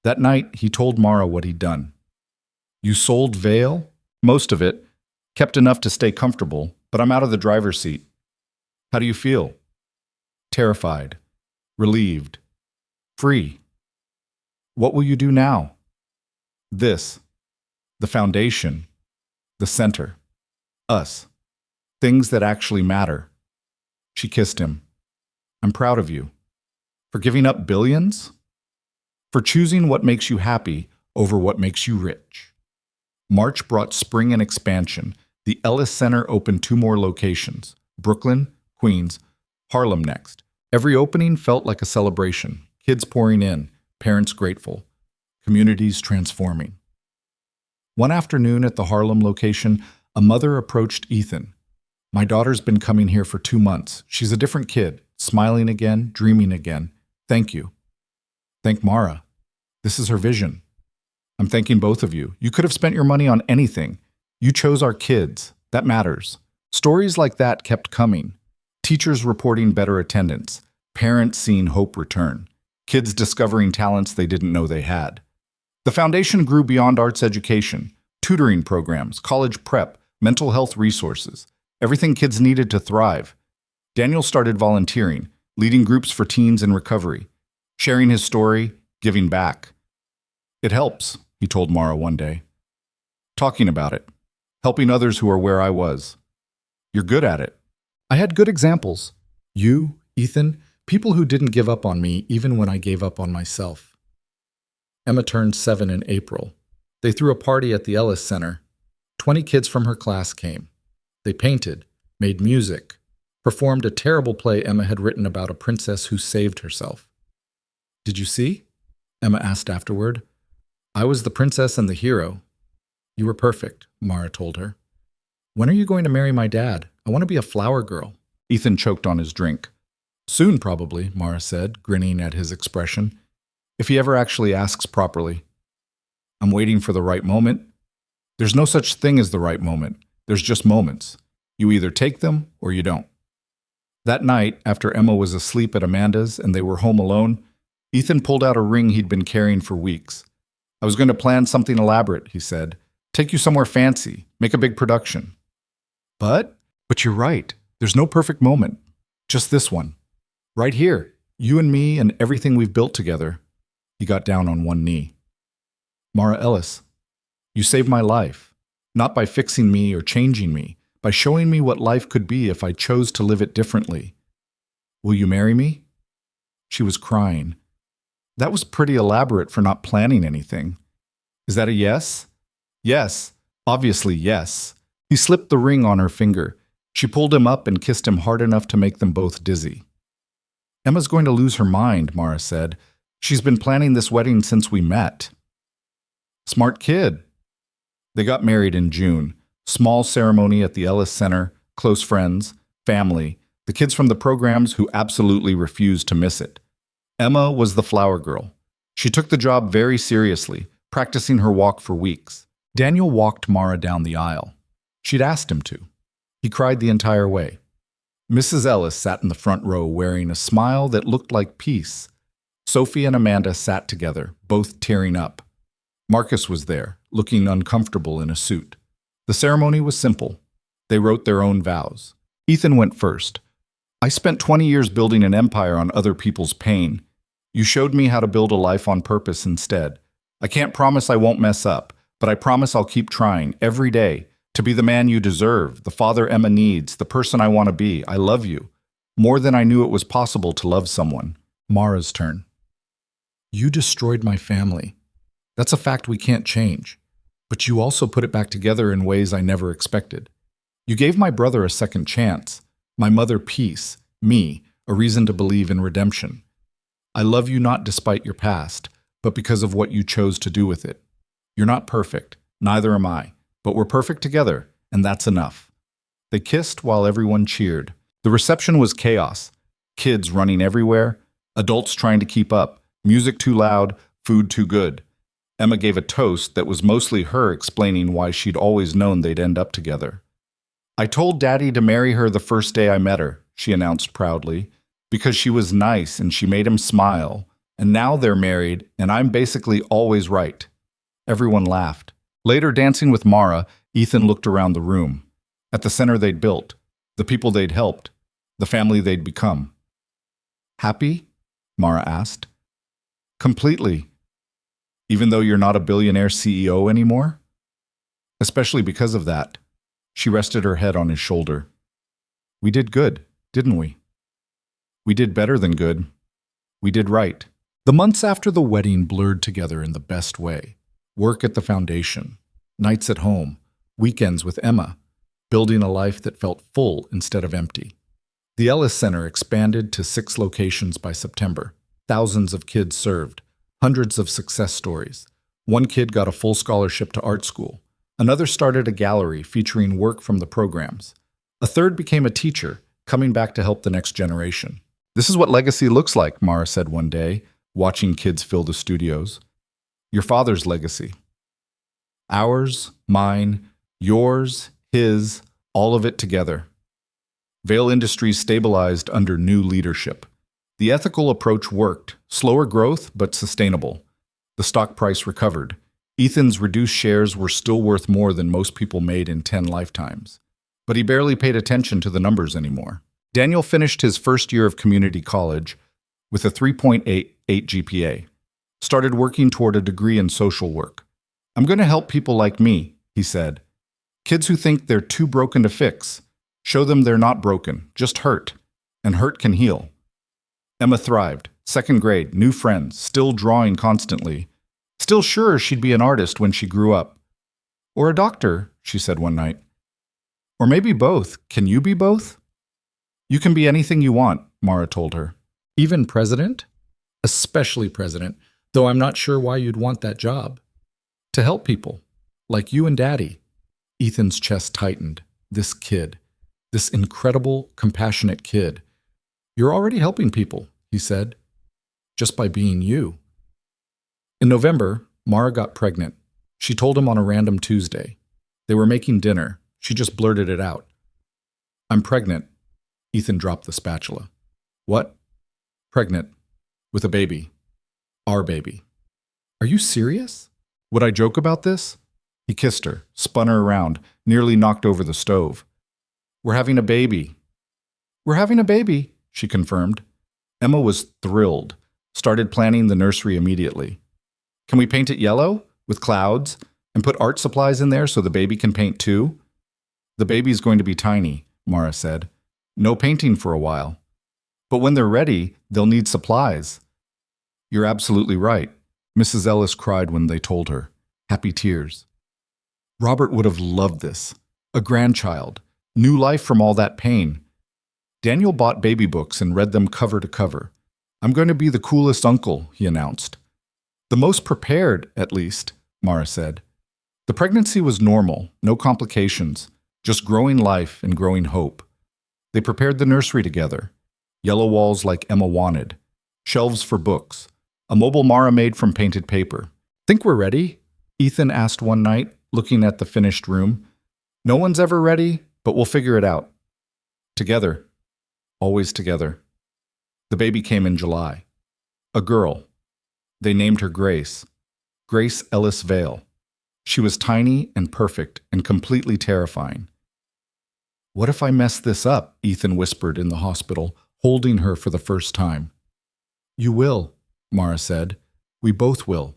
That night, he told Mara what he'd done. You sold Vail? Most of it. Kept enough to stay comfortable, but I'm out of the driver's seat. How do you feel? Terrified. Relieved. Free. What will you do now? This. The foundation. The center. Us. Things that actually matter. She kissed him. I'm proud of you. For giving up billions? For choosing what makes you happy over what makes you rich. March brought spring and expansion. The Ellis Center opened 2 more locations, Brooklyn, Queens, Harlem next. Every opening felt like a celebration. Kids pouring in, parents grateful, communities transforming. One afternoon at the Harlem location, a mother approached Ethan. My daughter's been coming here for 2 months. She's a different kid, smiling again, dreaming again. Thank you. Thank Mara. This is her vision. I'm thanking both of you. You could have spent your money on anything. You chose our kids. That matters. Stories like that kept coming. Teachers reporting better attendance. Parents seeing hope return. Kids discovering talents they didn't know they had. The foundation grew beyond arts education. Tutoring programs, college prep, mental health resources. Everything kids needed to thrive. Daniel started volunteering, leading groups for teens in recovery. Sharing his story, giving back. It helps, he told Mara one day. Talking about it. Helping others who are where I was. You're good at it. I had good examples. You, Ethan, people who didn't give up on me even when I gave up on myself. Emma turned 7 in April. They threw a party at the Ellis Center. 20 kids from her class came. They painted, made music, performed a terrible play Emma had written about a princess who saved herself. Did you see? Emma asked afterward. I was the princess and the hero. You were perfect, Mara told her. When are you going to marry my dad? I want to be a flower girl. Ethan choked on his drink. Soon, probably, Mara said, grinning at his expression. If he ever actually asks properly. I'm waiting for the right moment. There's no such thing as the right moment. There's just moments. You either take them or you don't. That night, after Emma was asleep at Amanda's and they were home alone, Ethan pulled out a ring he'd been carrying for weeks. I was going to plan something elaborate, he said. Take you somewhere fancy, make a big production. But you're right. There's no perfect moment. Just this one. Right here. You and me and everything we've built together. He got down on one knee. Mara Ellis, you saved my life. Not by fixing me or changing me, by showing me what life could be if I chose to live it differently. Will you marry me? She was crying. That was pretty elaborate for not planning anything. Is that a yes? Yes. Obviously yes. He slipped the ring on her finger. She pulled him up and kissed him hard enough to make them both dizzy. Emma's going to lose her mind, Mara said. She's been planning this wedding since we met. Smart kid. They got married in June. Small ceremony at the Ellis Center, close friends, family, the kids from the programs who absolutely refused to miss it. Emma was the flower girl. She took the job very seriously, practicing her walk for weeks. Daniel walked Mara down the aisle. She'd asked him to. He cried the entire way. Mrs. Ellis sat in the front row wearing a smile that looked like peace. Sophie and Amanda sat together, both tearing up. Marcus was there, looking uncomfortable in a suit. The ceremony was simple. They wrote their own vows. Ethan went first. I spent 20 years building an empire on other people's pain. You showed me how to build a life on purpose instead. I can't promise I won't mess up, but I promise I'll keep trying every day to be the man you deserve, the father Emma needs, the person I want to be. I love you. More than I knew it was possible to love someone. Mara's turn. You destroyed my family. That's a fact we can't change. But you also put it back together in ways I never expected. You gave my brother a second chance, my mother peace, me, a reason to believe in redemption. I love you not despite your past, but because of what you chose to do with it. You're not perfect, neither am I, but we're perfect together, and that's enough. They kissed while everyone cheered. The reception was chaos. Kids running everywhere, adults trying to keep up, music too loud, food too good. Emma gave a toast that was mostly her explaining why she'd always known they'd end up together. I told Daddy to marry her the first day I met her, she announced proudly, because she was nice and she made him smile, and now they're married and I'm basically always right. Everyone laughed. Later, dancing with Mara, Ethan looked around the room. at the center they'd built, the people they'd helped, the family they'd become. Happy? Mara asked. Completely. Even though you're not a billionaire CEO anymore? Especially because of that. She rested her head on his shoulder. We did good, didn't we? We did better than good. We did right. The months after the wedding blurred together in the best way. Work at the foundation, nights at home, weekends with Emma, building a life that felt full instead of empty. The Ellis Center expanded to 6 locations by September. Thousands of kids served, hundreds of success stories. One kid got a full scholarship to art school. Another started a gallery featuring work from the programs. A third became a teacher, coming back to help the next generation. This is what legacy looks like, Mara said one day, watching kids fill the studios. Your father's legacy. Ours, mine, yours, his, all of it together. Vail Industries stabilized under new leadership. The ethical approach worked, slower growth but sustainable. The stock price recovered. Ethan's reduced shares were still worth more than most people made in 10 lifetimes. But he barely paid attention to the numbers anymore. Daniel finished his first year of community college with a 3.88 GPA. Started working toward a degree in social work. I'm going to help people like me, he said. Kids who think they're too broken to fix. Show them they're not broken, just hurt. And hurt can heal. Emma thrived. 2nd grade, new friends, still drawing constantly. Still sure she'd be an artist when she grew up. Or a doctor, she said one night. Or maybe both. Can you be both? You can be anything you want, Mara told her. Even president? Especially president, though I'm not sure why you'd want that job. To help people, like you and Daddy. Ethan's chest tightened. This kid. This incredible, compassionate kid. You're already helping people, he said. Just by being you. In November, Mara got pregnant. She told him on a random Tuesday. They were making dinner. She just blurted it out. I'm pregnant. Ethan dropped the spatula. What? Pregnant. With a baby. Our baby. Are you serious? Would I joke about this? He kissed her, spun her around, nearly knocked over the stove. We're having a baby. We're having a baby, she confirmed. Emma was thrilled, started planning the nursery immediately. Can we paint it yellow, with clouds, and put art supplies in there so the baby can paint too? The baby's going to be tiny, Mara said. No painting for a while. But when they're ready, they'll need supplies. You're absolutely right, Mrs. Ellis cried when they told her. Happy tears. Robert would have loved this. A grandchild. New life from all that pain. Daniel bought baby books and read them cover to cover. I'm going to be the coolest uncle, he announced. The most prepared, at least, Mara said. The pregnancy was normal, no complications, just growing life and growing hope. They prepared the nursery together. Yellow walls like Emma wanted. Shelves for books. A mobile Mara made from painted paper. Think we're ready? Ethan asked one night, looking at the finished room. No one's ever ready, but we'll figure it out. Together. Always together. The baby came in July. A girl. They named her Grace. Grace Ellis Vail. She was tiny and perfect and completely terrifying. What if I mess this up? Ethan whispered in the hospital, holding her for the first time. You will, Mara said. We both will.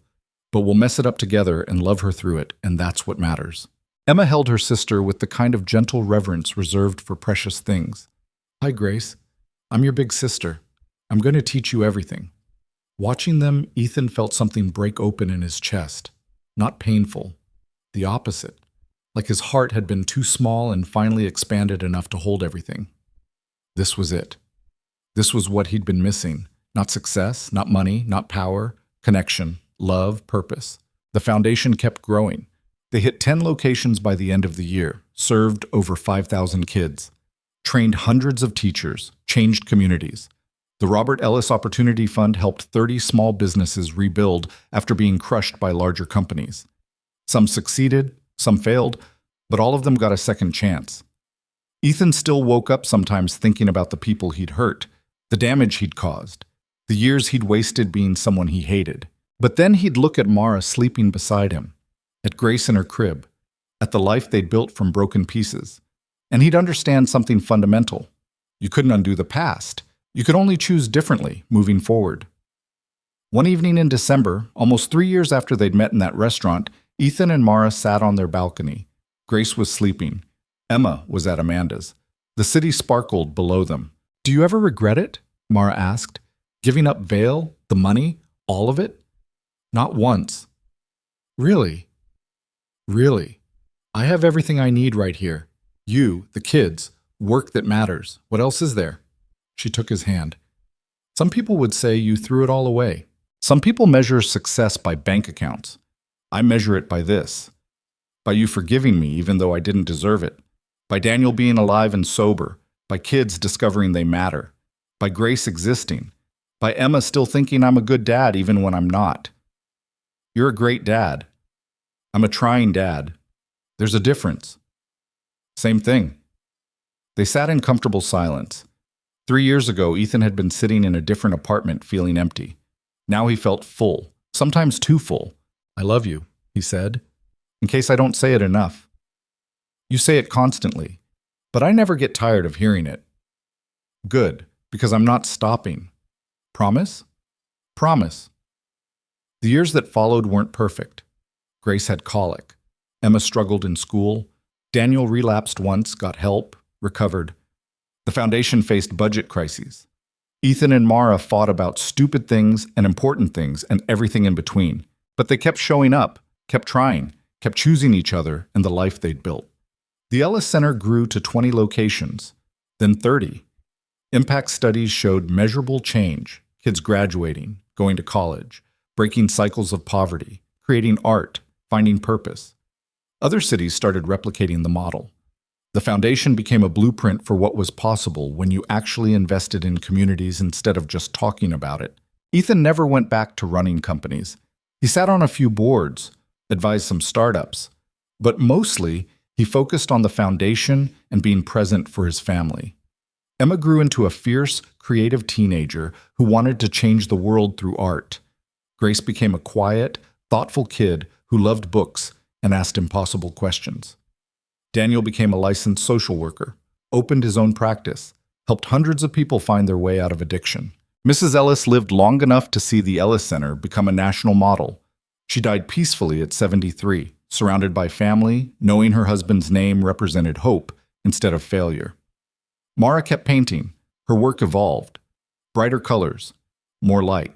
But we'll mess it up together and love her through it, and that's what matters. Emma held her sister with the kind of gentle reverence reserved for precious things. Hi, Grace. I'm your big sister. I'm going to teach you everything. Watching them, Ethan felt something break open in his chest. Not painful. The opposite. Like his heart had been too small and finally expanded enough to hold everything. This was it. This was what he'd been missing. Not success, not money, not power, connection, love, purpose. The foundation kept growing. They hit 10 locations by the end of the year, served over 5,000 kids, trained hundreds of teachers, changed communities. The Robert Ellis Opportunity Fund helped 30 small businesses rebuild after being crushed by larger companies. Some succeeded, some failed, but all of them got a second chance. Ethan still woke up sometimes thinking about the people he'd hurt, the damage he'd caused, the years he'd wasted being someone he hated. But then he'd look at Mara sleeping beside him, at Grace in her crib, at the life they'd built from broken pieces. And he'd understand something fundamental. You couldn't undo the past. You could only choose differently moving forward. One evening in December, almost 3 years after they'd met in that restaurant, Ethan and Mara sat on their balcony. Grace was sleeping. Emma was at Amanda's. The city sparkled below them. "Do you ever regret it?" Mara asked. "Giving up Vale, the money, all of it?" "Not once." "Really? Really? I have everything I need right here. You, the kids, work that matters. What else is there?" She took his hand. "Some people would say you threw it all away. Some people measure success by bank accounts. I measure it by this. By you forgiving me even though I didn't deserve it. By Daniel being alive and sober. By kids discovering they matter. By Grace existing. By Emma still thinking I'm a good dad even when I'm not. You're a great dad. I'm a trying dad. There's a difference." "Same thing." They sat in comfortable silence. 3 years ago, Ethan had been sitting in a different apartment feeling empty. Now he felt full, sometimes too full. "I love you," he said, "in case I don't say it enough." "You say it constantly, but I never get tired of hearing it." "Good, because I'm not stopping." "Promise?" "Promise." The years that followed weren't perfect. Grace had colic. Emma struggled in school. Daniel relapsed once, got help, recovered. The foundation faced budget crises. Ethan and Mara fought about stupid things and important things and everything in between. But they kept showing up, kept trying, kept choosing each other and the life they'd built. The Ellis Center grew to 20 locations, then 30. Impact studies showed measurable change, kids graduating, going to college, breaking cycles of poverty, creating art, finding purpose. Other cities started replicating the model. The foundation became a blueprint for what was possible when you actually invested in communities instead of just talking about it. Ethan never went back to running companies. He sat on a few boards, advised some startups, but mostly he focused on the foundation and being present for his family. Emma grew into a fierce, creative teenager who wanted to change the world through art. Grace became a quiet, thoughtful kid who loved books and asked impossible questions. Daniel became a licensed social worker, opened his own practice, helped hundreds of people find their way out of addiction. Mrs. Ellis lived long enough to see the Ellis Center become a national model. She died peacefully at 73, surrounded by family, knowing her husband's name represented hope instead of failure. Mara kept painting. Her work evolved. Brighter colors, more light.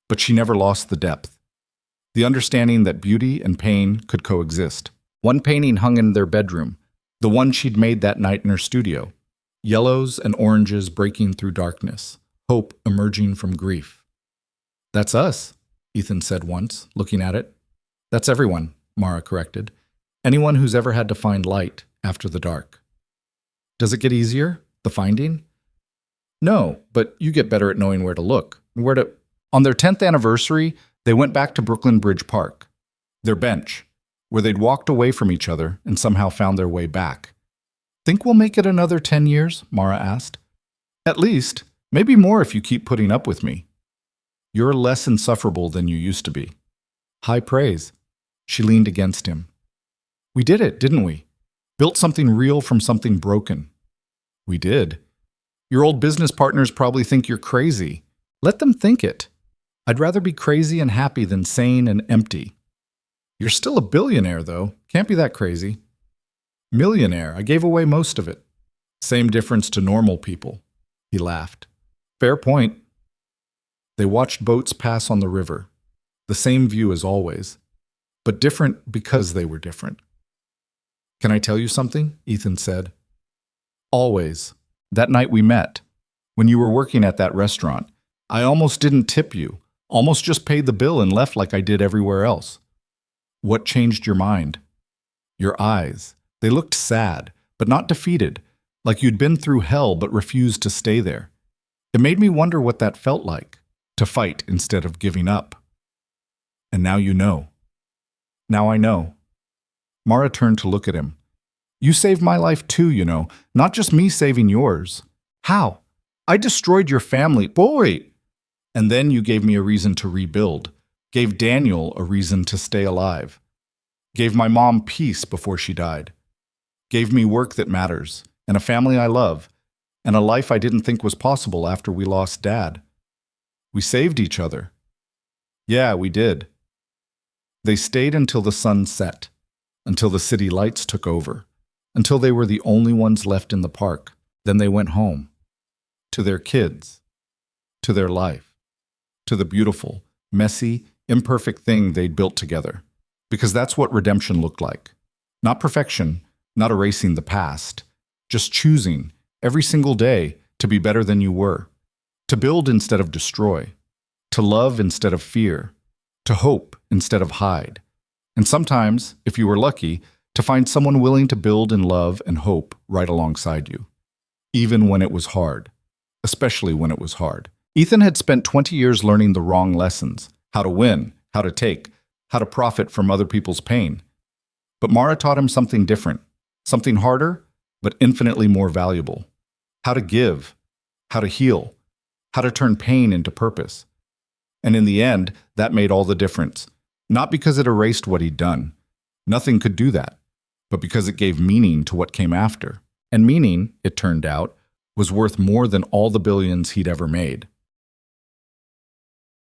But she never lost the depth. The understanding that beauty and pain could coexist. One painting hung in their bedroom, the one she'd made that night in her studio. Yellows and oranges breaking through darkness, hope emerging from grief. "That's us," Ethan said once, looking at it. "That's everyone," Mara corrected. "Anyone who's ever had to find light after the dark." "Does it get easier, the finding?" "No, but you get better at knowing where to look. On their 10th anniversary, they went back to Brooklyn Bridge Park, their bench, where they'd walked away from each other and somehow found their way back. "Think we'll make it another 10 years?" Mara asked. "At least. Maybe more if you keep putting up with me. You're less insufferable than you used to be." High praise. She leaned against him. "We did it, didn't we? Built something real from something broken." "We did. Your old business partners probably think you're crazy. Let them think it. I'd rather be crazy and happy than sane and empty." "You're still a billionaire, though. Can't be that crazy." "Millionaire. I gave away most of it." "Same difference to normal people." He laughed. "Fair point." They watched boats pass on the river. The same view as always, but different because they were different. "Can I tell you something?" Ethan said. "Always. That night we met, when you were working at that restaurant, I almost didn't tip you, almost just paid the bill and left like I did everywhere else. What changed your mind?" "Your eyes. They looked sad, but not defeated, like you'd been through hell but refused to stay there. It made me wonder what that felt like, to fight instead of giving up. And now you know." "Now I know." Mara turned to look at him. "You saved my life too, you know, not just me saving yours." "How?" "I destroyed your family." "Boy!" "And then you gave me a reason to rebuild. Gave Daniel a reason to stay alive. Gave my mom peace before she died. gave me work that matters, and a family I love, and a life I didn't think was possible after we lost Dad. We saved each other. Yeah, we did. They stayed until the sun set, until the city lights took over, until they were the only ones left in the park. Then they went home. To their kids. To their life. To the beautiful, messy, imperfect thing they'd built together. Because that's what redemption looked like. Not perfection, not erasing the past, just choosing, every single day, to be better than you were. To build instead of destroy. To love instead of fear. To hope instead of hide. And sometimes, if you were lucky, to find someone willing to build and love and hope right alongside you. Even when it was hard. Especially when it was hard. Ethan had spent 20 years learning the wrong lessons. How to win, how to take, how to profit from other people's pain. But Mara taught him something different. Something harder, but infinitely more valuable. How to give. How to heal. How to turn pain into purpose. And in the end, that made all the difference. Not because it erased what he'd done. Nothing could do that. But because it gave meaning to what came after. And meaning, it turned out, was worth more than all the billions he'd ever made.